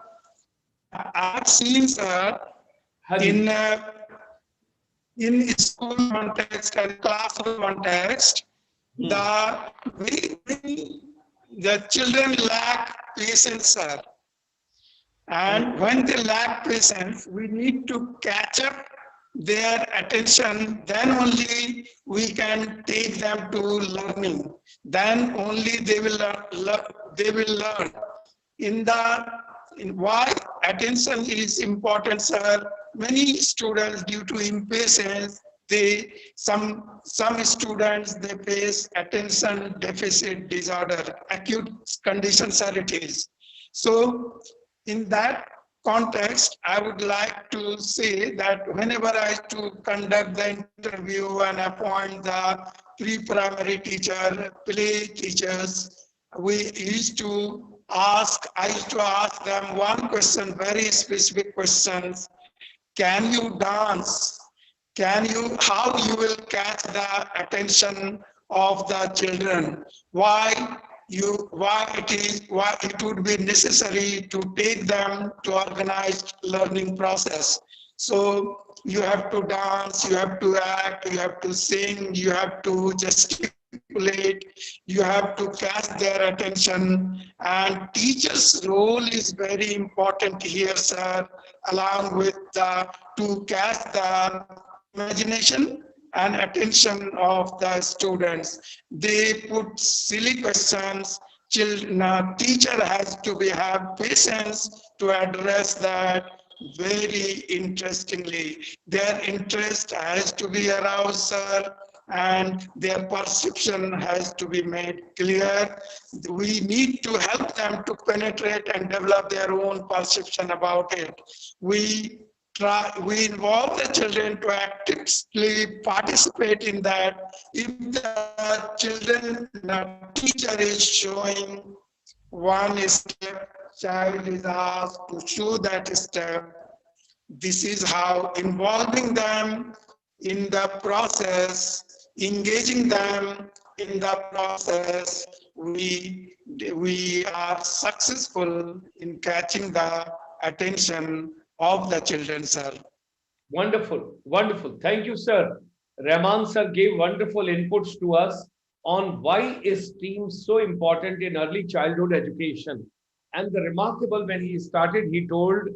I've seen, sir, in school context and classroom context, the children lack patience, sir. And when they lack patience, we need to catch up their attention. Then only we can take them to learning. Then only they will learn. Why attention is important, sir? Many students, due to impatience, some students, they face attention deficit disorder, acute condition, sir, it is. So in that context, I would like to say that whenever I to conduct the interview and appoint the pre-primary teacher, play teachers, I used to ask them one question, very specific questions. Can you dance? How you will catch the attention of the children? Why it would be necessary to take them to organized learning process. So you have to dance, you have to act, you have to sing, you have to gesticulate, you have to catch their attention, and teacher's role is very important here, sir, along with to catch the imagination and attention of the students. They put silly questions. Teacher has to have patience to address that very interestingly. Their interest has to be aroused, sir, and their perception has to be made clear. We need to help them to penetrate and develop their own perception about it. We involve the children to actively participate in that. If the teacher is showing one step, child is asked to show that step. This is how involving them in the process, engaging them in the process, we are successful in catching the attention of the children, sir. Wonderful, wonderful. Thank you, sir. Rahman sir gave wonderful inputs to us on why is STEAM so important in early childhood education. And the remarkable, when he started, he told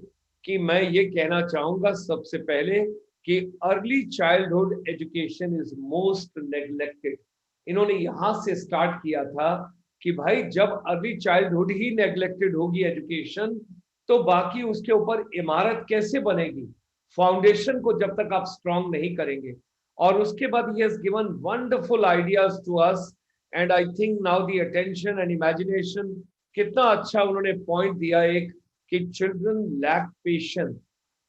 कि मैं ये कहना चाहूँगा सबसे पहले कि early childhood education is most neglected. इन्होंने यहाँ से start किया था कि भाई जब early childhood ही neglected होगी education, तो बाकी उसके ऊपर इमारत कैसे बनेगी? फाउंडेशन को जब तक आप स्ट्रांग नहीं करेंगे. और उसके बाद he has given wonderful ideas to us, and I think now the attention and imagination, कितना अच्छा उन्होंने point दिया एक कि children lack patience.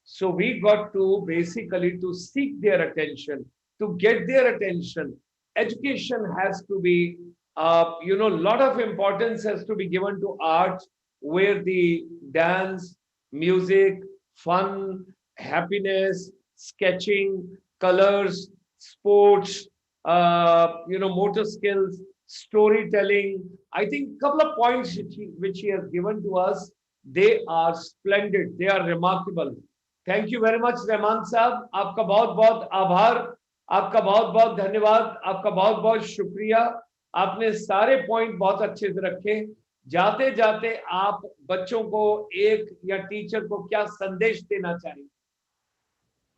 So we got to basically to seek their attention, to get their attention. Education has to be, lot of importance has to be given to art, where the dance, music, fun, happiness, sketching, colors, sports, motor skills, storytelling. I think a couple of points which he has given to us, they are splendid. They are remarkable. Thank you very much, Rahman साहब. आपका बहुत-बहुत आभार, आपका बहुत-बहुत धन्यवाद, आपका बहुत-बहुत शुक्रिया. आपने सारे पॉइंट बहुत अच्छे से रखे. जाते जाते आप बच्चों को एक या टीचर को क्या संदेश देना चाहिए?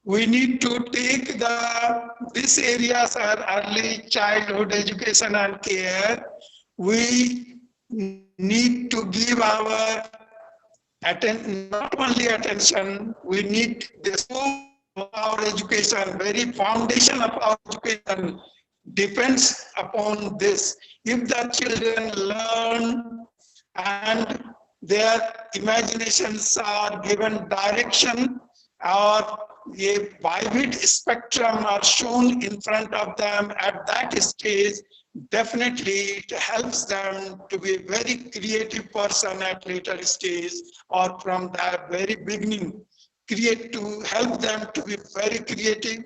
We need to take this area, sir, early childhood education and care. We need to give our not only attention, we need the scope of our education, very foundation of our education depends upon this. If the children learn and their imaginations are given direction, or a vivid spectrum are shown in front of them at that stage, definitely it helps them to be a very creative person at later stage, or from the very beginning, to help them to be very creative,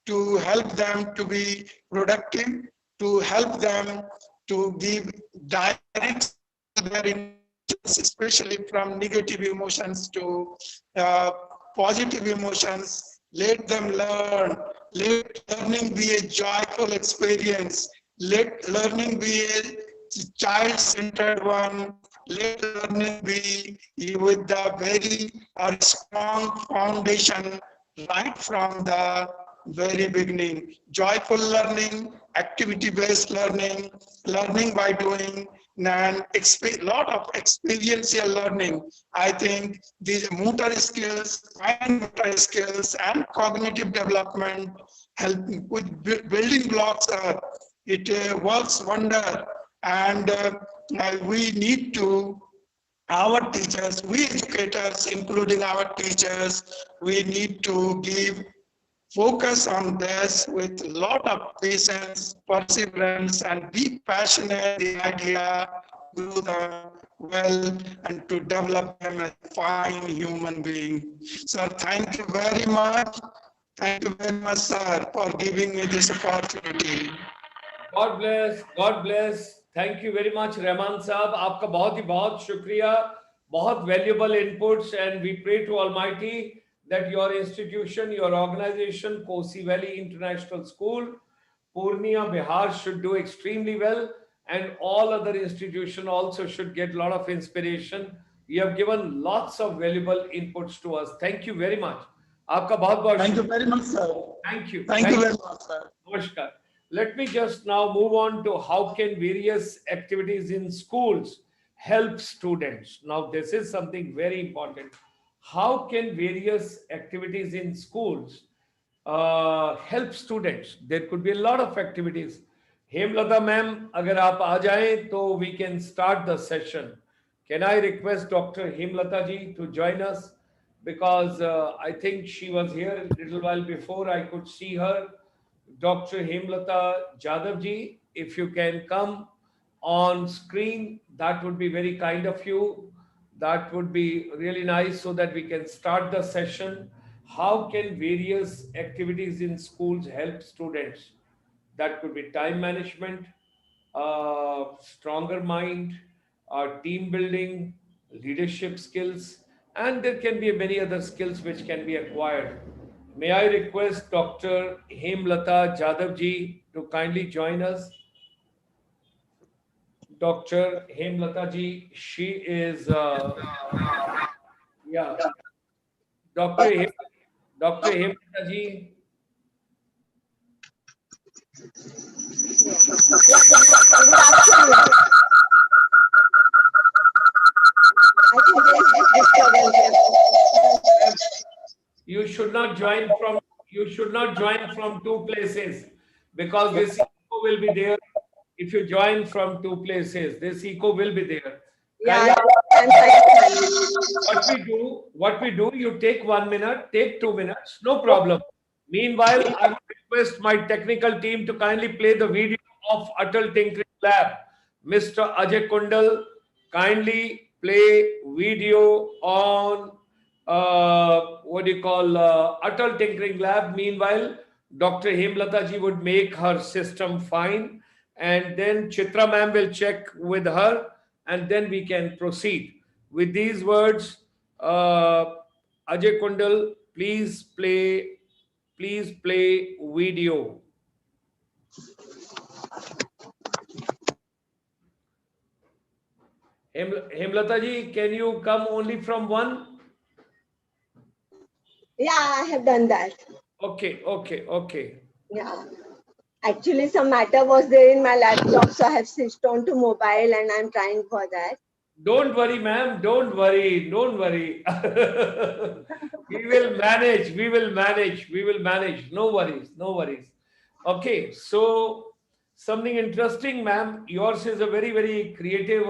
to help them to be productive, to help them to give direct their emotions, especially from negative emotions to positive emotions. Let them learn. Let learning be a joyful experience. Let learning be a child-centered one. Let learning be with the very strong foundation right from the very beginning. Joyful learning, activity-based learning, learning by doing, and lot of experiential learning. I think these motor skills, fine motor skills, and cognitive development help with building blocks. It works wonder, and we need to our teachers, we educators, including our teachers, we need to give focus on this with a lot of patience, perseverance, and be passionate in the idea, grow them well, and to develop them as a fine human being. So thank you very much. Thank you very much, sir, for giving me this opportunity. God bless, God bless. Thank you very much, Rahman Saab. आपका बहुत ही बहुत शुक्रिया. बहुत valuable inputs, and we pray to Almighty that your institution, your organization, Kosi Valley International School, Purnia, Bihar should do extremely well, and all other institutions also should get a lot of inspiration. You have given lots of valuable inputs to us. Thank you very much. आपका बहुत बहुत Thank you very much, sir. Thank you. Thank you very much, sir. Namaskar. Let me just now move on to how can various activities in schools help students. Now, this is something very important. How can various activities in schools help students? There could be a lot of activities. Hemlata ma'am, agar aap aa jaएं, तो we can start the session. Can I request Dr. Hemlata ji to join us? Because I think she was here a little while before. I could see her. Dr. Hemlata Jadhav ji, if you can come on screen, that would be very kind of you. That would be really nice so that we can start the session. How can various activities in schools help students? That could be time management, stronger mind, team building, leadership skills, and there can be many other skills which can be acquired. May I request Dr. Hemlata Jadhav ji to kindly join us? Dr. Hemlata ji, she is, yeah, Dr. Hemlata ji. You should not join from two places, because this echo will be there. If you join from two places, this echo will be there. Yeah. What we do, you take 1 minute, take 2 minutes, no problem. Meanwhile, I would request my technical team to kindly play the video of Atal Tinkering Lab. Mr. Ajay Kundal, kindly play video on Atal Tinkering Lab. Meanwhile, Dr. Hemlata ji would make her system fine, and then Chitra ma'am will check with her, and then we can proceed. With these words, Ajay Kundal, please play video. Hemlata ji, can you come only from one? Yeah, I have done that. Okay. Yeah. Actually, some matter was there in my laptop, so I have switched on to mobile and I'm trying for that. Don't worry, ma'am. Don't worry. We will manage. No worries. Okay, so something interesting, ma'am. Yours is a very, very creative,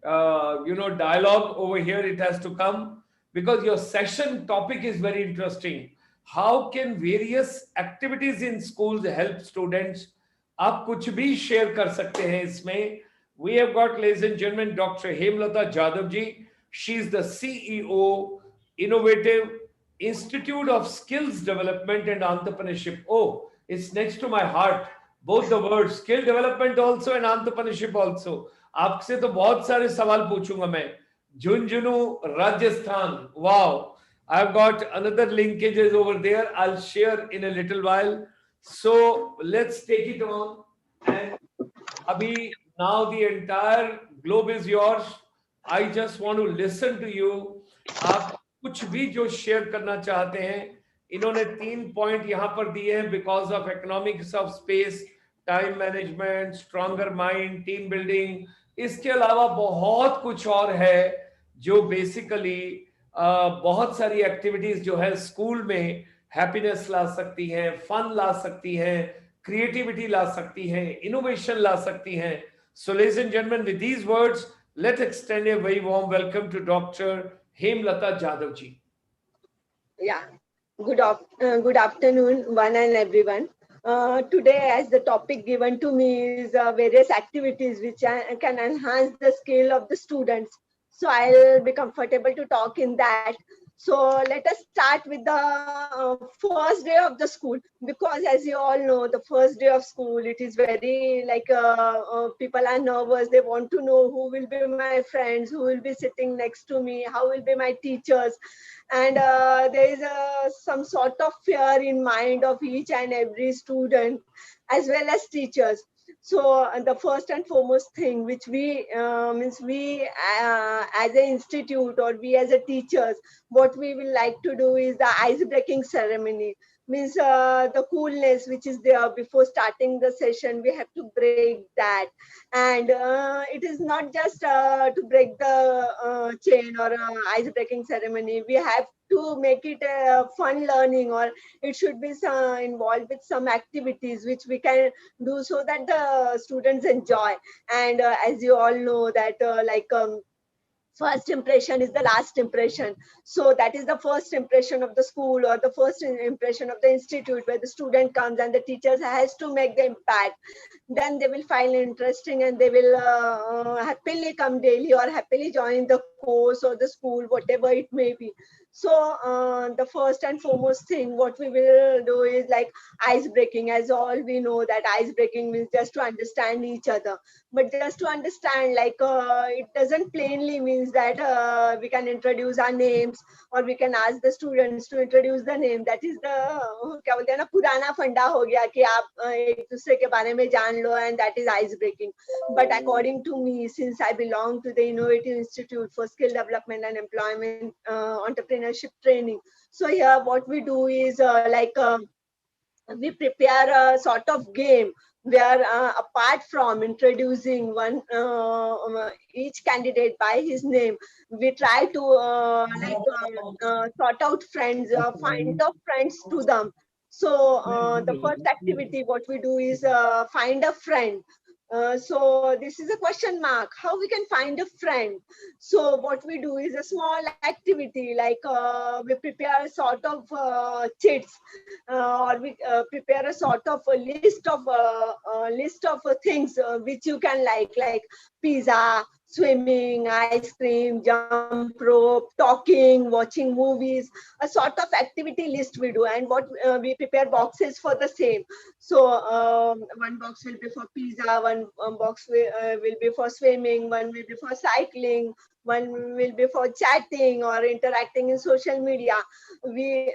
dialogue over here. It has to come because your session topic is very interesting. How can various activities in schools help students? आप कुछ भी share कर सकते हैं इसमें. We have got, ladies and gentlemen, Dr. Hemlata Jadhav ji. She is the CEO, Innovative Institute of Skills Development and Entrepreneurship. Oh, it's next to my heart. Both the words, skill development also and entrepreneurship also. आपसे तो बहुत सारे सवाल पूछूंगा मैं. Junjunu, Rajasthan. Wow. I've got another linkages over there. I'll share in a little while. So let's take it on. And Abhi, now the entire globe is yours. I just want to listen to you. आप कुछ भी जो share करना चाहते हैं, इन्होंने 3 point यहाँ पर दिए हैं. Because of economics of space, time management, stronger mind, team building. इसके अलावा बहुत कुछ और है जो बेसिकली बहुत सारी एक्टिविटीज जो है स्कूल में हैप्पीनेस ला सकती हैं, फन ला सकती हैं, क्रिएटिविटी ला सकती हैं, इनोवेशन ला सकती हैं. So ladies and gentlemen, with these words, let's extend a very warm welcome to Dr. Hemlata Jadhav ji. Yeah. Good afternoon, one and everyone. Today, as the topic given to me is various activities which can enhance the skill of the students. So I'll be comfortable to talk in that. So let us start with the first day of the school, because as you all know, the first day of school, it is very like people are nervous. They want to know who will be my friends, who will be sitting next to me, how will be my teachers, and there is some sort of fear in mind of each and every student as well as teachers. So the first and foremost thing which we means we as an institute or we as a teachers, what we will like to do is the ice breaking ceremony. Means the coolness which is there before starting the session, we have to break that. And it is not just to break the chain or ice breaking ceremony. We have to make it a fun learning, or it should be involved with some activities which we can do so that the students enjoy. And as you all know that first impression is the last impression. So that is the first impression of the school or the first impression of the institute, where the student comes and the teachers has to make the impact. Then they will find interesting and they will happily come daily or happily join the course or the school, whatever it may be. So the first and foremost thing what we will do is like ice breaking. As all we know that ice breaking means just to understand each other, but just to understand, like it doesn't plainly means that we can introduce our names or we can ask the students to introduce the name. That is the क्या बोलते हैं ना, पुराना फंडा हो गया कि आप एक दूसरे के बारे में जान लो, and that is ice breaking. But according to me, since I belong to the Innovative Institute for Skill Development and Employment Entrepreneurship Training, so here what we do is we prepare a sort of game where apart from introducing one each candidate by his name, we try to sort out friends, find the friends to them. So the first activity what we do is find a friend. So this is a question mark, how we can find a friend. So what we do is a small activity, like we prepare a sort of chits, or we prepare a sort of a list of things which you can like pizza, swimming, ice cream, jump rope, talking, watching movies, a sort of activity list we do. And what we prepare boxes for the same. So one box will be for pizza, one box will be for swimming, one will be for cycling, one will be for chatting or interacting in social media. We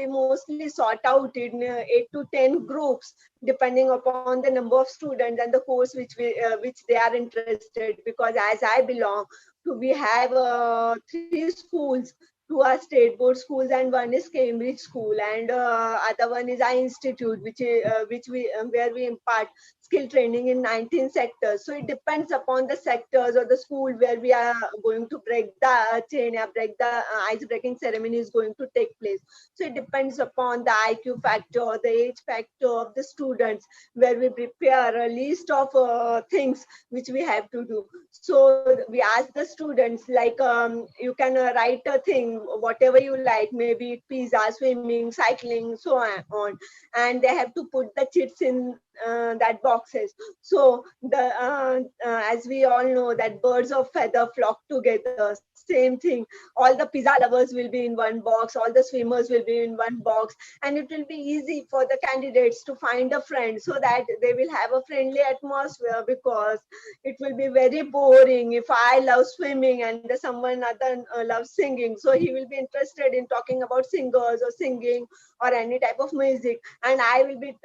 mostly sort out in 8 to 10 groups depending upon the number of students and the course which they are interested. Because as I belong to, we have 3 schools. 2 are state board schools and 1 is Cambridge school, and other one is our institute, which we where we impart skill training in 19 sectors. So it depends upon the sectors or the school where we are going to break the chain or break the ice breaking ceremony is going to take place. So it depends upon the IQ factor or the age factor of the students, where we prepare a list of things which we have to do. So we ask the students like you can write a thing whatever you like, maybe pizza, swimming, cycling, so on, and they have to put the chits in that boxes. So the as we all know that birds of feather flock together, same thing, all the pizza lovers will be in one box, all the swimmers will be in one box, and it will be easy for the candidates to find a friend, so that they will have a friendly atmosphere. Because it will be very boring if I love swimming and someone other loves singing, so he will be interested in talking about singers or singing or any type of music, and I will be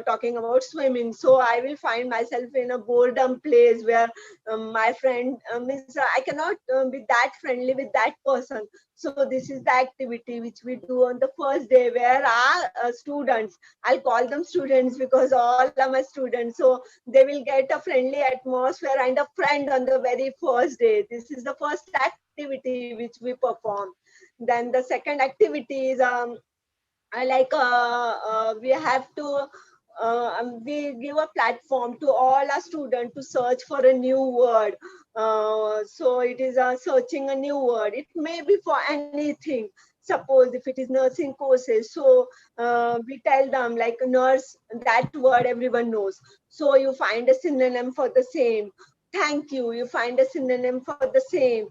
talking about swimming. So I will find myself in a boredom place where my friend means I cannot be that friendly with that person. So this is the activity which we do on the first day, where our students, I'll call them students because all are my students, so they will get a friendly atmosphere and a friend on the very first day. This is the first activity which we perform. Then the second activity is we have to we give a platform to all our students to search for a new word. So it is searching a new word. It may be for anything. Suppose if it is nursing courses, so we tell them like nurse, that word everyone knows. So you find a synonym for the same. Thank you, you find a synonym for the same.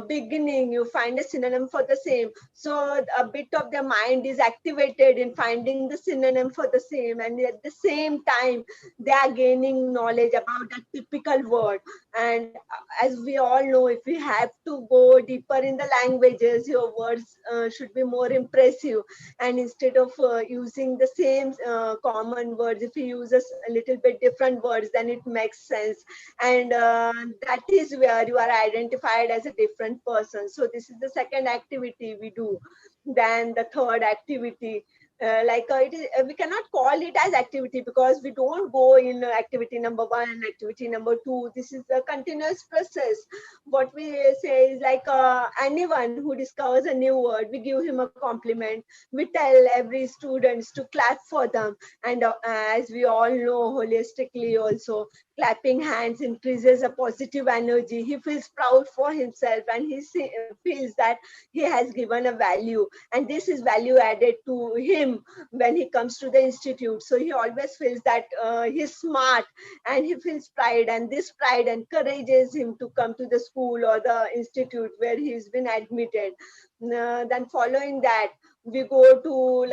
Beginning, you find a synonym for the same. So a bit of their mind is activated in finding the synonym for the same, and at the same time they are gaining knowledge about a typical word. And as we all know, if we have to go deeper in the languages, your words should be more impressive. And instead of using the same common words, if you use a little bit different words, then it makes sense. And that is where you are identified as a different person. So this is the second activity we do. Then the third activity, it is, we cannot call it as activity, because we don't go in activity number 1 and activity number 2. This is a continuous process. What we say is like anyone who discovers a new word, we give him a compliment. We tell every students to clap for them. And as we all know holistically also, clapping hands increases a positive energy. He feels proud for himself, and he feels that he has given a value, and this is value added to him when he comes to the institute. So he always feels that he's smart, and he feels pride, and this pride encourages him to come to the school or the institute where he's been admitted. Then following that, we go to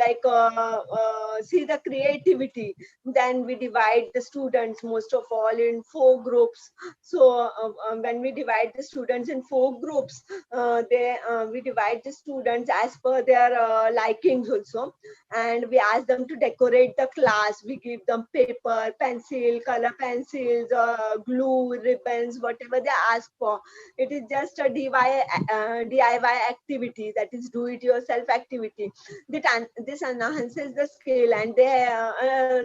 see the creativity. Then we divide the students most of all in 4 groups. So when we divide the students in 4 groups, we divide the students as per their likings also, and we ask them to decorate the class. We give them paper, pencil, color pencils, glue, ribbons, whatever they ask for. It is just a DIY activity, that is do it yourself activity. This enhances the skill, and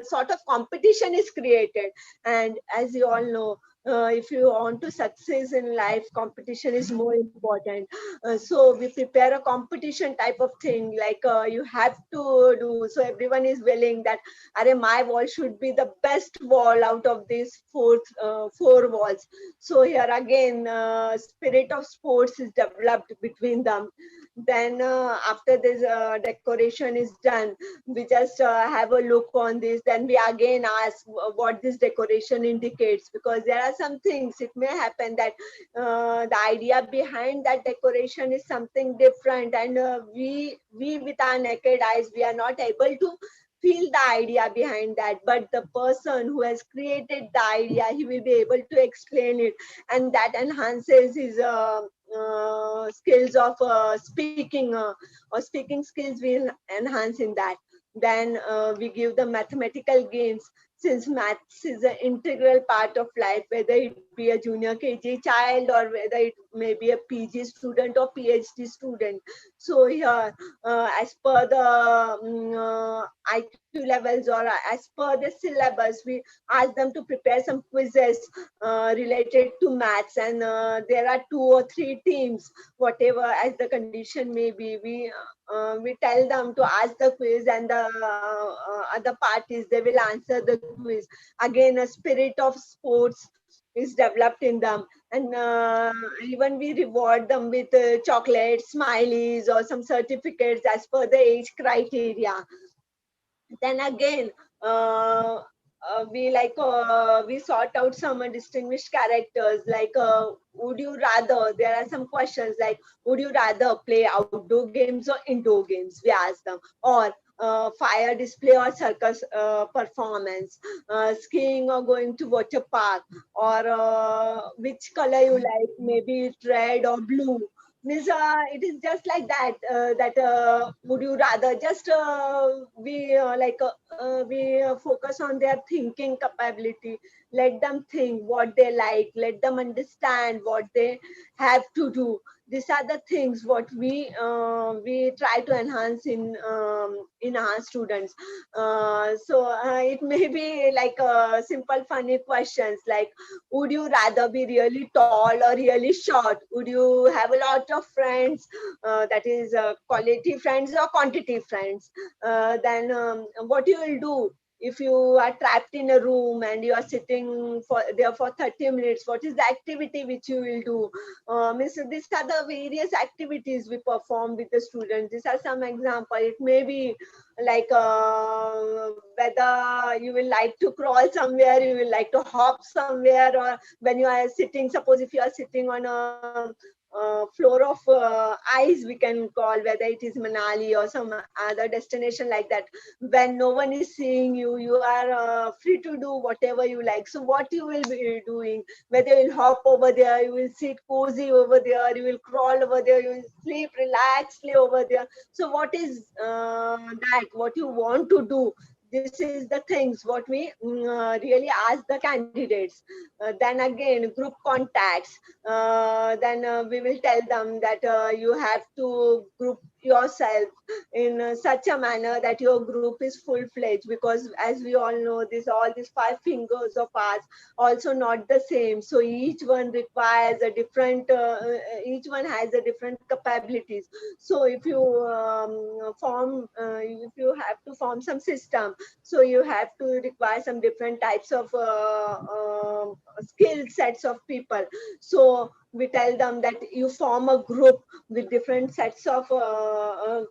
sort of competition is created. And as you all know, if you want to success in life, competition is more important. So we prepare a competition type of thing, like you have to do. So everyone is willing that, my wall should be the best wall out of these 4 walls. So here again, spirit of sports is developed between them. Then after this decoration is done, we just have a look on this. Then we again ask what this decoration indicates, because there are some things, it may happen that the idea behind that decoration is something different, and we with our naked eyes, we are not able to feel the idea behind that. But the person who has created the idea, he will be able to explain it, and that enhances his skills of speaking, or speaking skills will enhance in that. Then we give the mathematical games, since maths is an integral part of life, whether it be a junior KG child or whether it may be a PG student or PhD student. So here, as per the IQ levels, or as per the syllabus, we ask them to prepare some quizzes related to maths, and there are 2 or 3 teams, whatever as the condition may be. We tell them to ask the quiz, and the other parties, they will answer the quiz. Again, a spirit of sports is developed in them, and even we reward them with chocolates, smileys, or some certificates as per the age criteria. Then again, we sort out some distinguished characters, like would you rather, there are some questions like, would you rather play outdoor games or indoor games, we ask them. Or fire display or circus performance, skiing or going to water park, or which color you like, maybe it's red or blue. Means it is just like that, would you rather, just we focus on their thinking capability. Let them think what they like, let them understand what they have to do. These are the things what we try to enhance in our students. It may be like simple funny questions like, would you rather be really tall or really short? Would you have a lot of friends, that is quality friends or quantity friends? Then what you will do if you are trapped in a room and you are sitting there for 30 minutes, what is the activity which you will do? Means these are the various activities we perform with the students. These are some example. It may be like whether you will like to crawl somewhere, you will like to hop somewhere, or when you are sitting, suppose if you are sitting on a floor of ice, we can call, whether it is Manali or some other destination like that, when no one is seeing you, you are free to do whatever you like. So what you will be doing, whether you will hop over there, you will sit cozy over there, you will crawl over there, you will sleep relaxedly over there. So what is that what you want to do? This is the things what we really ask the candidates. Then again, group contacts. Then we will tell them that you have to group yourself in such a manner that your group is full-fledged, because as we all know, this all these 5 fingers of ours also not the same. So each one requires a different, each one has a different capabilities. So if you if you have to form some system, so you have to require some different types of skill sets of people. So we tell them that you form a group with different sets of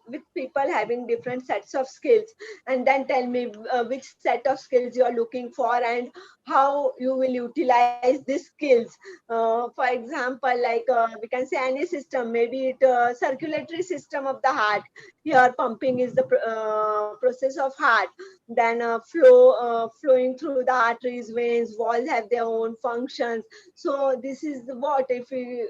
with people having different sets of skills, and then tell me which set of skills you are looking for and how you will utilize these skills. For example, like we can say any system, maybe it circulatory system of the heart. Here pumping is the process of heart. Then flowing through the arteries, veins, walls have their own functions. So this is what, if we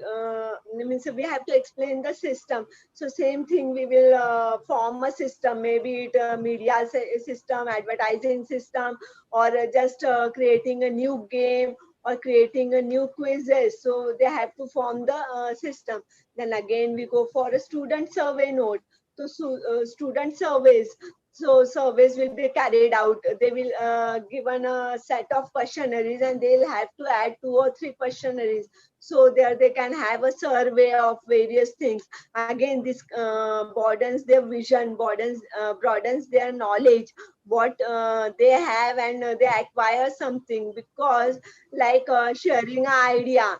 means we have to explain the system. So same thing, we will form a system, maybe it media system, advertising system, or just creating a new game or creating a new quizzes. So they have to form the system. Then again we go for a student survey note. So student surveys. So surveys will be carried out. They will given a set of questionnaires, and they'll have to add 2 or 3 questionnaires. So there they can have a survey of various things. Again, this broadens their vision, broadens their knowledge, what they have, and they acquire something. Because like sharing an idea,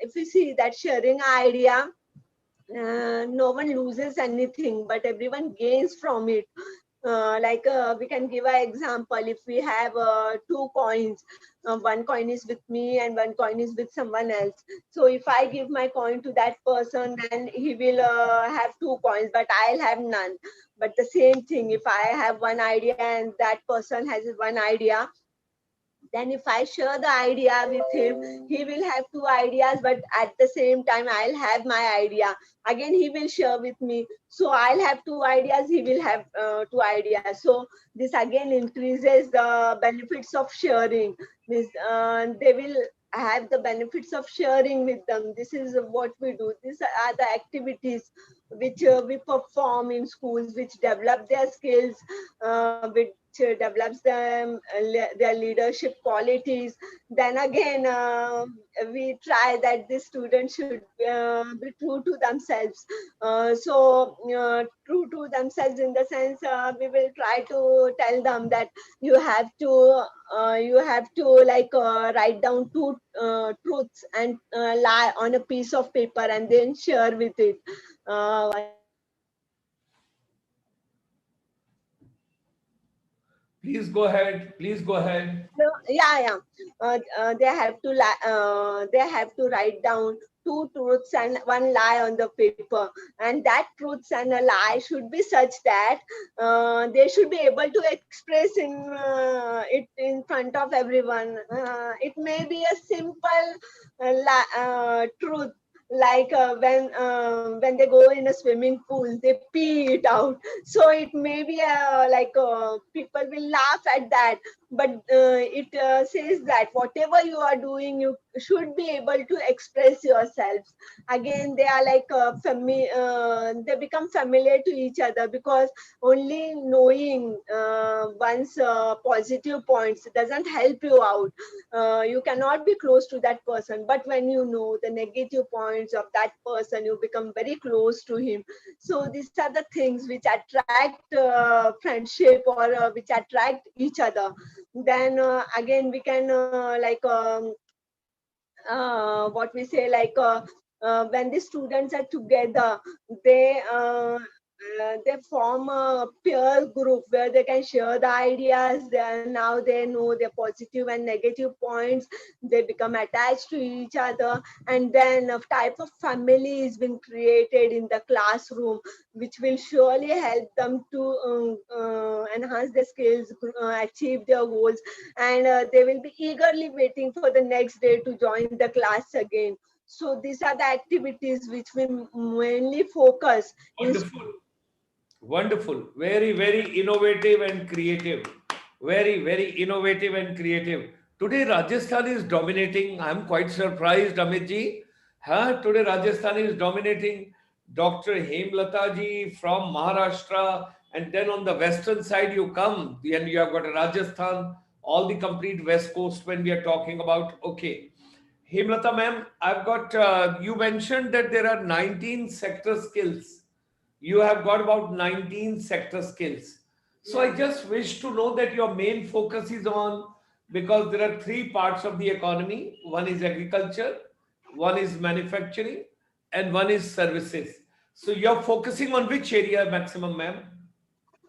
if you see that sharing an idea, no one loses anything, but everyone gains from it. Like we can give an example. If we have 2 coins, one coin is with me and one coin is with someone else. So if I give my coin to that person, then he will have 2 coins, but I'll have none. But the same thing, if I have one idea and that person has one idea, then if I share the idea with him, he will have 2 ideas, but at the same time, I'll have my idea. Again, he will share with me. So I'll have 2 ideas, he will have 2 ideas. So this again increases the benefits of sharing. They will have the benefits of sharing with them. This is what we do. These are the activities which we perform in schools, which develop their skills, which develops them their leadership qualities. Then again, we try that the students should be true to themselves. True to themselves in the sense, we will try to tell them that you have to like write down 2 truths and lie on a piece of paper and then share with it. Please go ahead. Please go ahead. Yeah. They have to write down 2 truths and 1 lie on the paper, and that truths and a lie should be such that they should be able to express it in front of everyone. It may be a simple truth, like when they go in a swimming pool, they pee it out. So it may be like people will laugh at that, but it says that whatever you are doing, you should be able to express yourselves. Again, they are like they become familiar to each other, because only knowing one's positive points doesn't help you out. You cannot be close to that person, but when you know the negative points of that person, you become very close to him. So these are the things which attract friendship, or which attract each other. Then again, we can what we say, when the students are together, they they form a peer group where they can share the ideas. Now they know their positive and negative points. They become attached to each other, and then a type of family is being created in the classroom, which will surely help them to enhance their skills, achieve their goals, and they will be eagerly waiting for the next day to join the class again. So these are the activities which we mainly focus in Wonderful. school. Wonderful. Very, very innovative and creative. Very, very innovative and creative. Today, Rajasthan is dominating. I'm quite surprised, Amit ji. Huh? Today, Rajasthan is dominating. Dr. Hemlata ji from Maharashtra. And then on the western side, you come, and you have got Rajasthan, all the complete west coast when we are talking about. Okay. Hemlata ma'am, I've got, you mentioned that there are 19 sector skills. You have got about 19 sector skills. So I Yeah. just wish to know that your main focus is on, because there are three parts of the economy. One is agriculture, one is manufacturing, and one is services. So you're focusing on which area maximum, ma'am?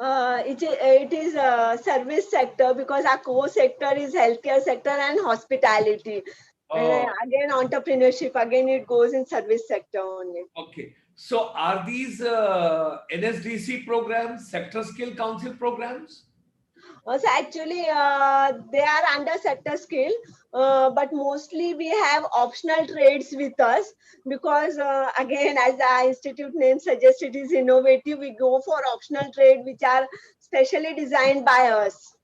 It is a service sector, because our core sector is healthcare sector and hospitality. And Oh, again, entrepreneurship, again, it goes in service sector only. okay. So are these NSDC programs, sector skill council programs? So actually, they are under sector skill, but mostly we have optional trades with us, because again, as the institute name suggests, it is innovative. We go for optional trade which are specially designed by us.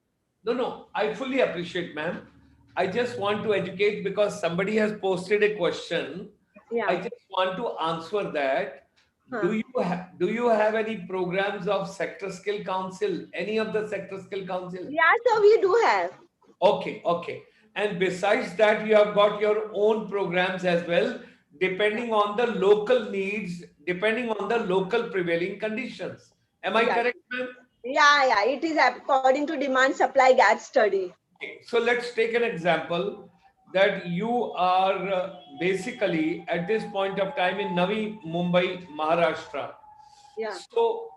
No, no, I fully appreciate, ma'am. I just want to educate because somebody has posted a question. I Yeah. just want to answer that. Huh. Do you have any programs of Sector Skill Council? Any of the Sector Skill Council? Yeah, so we do have. Okay, okay. And besides that, you have got your own programs as well, Yeah, depending on the local needs, depending on the local prevailing conditions. Am I yeah, correct, ma'am? yeah. It is according to demand supply gap study. Okay, so let's take an example that you are basically at this point of time in Navi Mumbai, Maharashtra. Yeah. So,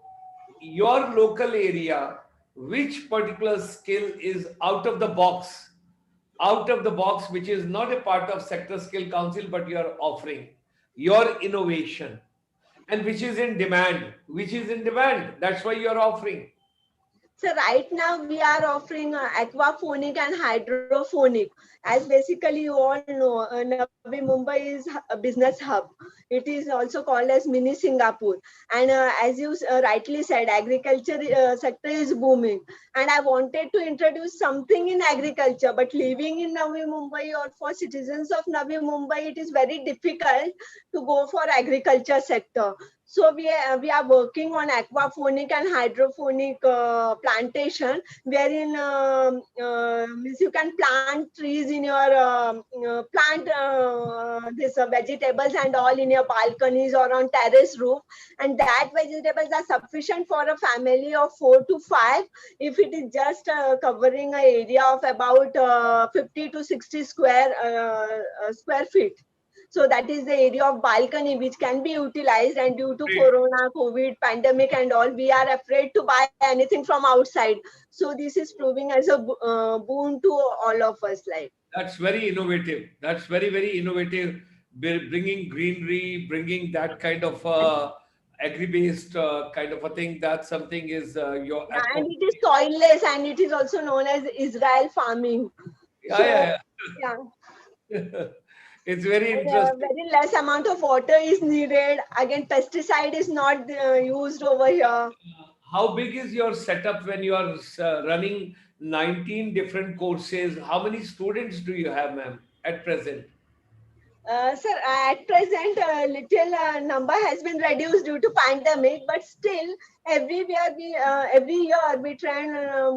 your local area, which particular skill is out of the box, which is not a part of Sector Skill Council, but you are offering your innovation, and which is in demand. That's why you are offering. So right now we are offering aquaphonic and hydrophonic. As basically you all know, Navi Mumbai is a business hub. It is also called as mini Singapore. And as you rightly said, agriculture sector is booming. And I wanted to introduce something in agriculture, but living in Navi Mumbai, or for citizens of Navi Mumbai, it is very difficult to go for agriculture sector. So we are working on aquaphonic and hydroponic plantation, wherein means you can plant trees in your plant this vegetables and all in your balconies or on terrace roof, and that vegetables are sufficient for a family of 4 to 5, if it is just covering an area of about 50 to 60 square feet. So that is the area of balcony which can be utilized. And due to Great. Corona, COVID, pandemic, and all, we are afraid to buy anything from outside. So this is proving as a boon to all of us. Like, That's very innovative. That's very, very innovative. Bringing greenery, bringing that kind of agri-based kind of a thing. That something is your yeah, aqua. and it is soilless, and it is also known as Israel farming. Yeah, So yeah, yeah, yeah. It's very interesting. very less amount of water is needed. Again, pesticide is not used over here. How big is your setup when you are running 19 different courses? How many students do you have, ma'am, at present? Sir, at present, little number has been reduced due to pandemic, but still, every year we train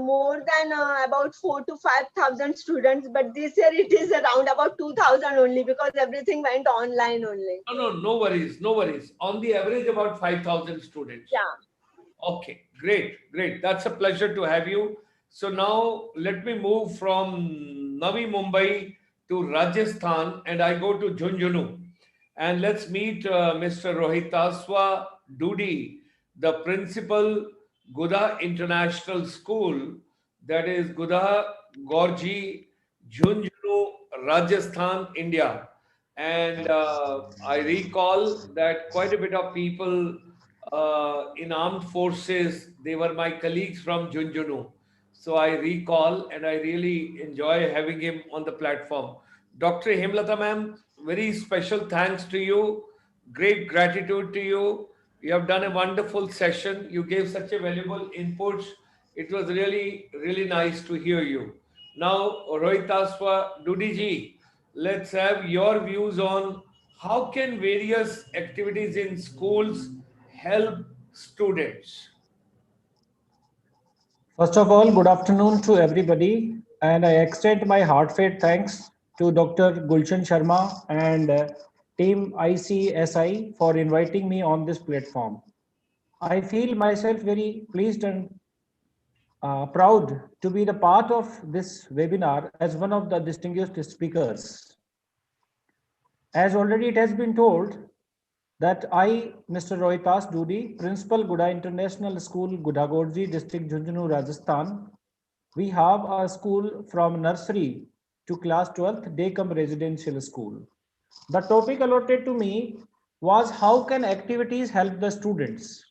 more than about 4 to 5,000 students. But this year it is around about 2,000 only because everything went online only. No, no, no worries, no worries. On the average, about 5,000 students. Yeah. Okay, great, great. That's a pleasure to have you. So now let me move from Navi Mumbai to Rajasthan and I go to Jhunjhunu. And let's meet Mr. Rohitaswa Dudi, the principal, Guda International School, that is Guda Gorji, Jhunjhunu, Rajasthan, India. And I recall that quite a bit of people in armed forces, they were my colleagues from Junjunu. So I recall and I really enjoy having him on the platform. Dr. Hemlata ma'am, very special thanks to you. Great gratitude to you. You have done a wonderful session. You gave such a valuable inputs. It was really, really nice to hear you. Now, Rohitaswa Dudiji, let's have your views on how can various activities in schools help students. First of all, good afternoon to everybody, and I extend my heartfelt thanks to Dr. Gulshan Sharma and team ICSI for inviting me on this platform. I feel myself very pleased and proud to be the part of this webinar as one of the distinguished speakers. As already it has been told that I, Mr. Rohitas Dudi, Principal Guda International School, Gudagorji District, Jhunjhunu, Rajasthan. We have a school from nursery to class 12th, day cum residential school. The topic allotted to me was how can activities help the students?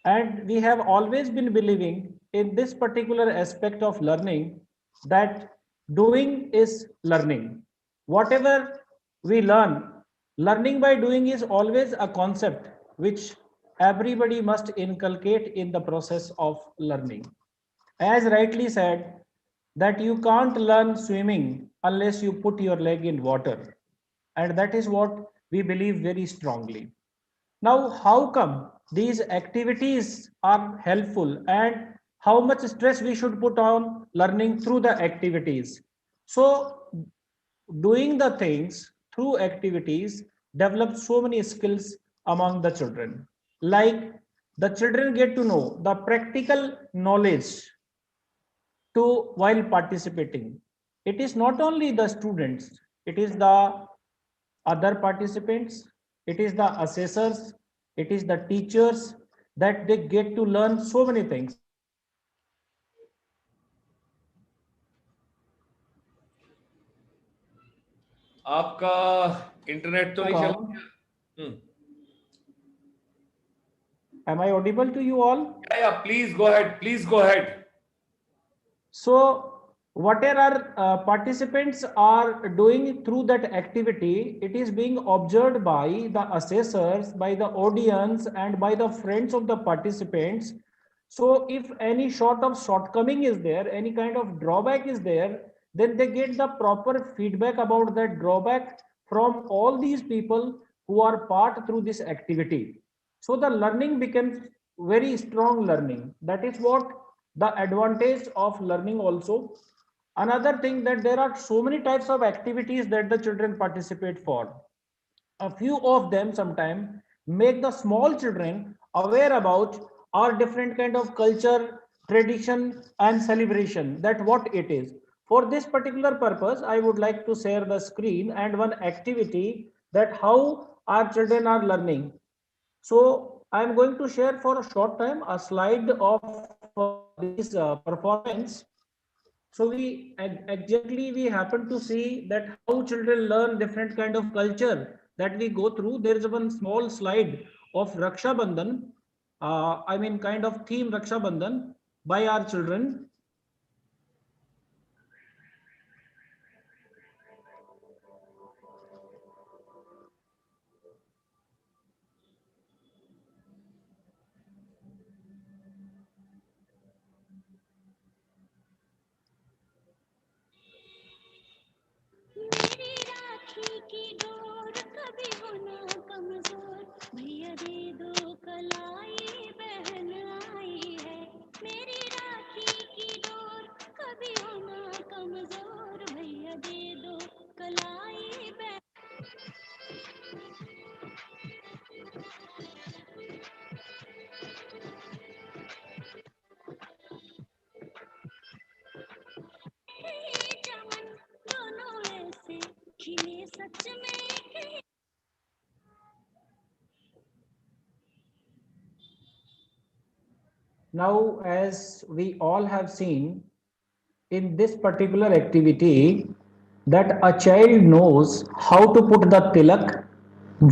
And we have always been believing in this particular aspect of learning that doing is learning. Whatever we learn, learning by doing is always a concept which everybody must inculcate in the process of learning. As rightly said, that you can't learn swimming unless you put your leg in water. And that is what we believe very strongly. Now, how come these activities are helpful and how much stress we should put on learning through the activities? So, doing the things through activities develop so many skills among the children. Like the children get to know the practical knowledge to while participating. It is not only the students, it is the other participants, it is the assessors, it is the teachers that they get to learn so many things. आपका internet तो नहीं चल रहा? Am I audible to you all? Yeah, please go ahead. Please go ahead. So whatever participants are doing through that activity, it is being observed by the assessors, by the audience, and by the friends of the participants. So if any sort of shortcoming is there, any kind of drawback is there, then they get the proper feedback about that drawback from all these people who are part through this activity. So the learning becomes very strong learning. That is what the advantage of learning also. Another thing that there are so many types of activities that the children participate for. A few of them sometimes make the small children aware about our different kind of culture, tradition and celebration, that what it is. For this particular purpose, I would like to share the screen and one activity that how our children are learning. So I am going to share for a short time a slide of this performance. So we exactly we happen to see that how children learn different kind of culture that we go through. There is one small slide of Raksha Bandhan, I mean kind of theme Raksha Bandhan by our children. Now, as we all have seen in this particular activity, that a child knows how to put the tilak,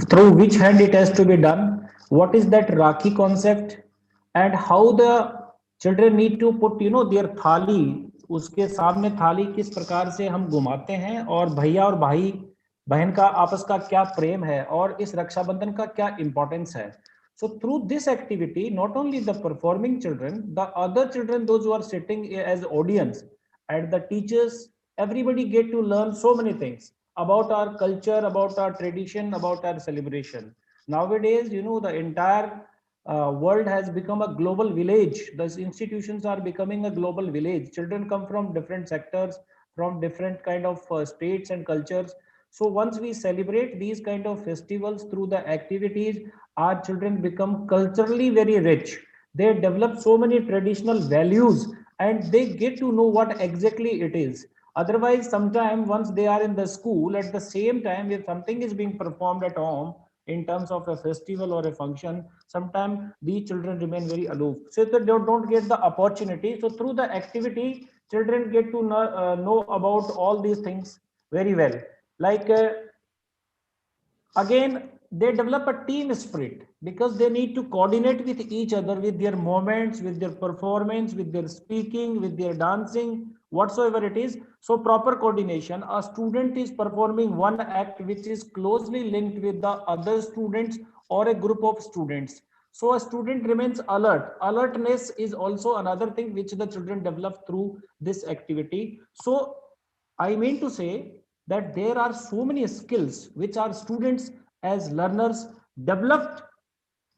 through which hand it has to be done, what is that Rakhi concept, and how the children need to put, their thali, उसके सामने थाली किस प्रकार से हम घुमाते हैं, और भैया और भाई बहन का आपस का क्या प्रेम है, और इस रक्षाबंधन का क्या इंपॉर्टेंस है. So through this activity, not only the performing children, the other children, those who are sitting as audience, and the teachers, everybody get to learn so many things about our culture, about our tradition, about our celebration. Nowadays, the entire world has become a global village. Those institutions are becoming a global village. Children come from different sectors, from different kind of states and cultures. So once we celebrate these kind of festivals through the activities, our children become culturally very rich. They develop so many traditional values, and they get to know what exactly it is. Otherwise, sometime once they are in the school, at the same time, if something is being performed at home in terms of a festival or a function, sometimes these children remain very aloof. So they don't get the opportunity. So through the activity, children get to know about all these things very well. Like again, they develop a team spirit because they need to coordinate with each other, with their moments, with their performance, with their speaking, with their dancing, whatsoever it is. So proper coordination, a student is performing one act which is closely linked with the other students or a group of students. So a student remains alert. Alertness is also another thing which the children develop through this activity. So I mean to say that there are so many skills which our students as learners developed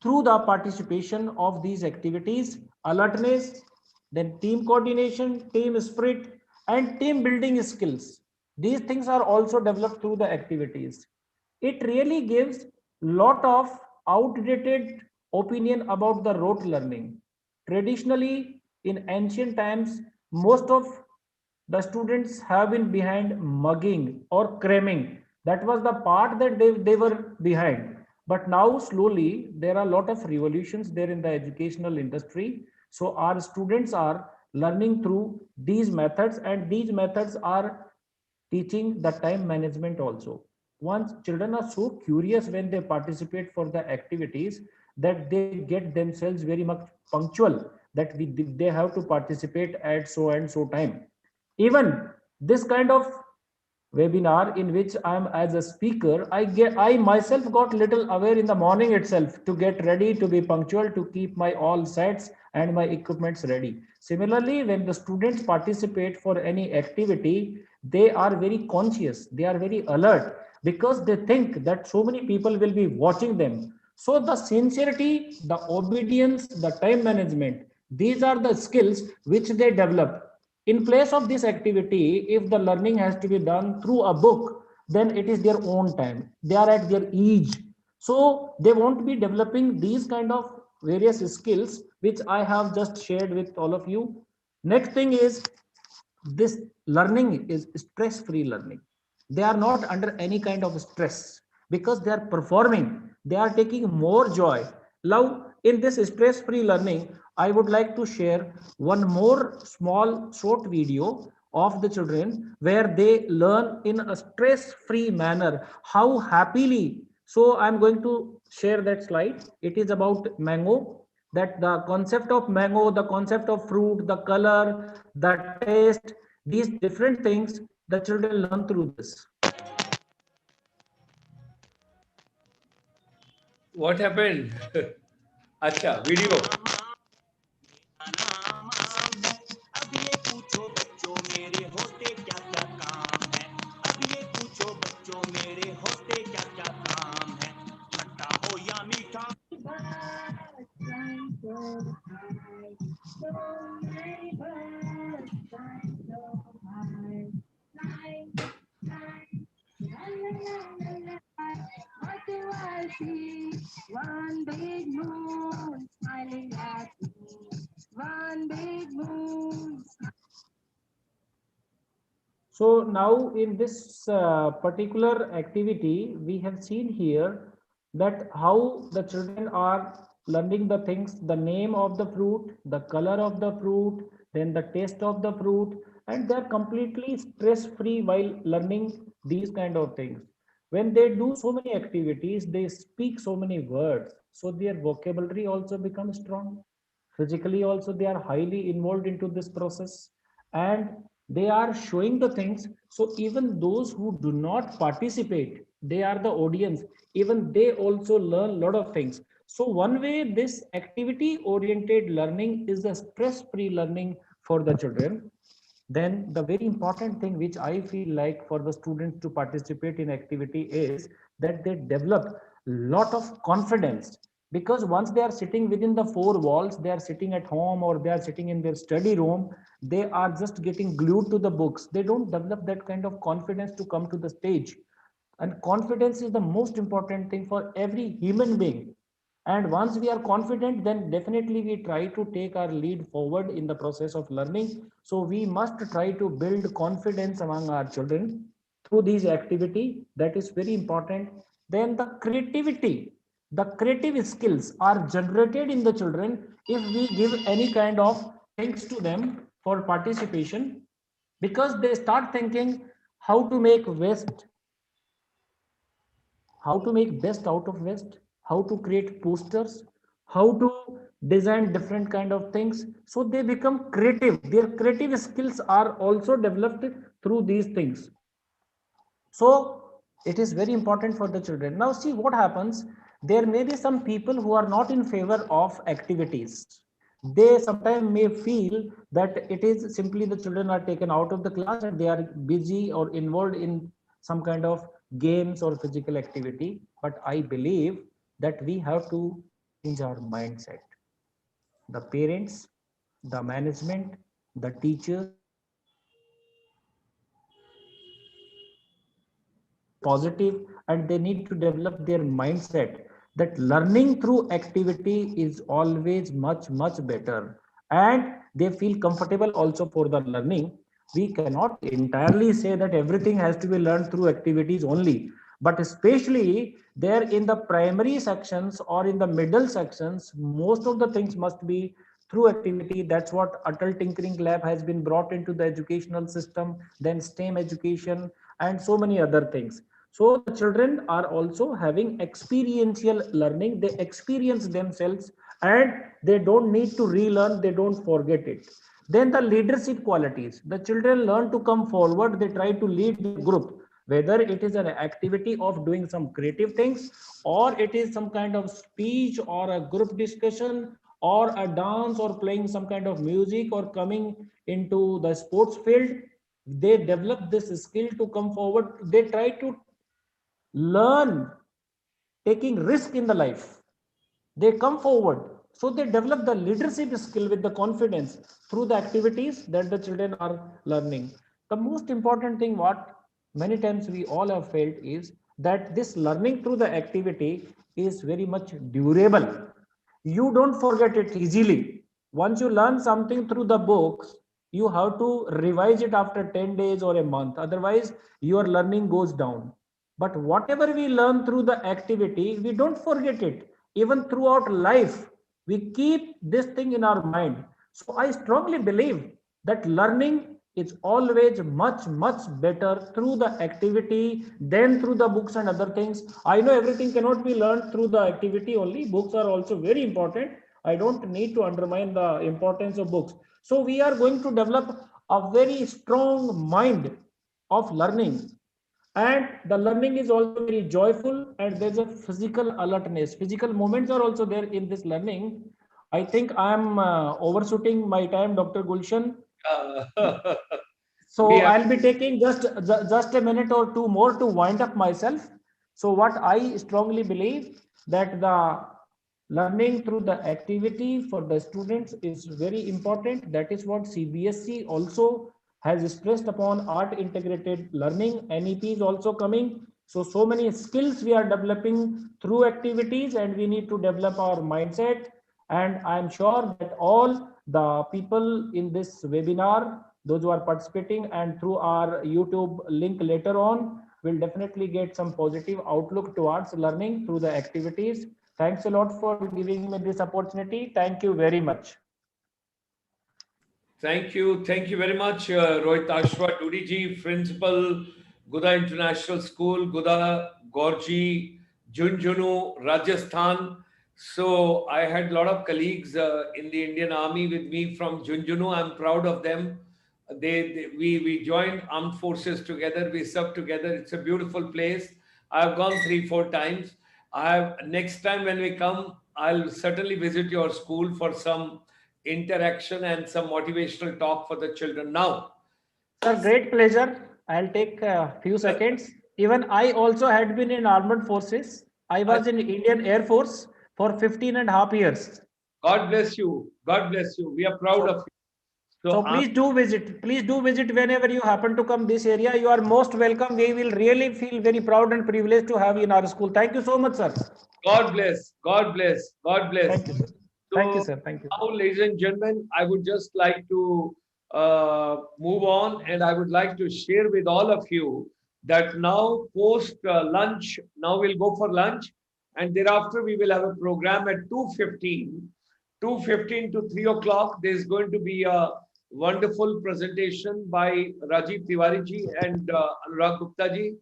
through the participation of these activities: alertness, then team coordination, team spirit, and team building skills. These things are also developed through the activities. It really gives lot of outdated opinion about the rote learning. Traditionally, in ancient times, most of the students have been behind mugging or cramming. That was the part that they were behind. But now slowly there are a lot of revolutions there in the educational industry. So our students are learning through these methods, and these methods are teaching the time management also. Once children are so curious when they participate for the activities, that they get themselves very much punctual, that they have to participate at so and so time. Even this kind of webinar in which I am as a speaker, I myself got little aware in the morning itself to get ready, to be punctual, to keep my all sets and my equipments ready. Similarly, when the students participate for any activity, they are very conscious, they are very alert, because they think that so many people will be watching them. So the sincerity, the obedience, the time management, these are the skills which they develop. In place of this activity, if the learning has to be done through a book, then it is their own time. They are at their age. So they won't be developing these kind of various skills, which I have just shared with all of you. Next thing is, this learning is stress-free learning. They are not under any kind of stress because they are performing. They are taking more joy. Now, in this stress-free learning, I would like to share one more small short video of the children where they learn in a stress-free manner how happily. So I'm going to share that slide. It is about mango, that the concept of mango, the concept of fruit, the color, the taste, these different things the children learn through this. What happened? Acha, video. One big moon smiling at me. One big moon. So now in this particular activity, we have seen here that how the children are learning the things, the name of the fruit, the color of the fruit, then the taste of the fruit, and they're completely stress-free while learning these kind of things. When they do so many activities, they speak so many words, so their vocabulary also becomes strong. Physically also they are highly involved into this process, and they are showing the things. So even those who do not participate, they are the audience, even they also learn a lot of things. So one way this activity oriented learning is a stress free learning for the children. Then the very important thing which I feel like for the students to participate in activity is that they develop lot of confidence, because once they are sitting within the four walls, they are sitting at home or they are sitting in their study room, they are just getting glued to the books. They don't develop that kind of confidence to come to the stage. And confidence is the most important thing for every human being. And once we are confident, then definitely we try to take our lead forward in the process of learning. So we must try to build confidence among our children through these activity. That is very important. Then the creativity, the creative skills are generated in the children if we give any kind of things to them for participation, because they start thinking how to make waste, how to make best out of waste, how to create posters, how to design different kind of things. So they become creative. Their creative skills are also developed through these things. So it is very important for the children. Now see what happens. There may be some people who are not in favor of activities. They sometimes may feel that it is simply the children are taken out of the class and they are busy or involved in some kind of games or physical activity. But I believe that we have to change our mindset. The parents, the management, the teachers, positive, and they need to develop their mindset that learning through activity is always much better, and they feel comfortable also for the learning. We cannot entirely say that everything has to be learned through activities only, but especially there in the primary sections or in the middle sections, most of the things must be through activity. That's what adult tinkering lab has been brought into the educational system, then STEM education and so many other things. So the children are also having experiential learning. They experience themselves and they don't need to relearn, they don't forget it. Then the leadership qualities. The children learn to come forward, they try to lead the group, whether it is an activity of doing some creative things, or it is some kind of speech or a group discussion or a dance or playing some kind of music or coming into the sports field. They develop this skill to come forward. They try to learn taking risk in the life. They come forward, so they develop the leadership skill with the confidence through the activities that the children are learning. The most important thing what many times we all have felt is that this learning through the activity is very much durable. You don't forget it easily. Once you learn something through the books, you have to revise it after 10 days or a month, otherwise your learning goes down. But whatever we learn through the activity, we don't forget it. Even throughout life, we keep this thing in our mind. So I strongly believe that learning is always much better through the activity than through the books and other things. I know everything cannot be learned through the activity only. Books are also very important. I don't need to undermine the importance of books. So we are going to develop a very strong mind of learning, and the learning is also very joyful, and there's a physical alertness. Physical movements are also there in this learning. I think I'm overshooting my time, Dr. Gulshan. Uh, So we have I'll be taking just a minute or two more to wind up myself. So what I strongly believe that the learning through the activity for the students is very important. That is what CBSE also has stressed upon art integrated learning. NEP is also coming. So many skills we are developing through activities, and we need to develop our mindset. And I'm sure that all the people in this webinar those who are participating, and through our YouTube link later on, will definitely get some positive outlook towards learning through the activities. Thanks a lot for giving me this opportunity. Thank you very much. Thank you. Thank you very much, Rohit Ashwa, Dudiji, Principal, Guda International School, Guda, Gorji, Junjunu, Rajasthan. So I had a lot of colleagues in the Indian Army with me from Junjunu. I'm proud of them. We joined armed forces together. We served together. It's a beautiful place. I've gone 3-4 times. Next time when we come, I'll certainly visit your school for some interaction and some motivational talk for the children. Now, Sir, great pleasure. I'll take a few seconds. Even I also had been in armed forces. I was in Indian Air Force for 15.5 years. God bless you. God bless you. We are proud of you. So please do visit. Please do visit whenever you happen to come this area. You are most welcome. We will really feel very proud and privileged to have you in our school. Thank you so much, sir. God bless. God bless. God bless. Thank you, sir. Thank you, sir. Thank you. Now, ladies and gentlemen, I would just like to move on, and I would like to share with all of you that now post lunch, now we'll go for lunch, and thereafter we will have a program at 2:15. 2:15 to 3 o'clock. There's going to be a wonderful presentation by Rajiv Tiwari ji and Anurag Gupta ji,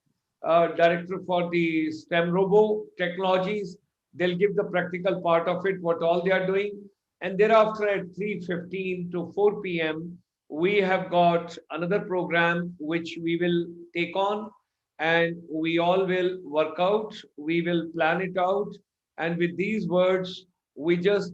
Director for the STEM Robo Technologies. They'll give the practical part of it, what all they are doing. And thereafter at 3:15 to 4 p.m., we have got another program which we will take on, and we all will work out. We will plan it out. And with these words, we just